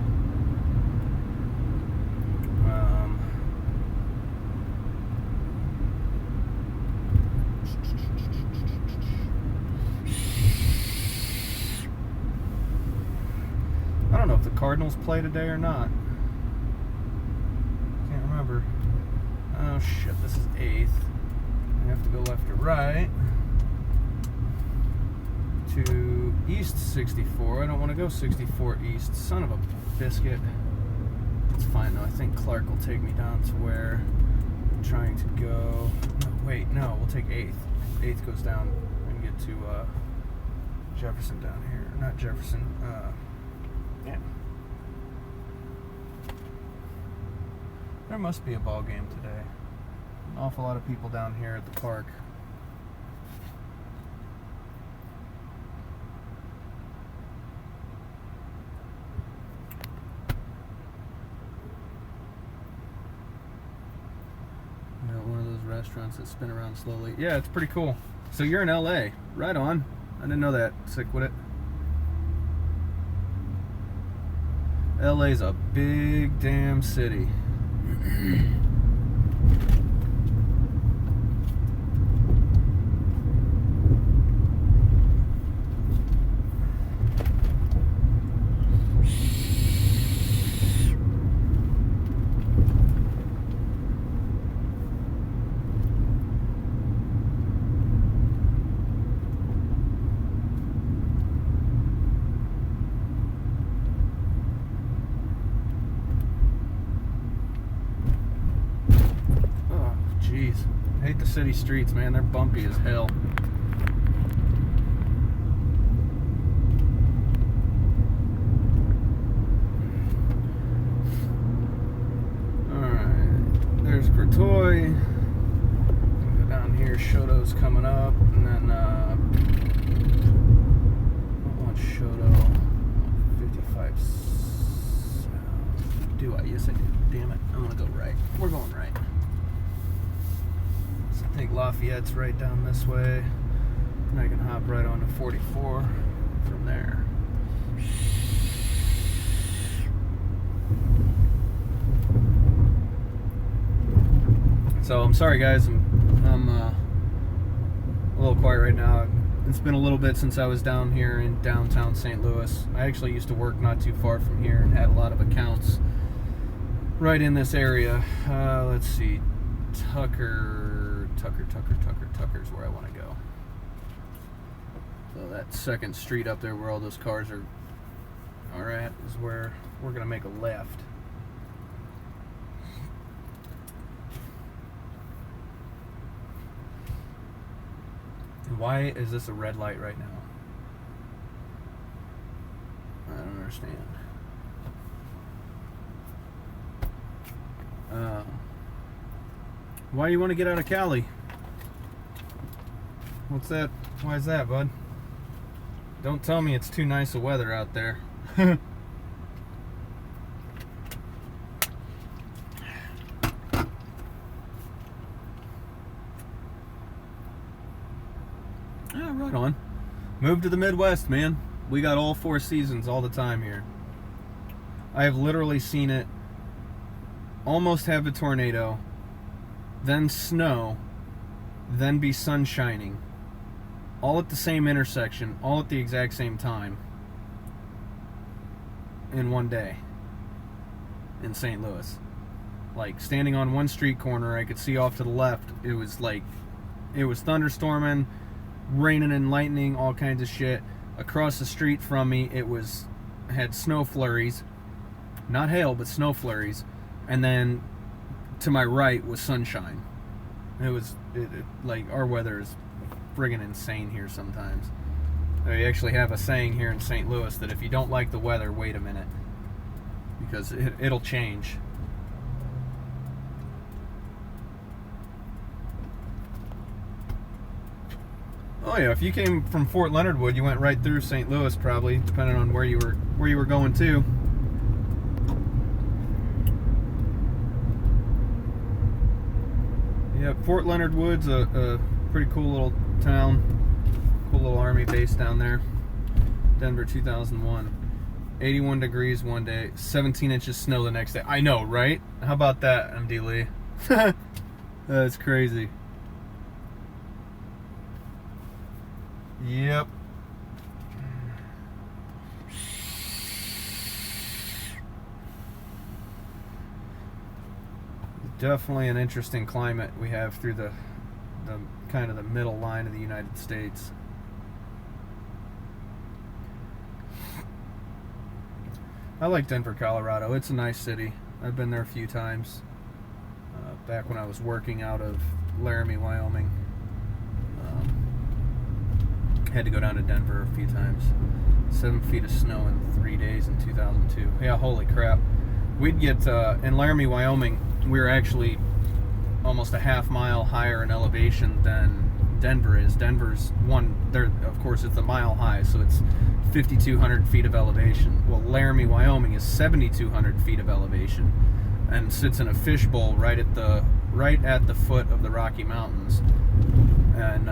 I don't know if the Cardinals play today or not. Can't remember. Oh shit, this is 8th. I have to go left or right to East 64. I don't want to go 64 East. Son of a biscuit. It's fine though. I think Clark will take me down to where I'm trying to go. No, wait, no, we'll take 8th. 8th goes down and get to Jefferson down here. Not Jefferson. Yeah. There must be a ball game today. An awful lot of people down here at the park. One of those restaurants that spin around slowly. Yeah, it's pretty cool. So you're in LA. Right on. I didn't know that. Sick with it. LA's a big damn city. I hate the city streets, man. They're bumpy as hell. Alright, there's Courtois. Go down here, Shoto's coming up, and then I want Shoto 55 South. do I? Yes, I do. Damn it. I'm going to go right. We're going right. So I think Lafayette's right down this way. And I can hop right onto 44 from there. So I'm sorry, guys. I'm a little quiet right now. It's been a little bit since I was down here in downtown St. Louis. I actually used to work not too far from here and had a lot of accounts right in this area. Let's see. Tucker's where I want to go. So that second street up there where all those cars are at is where we're going to make a left. Why is this a red light right now? I don't understand. Why do you want to get out of Cali? What's that? Why is that, bud? Don't tell me it's too nice of weather out there. Yeah, right on. Move to the Midwest, man. We got all 4 seasons all the time here. I have literally seen it almost have a tornado, then snow, then be sun shining, all at the same intersection, all at the exact same time, in one day in St. Louis. Like, standing on one street corner, I could see off to the left, it was thunderstorming, raining and lightning, all kinds of shit. Across the street from me, had snow flurries, not hail, but snow flurries, and then to my right was sunshine. Like, our weather is friggin' insane here sometimes. We actually have a saying here in St. Louis that if you don't like the weather, wait a minute, because it'll change. Oh yeah, if you came from Fort Leonard Wood, you went right through St. Louis probably, depending on where you were going to. Yeah, Fort Leonard Wood's a pretty cool little town, cool little army base down there. Denver 2001. 81 degrees one day, 17 inches snow the next day. I know, right? How about that, MD Lee? That's crazy. Yep. Definitely an interesting climate we have through the kind of the middle line of the United States. I like Denver, Colorado. It's a nice city. I've been there a few times. Back when I was working out of Laramie, Wyoming. Had to go down to Denver a few times. 7 feet of snow in 3 days in 2002. Yeah, holy crap. We'd get, in Laramie, Wyoming, we were actually almost a half-mile higher in elevation than Denver is. Denver's of course, it's a mile high, so it's 5,200 feet of elevation. Well, Laramie, Wyoming is 7,200 feet of elevation and sits in a fishbowl right at the foot of the Rocky Mountains. And,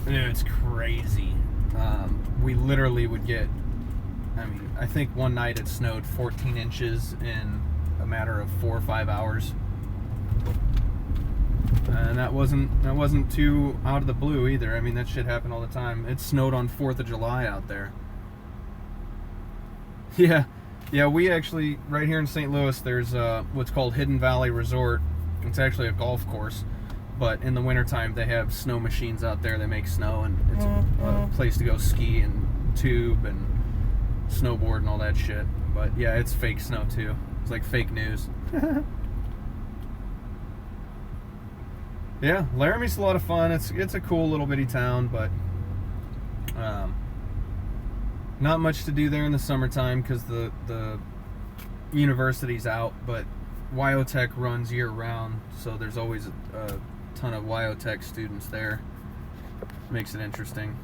it's crazy. We literally would get, I think one night it snowed 14 inches in a matter of 4 or 5 hours. And that wasn't too out of the blue either. That shit happened all the time. It snowed on 4th of July out there. Yeah, we actually, right here in St. Louis, there's what's called Hidden Valley Resort. It's actually a golf course. But in the wintertime, they have snow machines out there. They make snow, and it's a place to go ski and tube and snowboard and all that shit. But yeah, it's fake snow too. It's like fake news. Yeah, Laramie's a lot of fun. It's a cool little bitty town, but not much to do there in the summertime because the university's out. But WyoTech runs year round, so there's always a ton of WyoTech students there. Makes it interesting.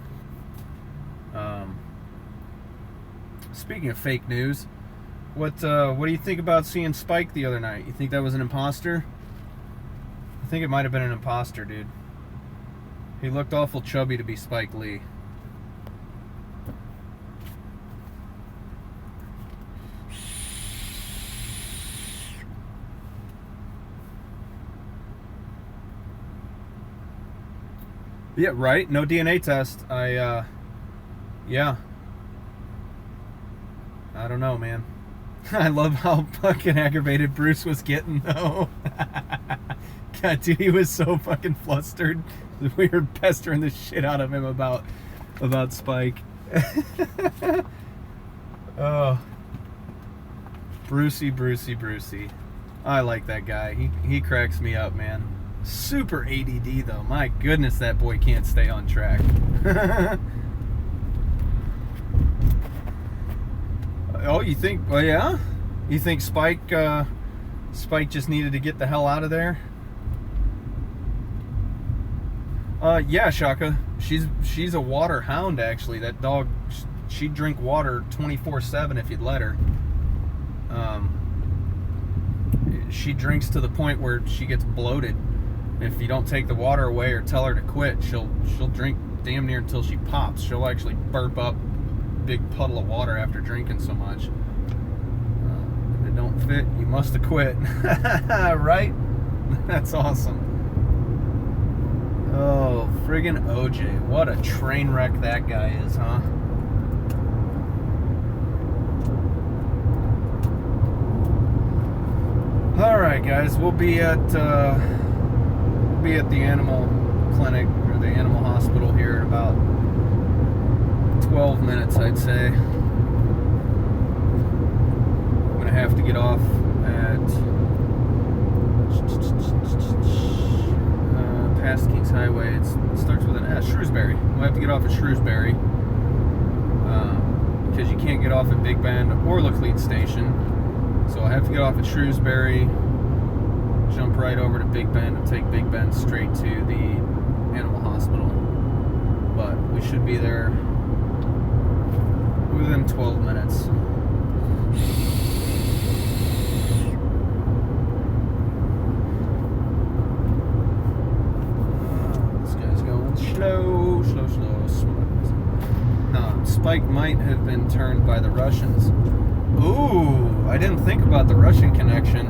Speaking of fake news, What do you think about seeing Spike the other night? You think that was an imposter? I think it might have been an imposter, dude. He looked awful chubby to be Spike Lee. Yeah, right? No DNA test. Yeah. I don't know, man. I love how fucking aggravated Bruce was getting, though. God, dude, he was so fucking flustered. We were pestering the shit out of him about Spike. Oh. Brucey. I like that guy. He cracks me up, man. Super ADD, though. My goodness, that boy can't stay on track. Oh, you think? Oh, yeah? You think Spike just needed to get the hell out of there? Yeah, Shaka. She's a water hound, actually. That dog, she'd drink water 24/7 if you'd let her. She drinks to the point where she gets bloated. If you don't take the water away or tell her to quit, she'll drink damn near until she pops. She'll actually burp up a big puddle of water after drinking so much. If it don't fit, you must have quit. Right? That's awesome. Oh, friggin' OJ. What a train wreck that guy is, huh? Alright, guys. We'll be at the animal clinic or the animal hospital here in about 12 minutes, I'd say. I'm gonna have to get off at past Kings Highway. It starts with an S. Shrewsbury. We'll have to get off at Shrewsbury because you can't get off at Big Bend or Laclede Station. So I'll have to get off at Shrewsbury, jump right over to Big Bend, and take Big Bend straight to the animal hospital. But we should be there within 12 minutes. This guy's going slow. No, Spike might have been turned by the Russians. Ooh, I didn't think about the Russian connection.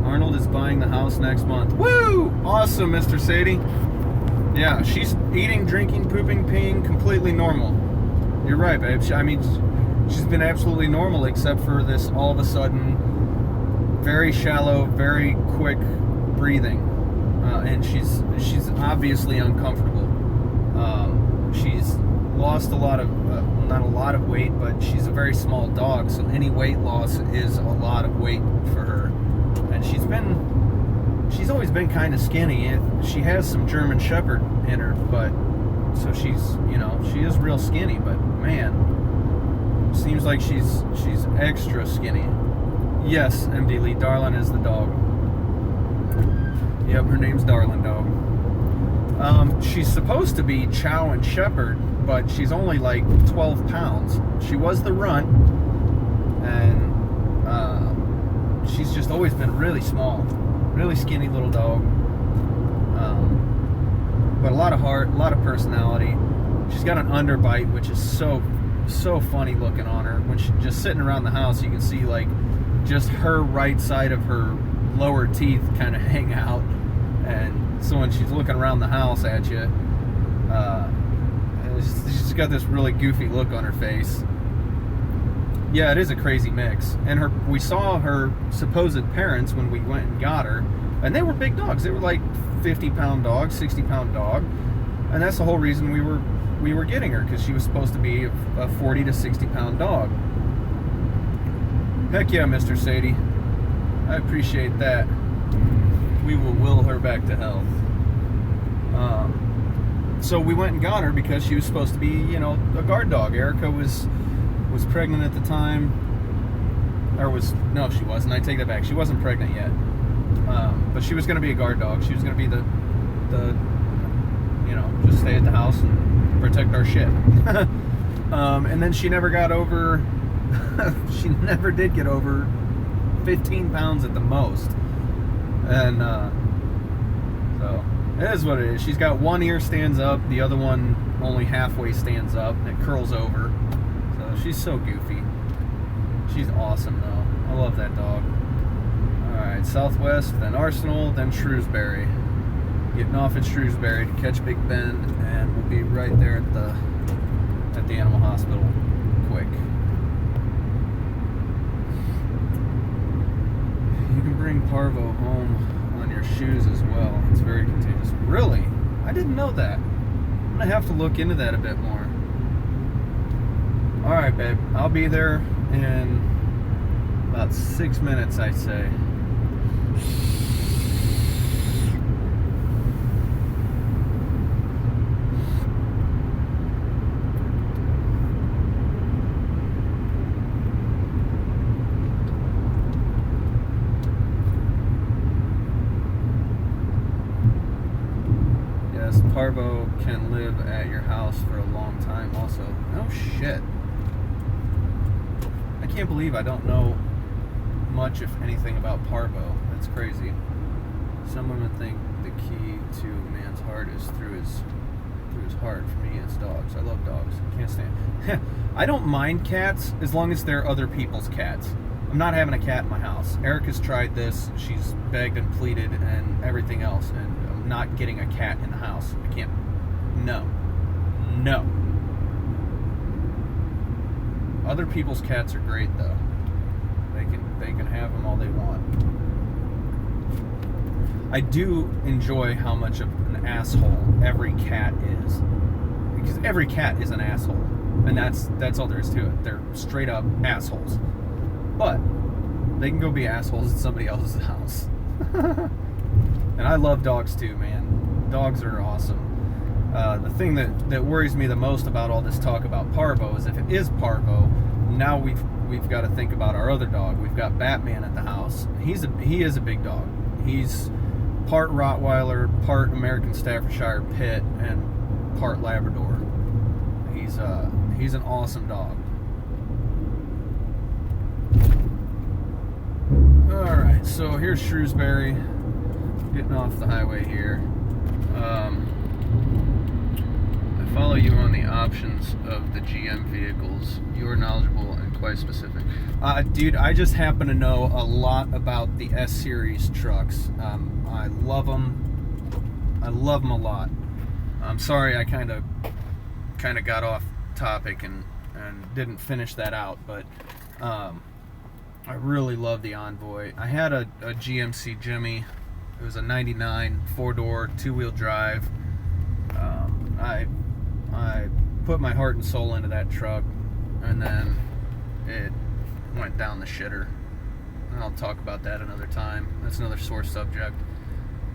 Arnold is buying the house next month. Woo! Awesome, Mr. Sadie. Yeah, she's eating, drinking, pooping, peeing, completely normal. You're right, babe. I mean, she's been absolutely normal except for this all of a sudden very shallow, very quick breathing. And she's obviously uncomfortable. She's lost a lot of, not a lot of weight, but she's a very small dog, so any weight loss is a lot of weight for her. And she's always been kind of skinny. She has some German Shepherd in her, but so she's, she is real skinny, but man, seems like she's extra skinny. Yes, MD Lee, Darlin is the dog. Yep, her name's Darlin Dog. She's supposed to be Chow and Shepherd, but she's only like 12 pounds. She was the runt, and she's just always been really small, really skinny little dog. But a lot of heart, a lot of personality. She's got an underbite, which is so funny looking on her. When she's just sitting around the house, you can see like just her right side of her lower teeth kind of hang out. And so when she's looking around the house at you, she's got this really goofy look on her face. Yeah, it is a crazy mix. And we saw her supposed parents when we went and got her, and they were big dogs. They were like 50-pound dog, 60-pound dog, and that's the whole reason we were getting her, because she was supposed to be a 40 to 60-pound dog. Heck yeah, Mr. Sadie. I appreciate that. We will will her back to health. So we went and got her because she was supposed to be, a guard dog. Erica was pregnant at the time, no, she wasn't. I take that back. She wasn't pregnant yet, but she was going to be a guard dog. She was going to be the just stay at the house and protect our shit. And then she never got over, she never did get over 15 pounds at the most. And so it is what it is. She's got one ear stands up, the other one only halfway stands up, and it curls over. So she's so goofy. She's awesome though. I love that dog. Alright, Southwest, then Arsenal, then Shrewsbury. Getting off at Shrewsbury to catch Big Ben, and we'll be right there at the animal hospital quick. You can bring Parvo home on your shoes as well. It's very contagious. Really? I didn't know that. I'm gonna have to look into that a bit more. Alright, babe. I'll be there in about 6 minutes, I'd say. Yes, Parvo can live at your house for a long time also. No shit. I can't believe I don't know much, if anything, about Parvo. That's crazy. Some women think the key to a man's heart is through his heart. For me, it's dogs. I love dogs. I can't stand. I don't mind cats as long as they're other people's cats. I'm not having a cat in my house. Erica's tried this. She's begged and pleaded and everything else, and I'm not getting a cat in the house. I can't. No. No. Other people's cats are great though. They can have them all they want. I do enjoy how much of an asshole every cat is, because every cat is an asshole, and that's all there is to it. They're straight up assholes, but they can go be assholes at somebody else's house. And I love dogs too, man. Dogs are awesome. The thing that worries me the most about all this talk about Parvo is if it is Parvo, now we've got to think about our other dog. We've got Batman at the house. He is a big dog. He's part Rottweiler, part American Staffordshire Pit, and part Labrador. He's an awesome dog. All right, so here's Shrewsbury. Getting off the highway here. I follow you on the options of the GM vehicles. You are knowledgeable and quite specific. Dude, I just happen to know a lot about the S-Series trucks. I love them. I love them a lot. I'm sorry I kind of got off topic and didn't finish that out, but I really love the Envoy. I had a GMC Jimmy. It was a 99 4-door 2-wheel drive. I put my heart and soul into that truck, and then it went down the shitter. And I'll talk about that another time. That's another sore subject.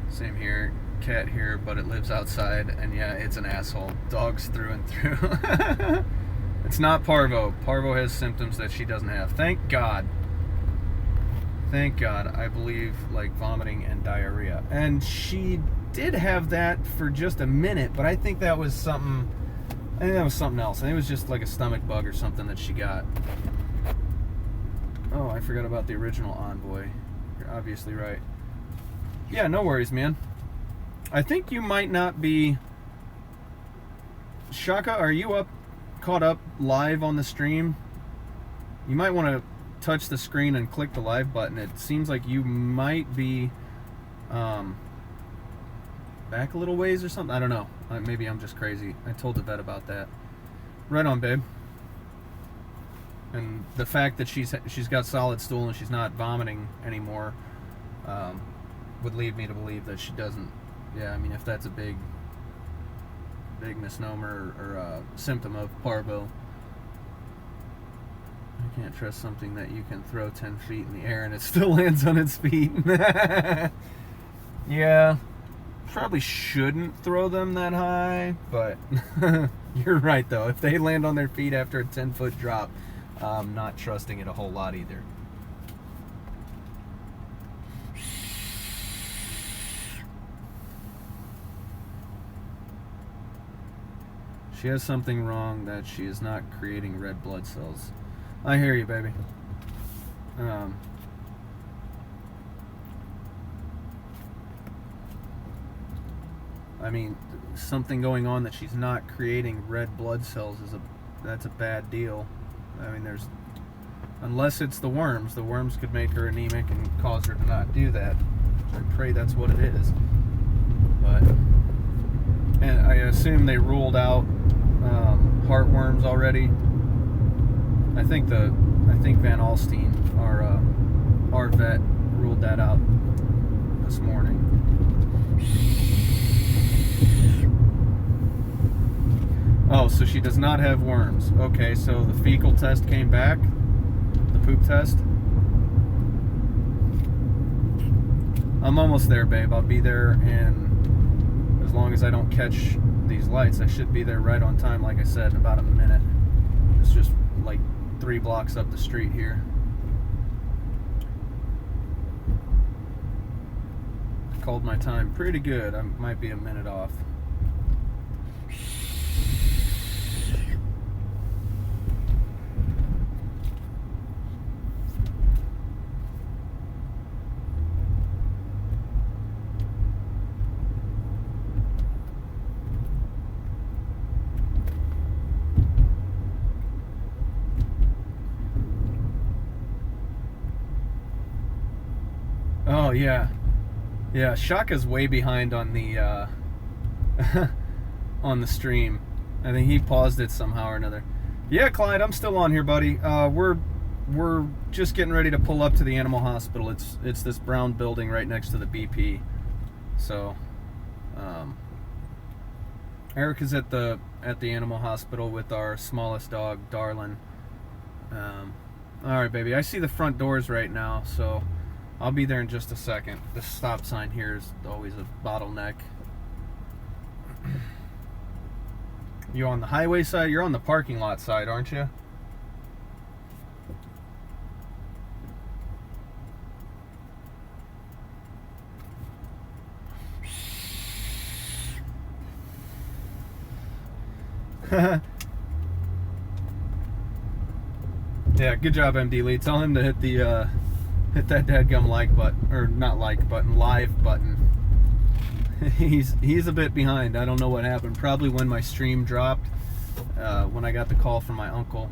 Same here, cat here, but it lives outside, and yeah, it's an asshole. Dogs through and through. It's not Parvo. Parvo has symptoms that she doesn't have. Thank God. Thank God. I believe, like vomiting and diarrhea. And she did have that for just a minute, but I think that was something. I think that was something else. I think it was just like a stomach bug or something that she got. Oh, I forgot about the original Envoy. You're obviously right. Yeah, no worries, man. I think you might not be... Shaka, are you caught up live on the stream? You might want to touch the screen and click the live button. It seems like you might be back a little ways or something. I don't know. Maybe I'm just crazy. I told the vet about that. Right on, babe. And the fact that she's got solid stool and she's not vomiting anymore would lead me to believe that she doesn't. Yeah, I mean, if that's a big misnomer or symptom of Parvo. I can't trust something that you can throw 10 feet in the air and it still lands on its feet. Yeah, probably shouldn't throw them that high, but you're right though. If they land on their feet after a 10-foot drop, I'm not trusting it a whole lot either. She has something wrong that she is not creating red blood cells. I hear you, baby. I mean, something going on that she's not creating red blood cells that's a bad deal. I mean, unless it's the worms could make her anemic and cause her to not do that. I pray that's what it is. And I assume they ruled out heartworms already. I think Van Alstine, our vet, ruled that out this morning. Oh, so she does not have worms. Okay, so the fecal test came back, the poop test. I'm almost there, babe. I'll be there, and as long as I don't catch these lights, I should be there right on time, like I said, in about a minute. It's just like 3 blocks up the street here. Called my time pretty good. I might be a minute off. Oh yeah. Yeah, Shaka's way behind on the on the stream. I think he paused it somehow or another. Yeah, Clyde, I'm still on here, buddy. We're just getting ready to pull up to the animal hospital. It's this brown building right next to the BP. So, Erica's at the animal hospital with our smallest dog, Darlin. All right, baby. I see the front doors right now, so I'll be there in just a second. The stop sign here is always a bottleneck. You on the highway side? You're on the parking lot side, aren't you? Yeah, good job, MD Lee. Tell him to hit that dadgum like button, or not like button, live button. He's a bit behind. I don't know what happened. Probably when my stream dropped, when I got the call from my uncle.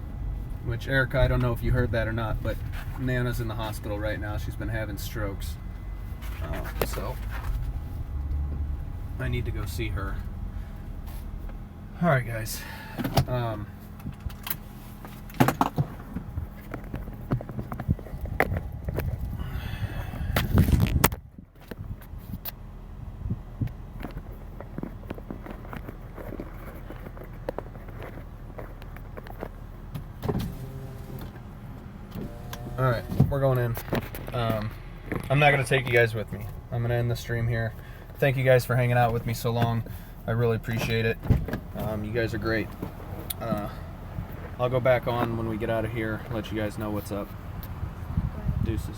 Which, Erica, I don't know if you heard that or not, but Nana's in the hospital right now. She's been having strokes. So I need to go see her. All right, guys. Alright, we're going in. I'm not going to take you guys with me. I'm going to end the stream here. Thank you guys for hanging out with me so long. I really appreciate it. You guys are great. I'll go back on when we get out of here, let you guys know what's up. Deuces.